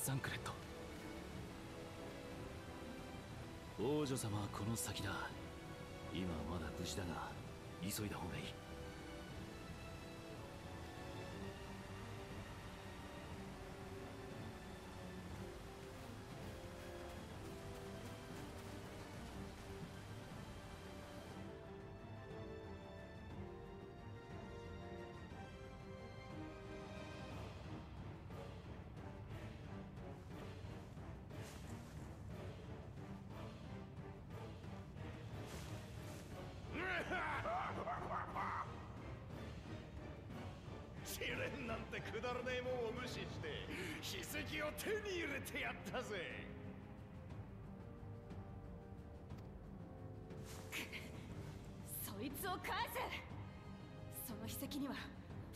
サンクレット。王女様はこの先だ。今はまだ無事だが、急いだ方がいい。ってくだらねえもんを無視して筆跡を手に入れてやったぜ。そいつを返せ。その筆跡には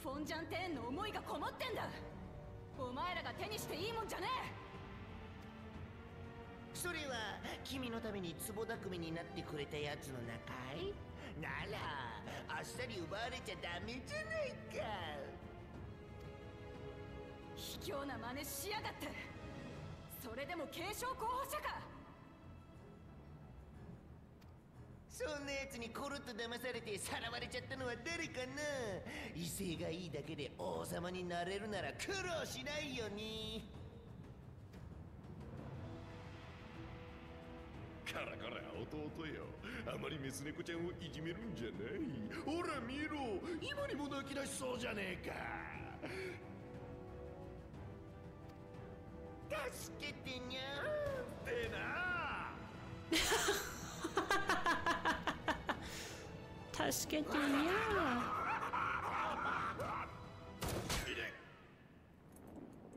フォンジャンテーンの思いがこもってんだ。お前らが手にしていいもんじゃねえ。それは君のために壺匠になってくれたやつの中いならあっさり奪われちゃダメじゃないか。卑怯な真似しやがって。それでも継承候補者か。そんなやつにコロッと騙されてさらわれちゃったのは誰かな。威勢がいいだけで王様になれるなら苦労しないよね。カラカラ弟よ、あまりメス猫ちゃんをいじめるんじゃない。ほら見ろ、今にも泣き出しそうじゃねえか。助けてにゃーってな。助けてにゃ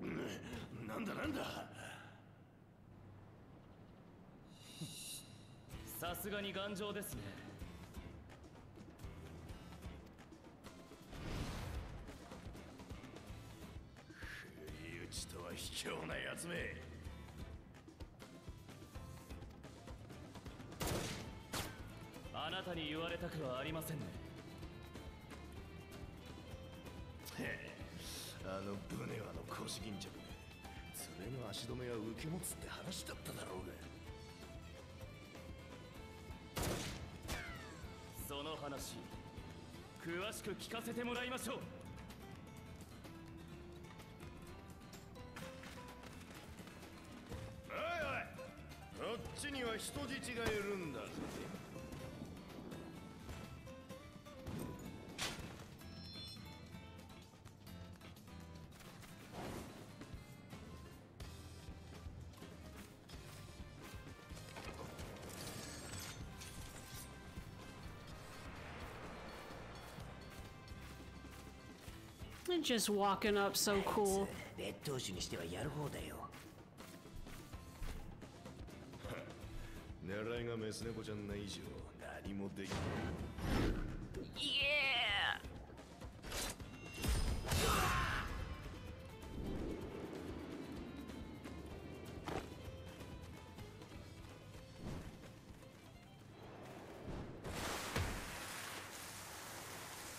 ー。なんだなんだ。さすがに頑丈ですね。不意打ちとは卑怯なやつめ。あなたに言われたくはありませんね。あのブネワの腰巾着め、連れの足止めは受け持つって話だっただろうが。その話詳しく聞かせてもらいましょう。おいおい、こっちには人質がいるんだぜ。And just walking up so cool. 劣等種にしてはやる方だよ。狙いがメス猫ちゃんな以上何もできない。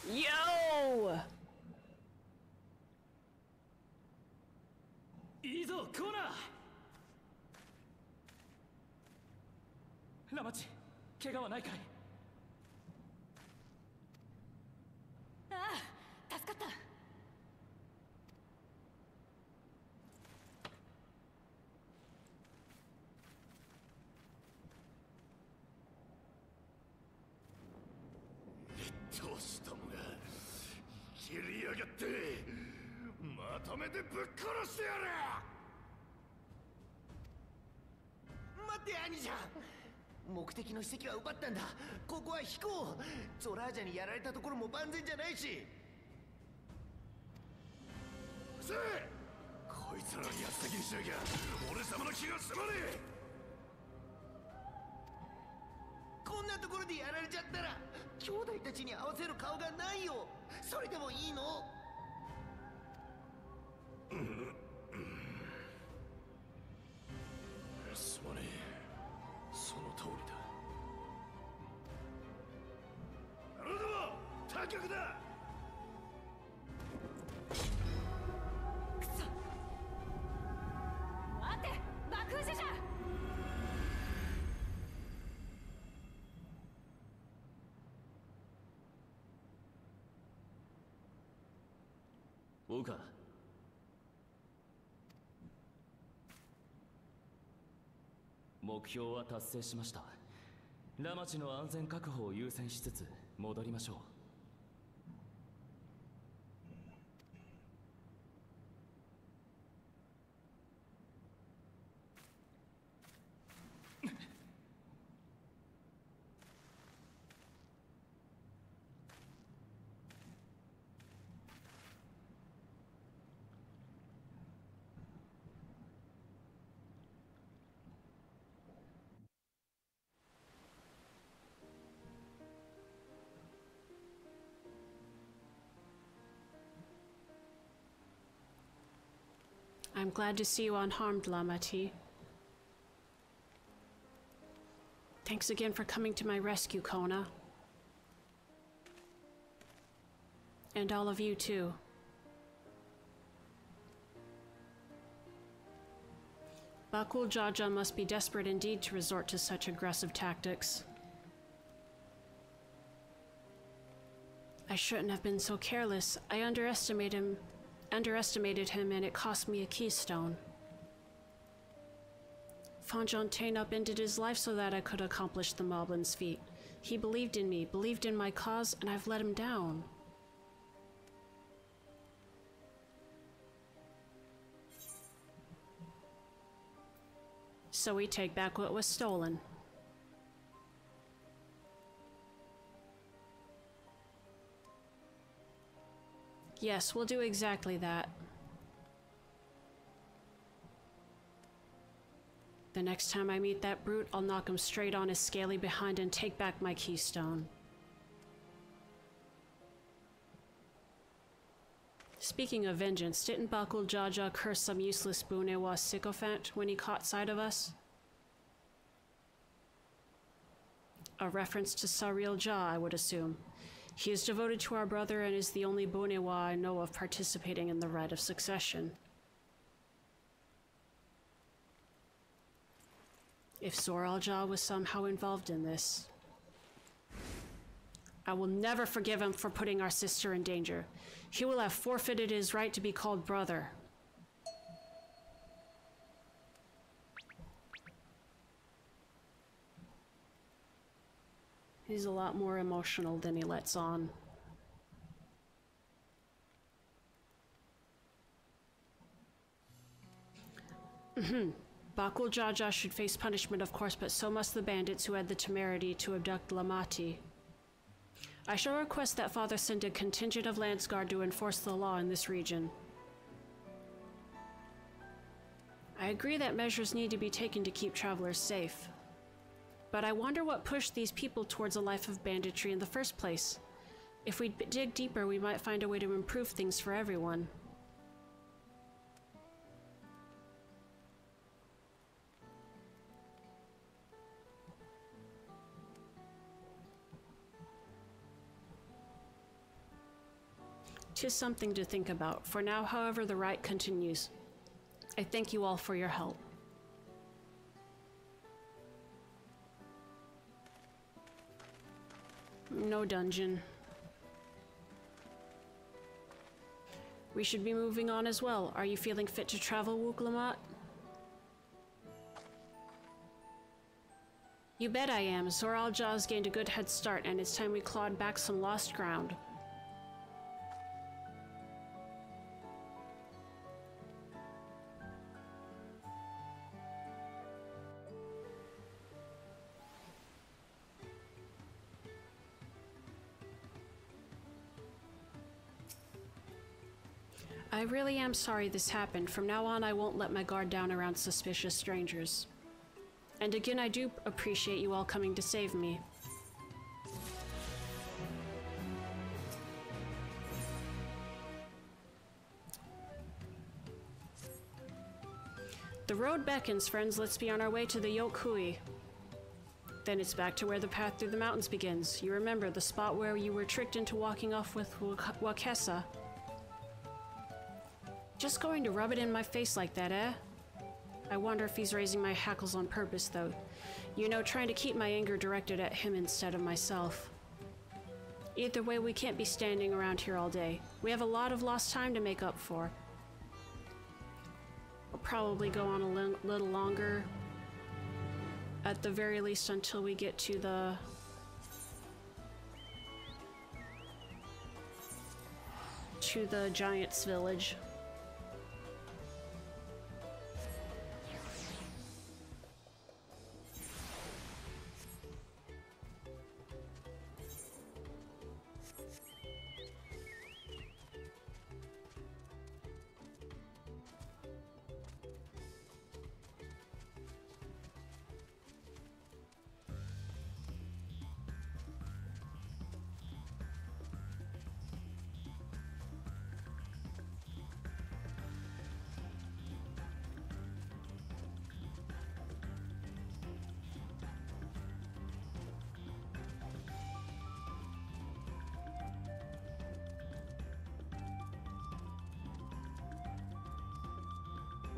Yo! いいぞコーナー。ラマチ、怪我はないかい？ああ、助かった。劣等種どもが切りやがって、まとめてぶっ殺してやる。待って兄者、目的の史跡は奪ったんだ。ここは飛行。ゾラージャにやられたところも万全じゃないし。せえ、こいつらのやつ先にしなきゃ俺様の気が済まねえ。こんなところでやられちゃったら兄弟たちに合わせる顔がないよ。それでもいいの？すまねえ、その通りだ。なるほど、他局だ。くそ、待て、爆風車じゃ。ウカ、目標は達成しました。ラマチの安全確保を優先しつつ戻りましょう。I'm glad to see you unharmed, Lamati. Thanks again for coming to my rescue, Kona. And all of you, too. Bakul Jaja must be desperate indeed to resort to such aggressive tactics. I shouldn't have been so careless. I underestimated him and it cost me a keystone. Fonjontaine upended his life so that I could accomplish the Moblins' feat. He believed in me, believed in my cause, and I've let him down. So we take back what was stolen. Yes, we'll do exactly that. The next time I meet that brute, I'll knock him straight on his scaly behind and take back my keystone. Speaking of vengeance, didn't Bakul Jaja curse some useless Bunewa sycophant when he caught sight of us? A reference to Saril Ja, I would assume. He is devoted to our brother and is the only Bunewa I know of participating in the rite of succession. If Zoral Ja was somehow involved in this, I will never forgive him for putting our sister in danger. He will have forfeited his right to be called brother. He's a lot more emotional than he lets on. Bakul Jaja should face punishment, of course, but so must the bandits who had the temerity to abduct Lamati. I shall request that Father send a contingent of Lance Guard to enforce the law in this region. I agree that measures need to be taken to keep travelers safe. But I wonder what pushed these people towards a life of banditry in the first place. If we dig deeper, we might find a way to improve things for everyone. Tis something to think about. For now, however, the rite continues. I thank you all for your help. No dungeon. We should be moving on as well. Are you feeling fit to travel, Wuk Lamat? You bet I am. Zoral Ja's gained a good head start, and it's time we clawed back some lost ground. I really am sorry this happened. From now on, I won't let my guard down around suspicious strangers. And again, I do appreciate you all coming to save me. The road beckons, friends. Let's be on our way to the Yokui. Then it's back to where the path through the mountains begins. You remember the spot where you were tricked into walking off with Wakesa. Just going to rub it in my face like that, eh? I wonder if he's raising my hackles on purpose, though. You know, trying to keep my anger directed at him instead of myself. Either way, we can't be standing around here all day. We have a lot of lost time to make up for. We'll probably go on a little longer. At the very least, until we get to the Giants' village.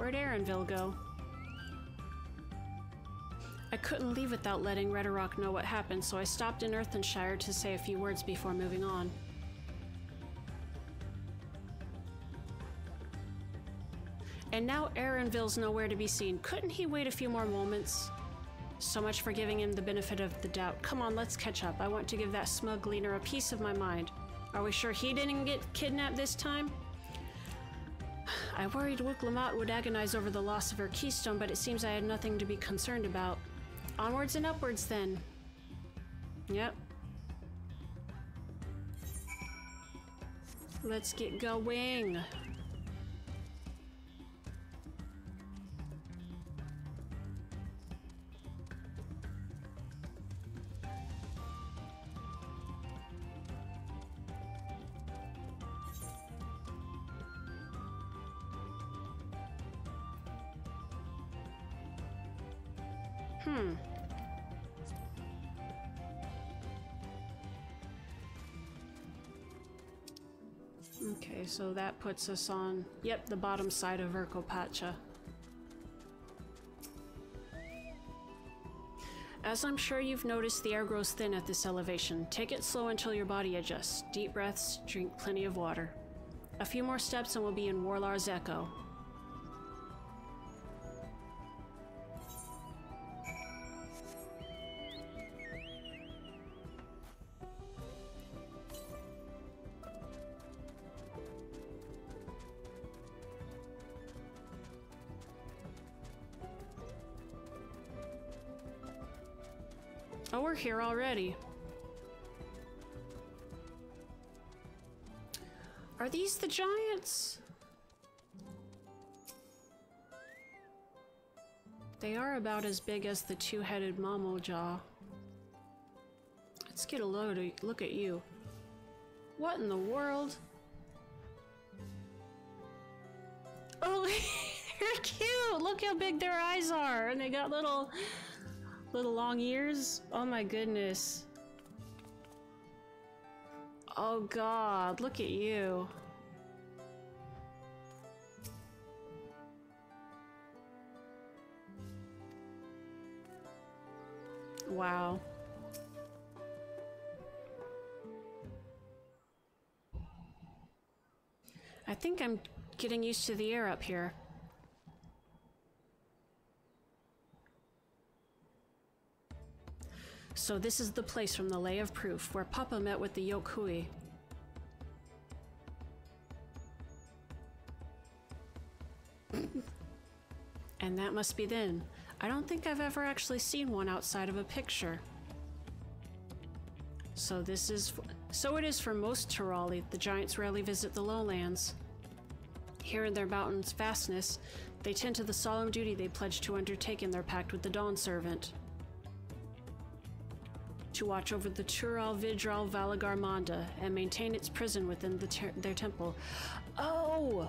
Where'd Aaronville go? I couldn't leave without letting Redarock know what happened, so I stopped in Earthenshire to say a few words before moving on. And now Aaronville's nowhere to be seen. Couldn't he wait a few more moments? So much for giving him the benefit of the doubt. Come on, let's catch up. I want to give that smug gleaner a piece of my mind. Are we sure he didn't get kidnapped this time? I worried Wuk Lamat would agonize over the loss of her keystone, but it seems I had nothing to be concerned about. Onwards and upwards, then. Yep. Let's get going. Okay, so that puts us on, yep, the bottom side of Urkopacha. As I'm sure you've noticed, the air grows thin at this elevation. Take it slow until your body adjusts. Deep breaths, drink plenty of water. A few more steps and we'll be in Warlar's Echo. Oh, we're here already. Are these the giants? They are about as big as the two-headed Mamojaw. Let's get a look at you. What in the world? Oh, they're cute! Look how big their eyes are! And they got little long ears. Oh my goodness. Oh god, look at you. Wow. I think I'm getting used to the air up here. So this is the place from the Lay of Proof, where Papa met with the Yokui. And that must be then. I don't think I've ever actually seen one outside of a picture. So so it is for most Turali. The giants rarely visit the lowlands. Here in their mountain's vastness, they tend to the solemn duty they pledged to undertake in their pact with the Dawn Servant. To watch over the Tural Vidral Valagarmanda and maintain its prison within their temple. Oh!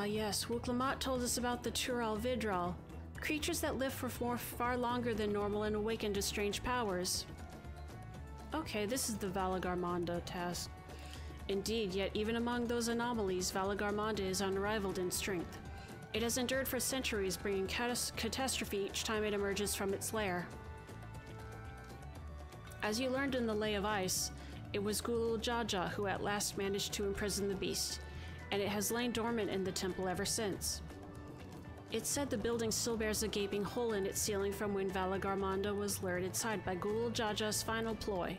Yes, Wuk Lamat told us about the Tural Vidral, creatures that live for far longer than normal and awaken to strange powers. Okay, this is the Valagarmanda task. Indeed, yet even among those anomalies, Valagarmanda is unrivaled in strength. It has endured for centuries, bringing catastrophe each time it emerges from its lair. As you learned in the Lay of Ice, it was Gulul Jaja who at last managed to imprison the beast, and it has lain dormant in the temple ever since. It's said the building still bears a gaping hole in its ceiling from when Valagarmanda was lured inside by Gulul Jaja's final ploy.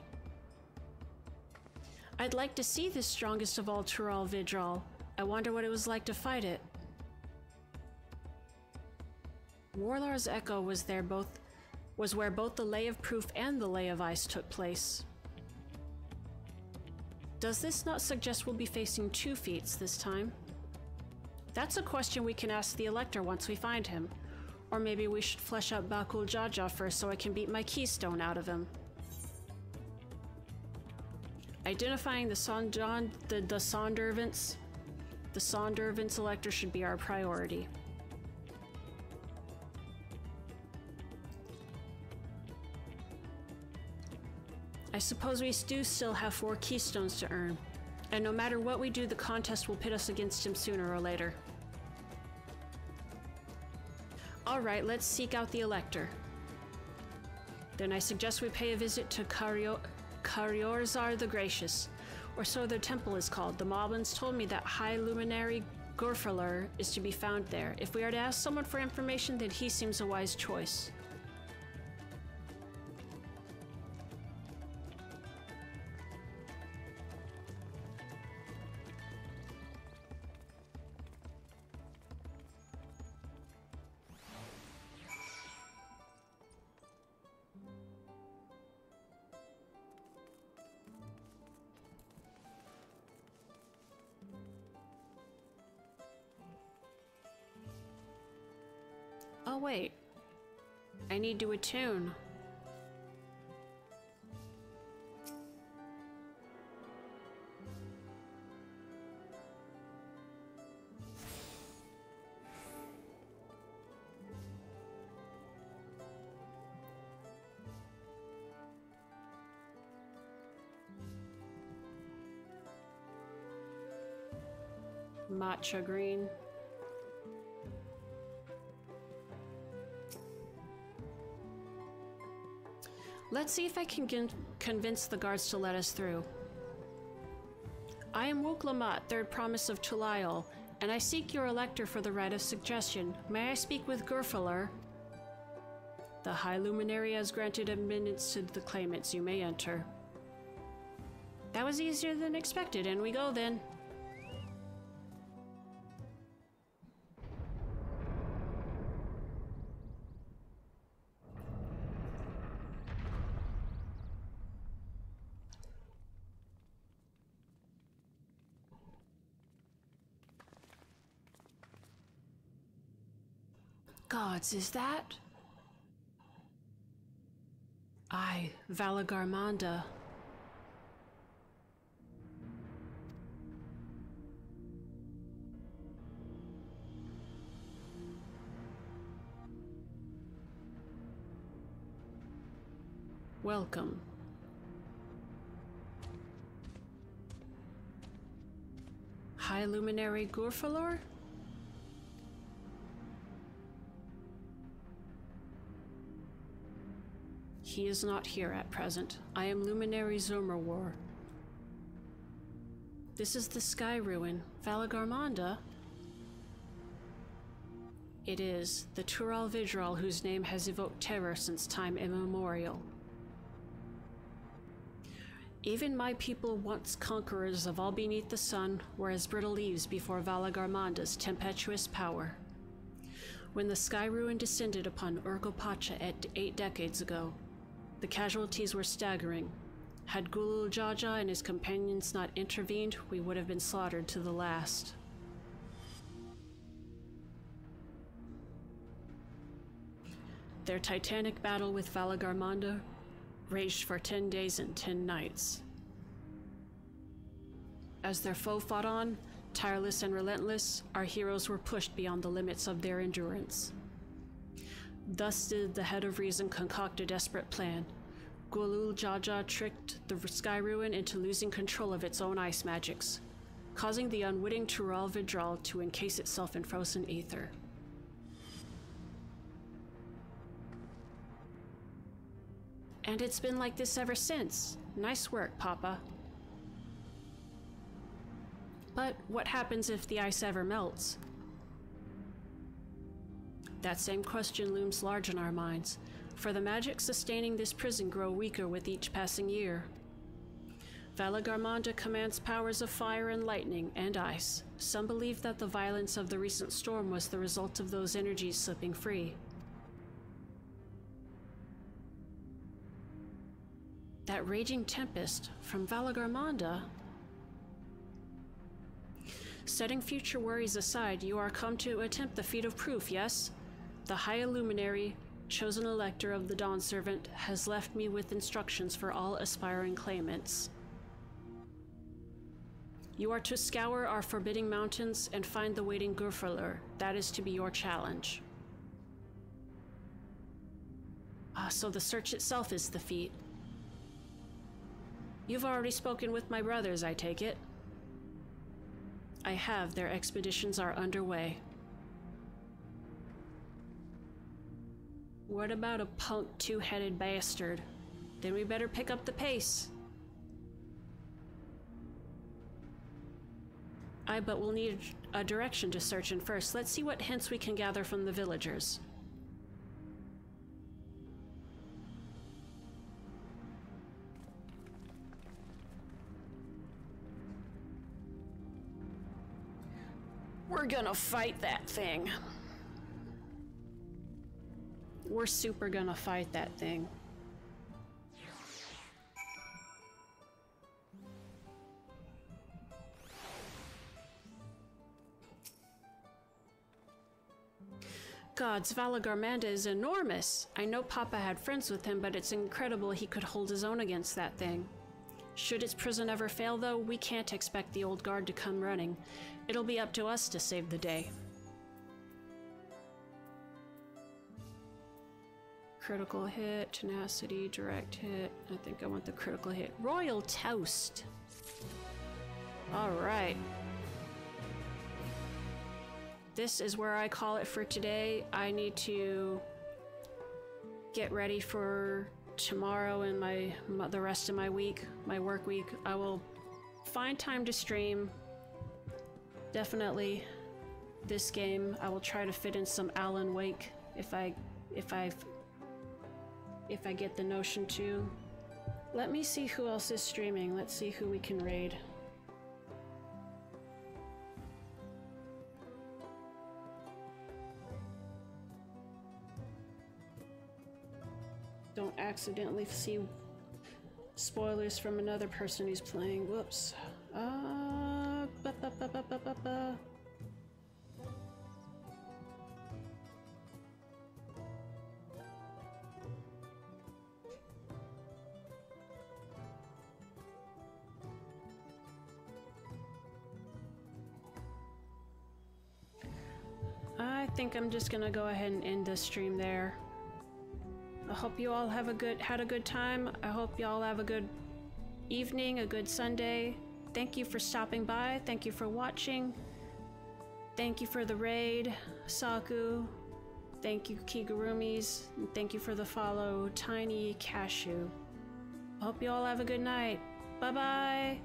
I'd like to see this strongest of all Tural Vidral. I wonder what it was like to fight it. Warlar's Echo was where both the Lay of Proof and the Lay of Ice took place. Does this not suggest we'll be facing 2 feats this time? That's a question we can ask the Elector once we find him. Or maybe we should flesh out Bakul Jaja first so I can beat my keystone out of him. Identifying the Sondervents. The Sondervents Elector should be our priority. I suppose we do still have 4 keystones to earn. And no matter what we do, the contest will pit us against him sooner or later. Alright, let's seek out the Elector. Then I suggest we pay a visit to Kariorzar the Gracious, or so their temple is called. The Moblins told me that High Luminary Gurfalar is to be found there. If we are to ask someone for information, then he seems a wise choice. Oh wait, I need to attune. Matcha green. Let's see if I can convince the guards to let us through. I am Wuk Lamat, third promise of Tulayol, and I seek your Elector for the right of suggestion. May I speak with Gurfalar? The High Luminary has granted admittance to the claimants. You may enter. That was easier than expected, and we go then. Gods, is that? Aye, Valagarmanda. Welcome. High Luminary Gurfalar? He is not here at present. I am Luminary Zomerwar. This is the Sky Ruin. Valagarmanda? It is, the Tural Vidral whose name has evoked terror since time immemorial. Even my people, once conquerors of all beneath the sun, were as brittle leaves before Valagarmanda's tempestuous power. When the Sky Ruin descended upon Urgopacha 8 decades ago, the casualties were staggering. Had Gulul Jaja and his companions not intervened, we would have been slaughtered to the last. Their titanic battle with Valagarmanda raged for 10 days and 10 nights. As their foe fought on, tireless and relentless, our heroes were pushed beyond the limits of their endurance. Thus did the Head of Reason concoct a desperate plan. Gulul Jaja tricked the Sky Ruin into losing control of its own ice magics, causing the unwitting Tural Vidral to encase itself in frozen ether. And it's been like this ever since. Nice work, Papa. But what happens if the ice ever melts? That same question looms large in our minds, for the magic sustaining this prison grow weaker with each passing year. Valagarmanda commands powers of fire and lightning and ice. Some believe that the violence of the recent storm was the result of those energies slipping free. That raging tempest from Valagarmanda? Setting future worries aside, you are come to attempt the feat of proof, yes? The High Luminary, chosen elector of the Dawn Servant, has left me with instructions for all aspiring claimants. You are to scour our forbidding mountains and find the waiting Gurfalar. That is to be your challenge. So the search itself is the feat. You've already spoken with my brothers, I take it. I have. Their expeditions are underway. What about a punk two-headed bastard? Then we better pick up the pace. But we'll need a direction to search in first. Let's see what hints we can gather from the villagers. We're gonna fight that thing. We're super gonna fight that thing. Gods, Valagarmanda is enormous. I know Papa had friends with him, but it's incredible he could hold his own against that thing. Should its prison ever fail, though, we can't expect the old guard to come running. It'll be up to us to save the day. Critical hit, tenacity, direct hit. I think I want the critical hit. Royal Toast. All right. This is where I call it for today. I need to get ready for tomorrow and the rest of my week, my work week. I will find time to stream. Definitely this game. I will try to fit in some Alan Wake if I get the notion to. Let me see who else is streaming. Let's see who we can raid. Don't accidentally see spoilers from another person who's playing. Whoops. I think I'm just gonna go ahead and end the stream there. I hope you all had a good time. I hope you all have a good evening, a good Sunday. Thank you for stopping by. Thank you for watching. Thank you for the raid, Saku. Thank you, Kigurumis. And thank you for the follow, Tiny Cashew. I hope you all have a good night. Bye-bye.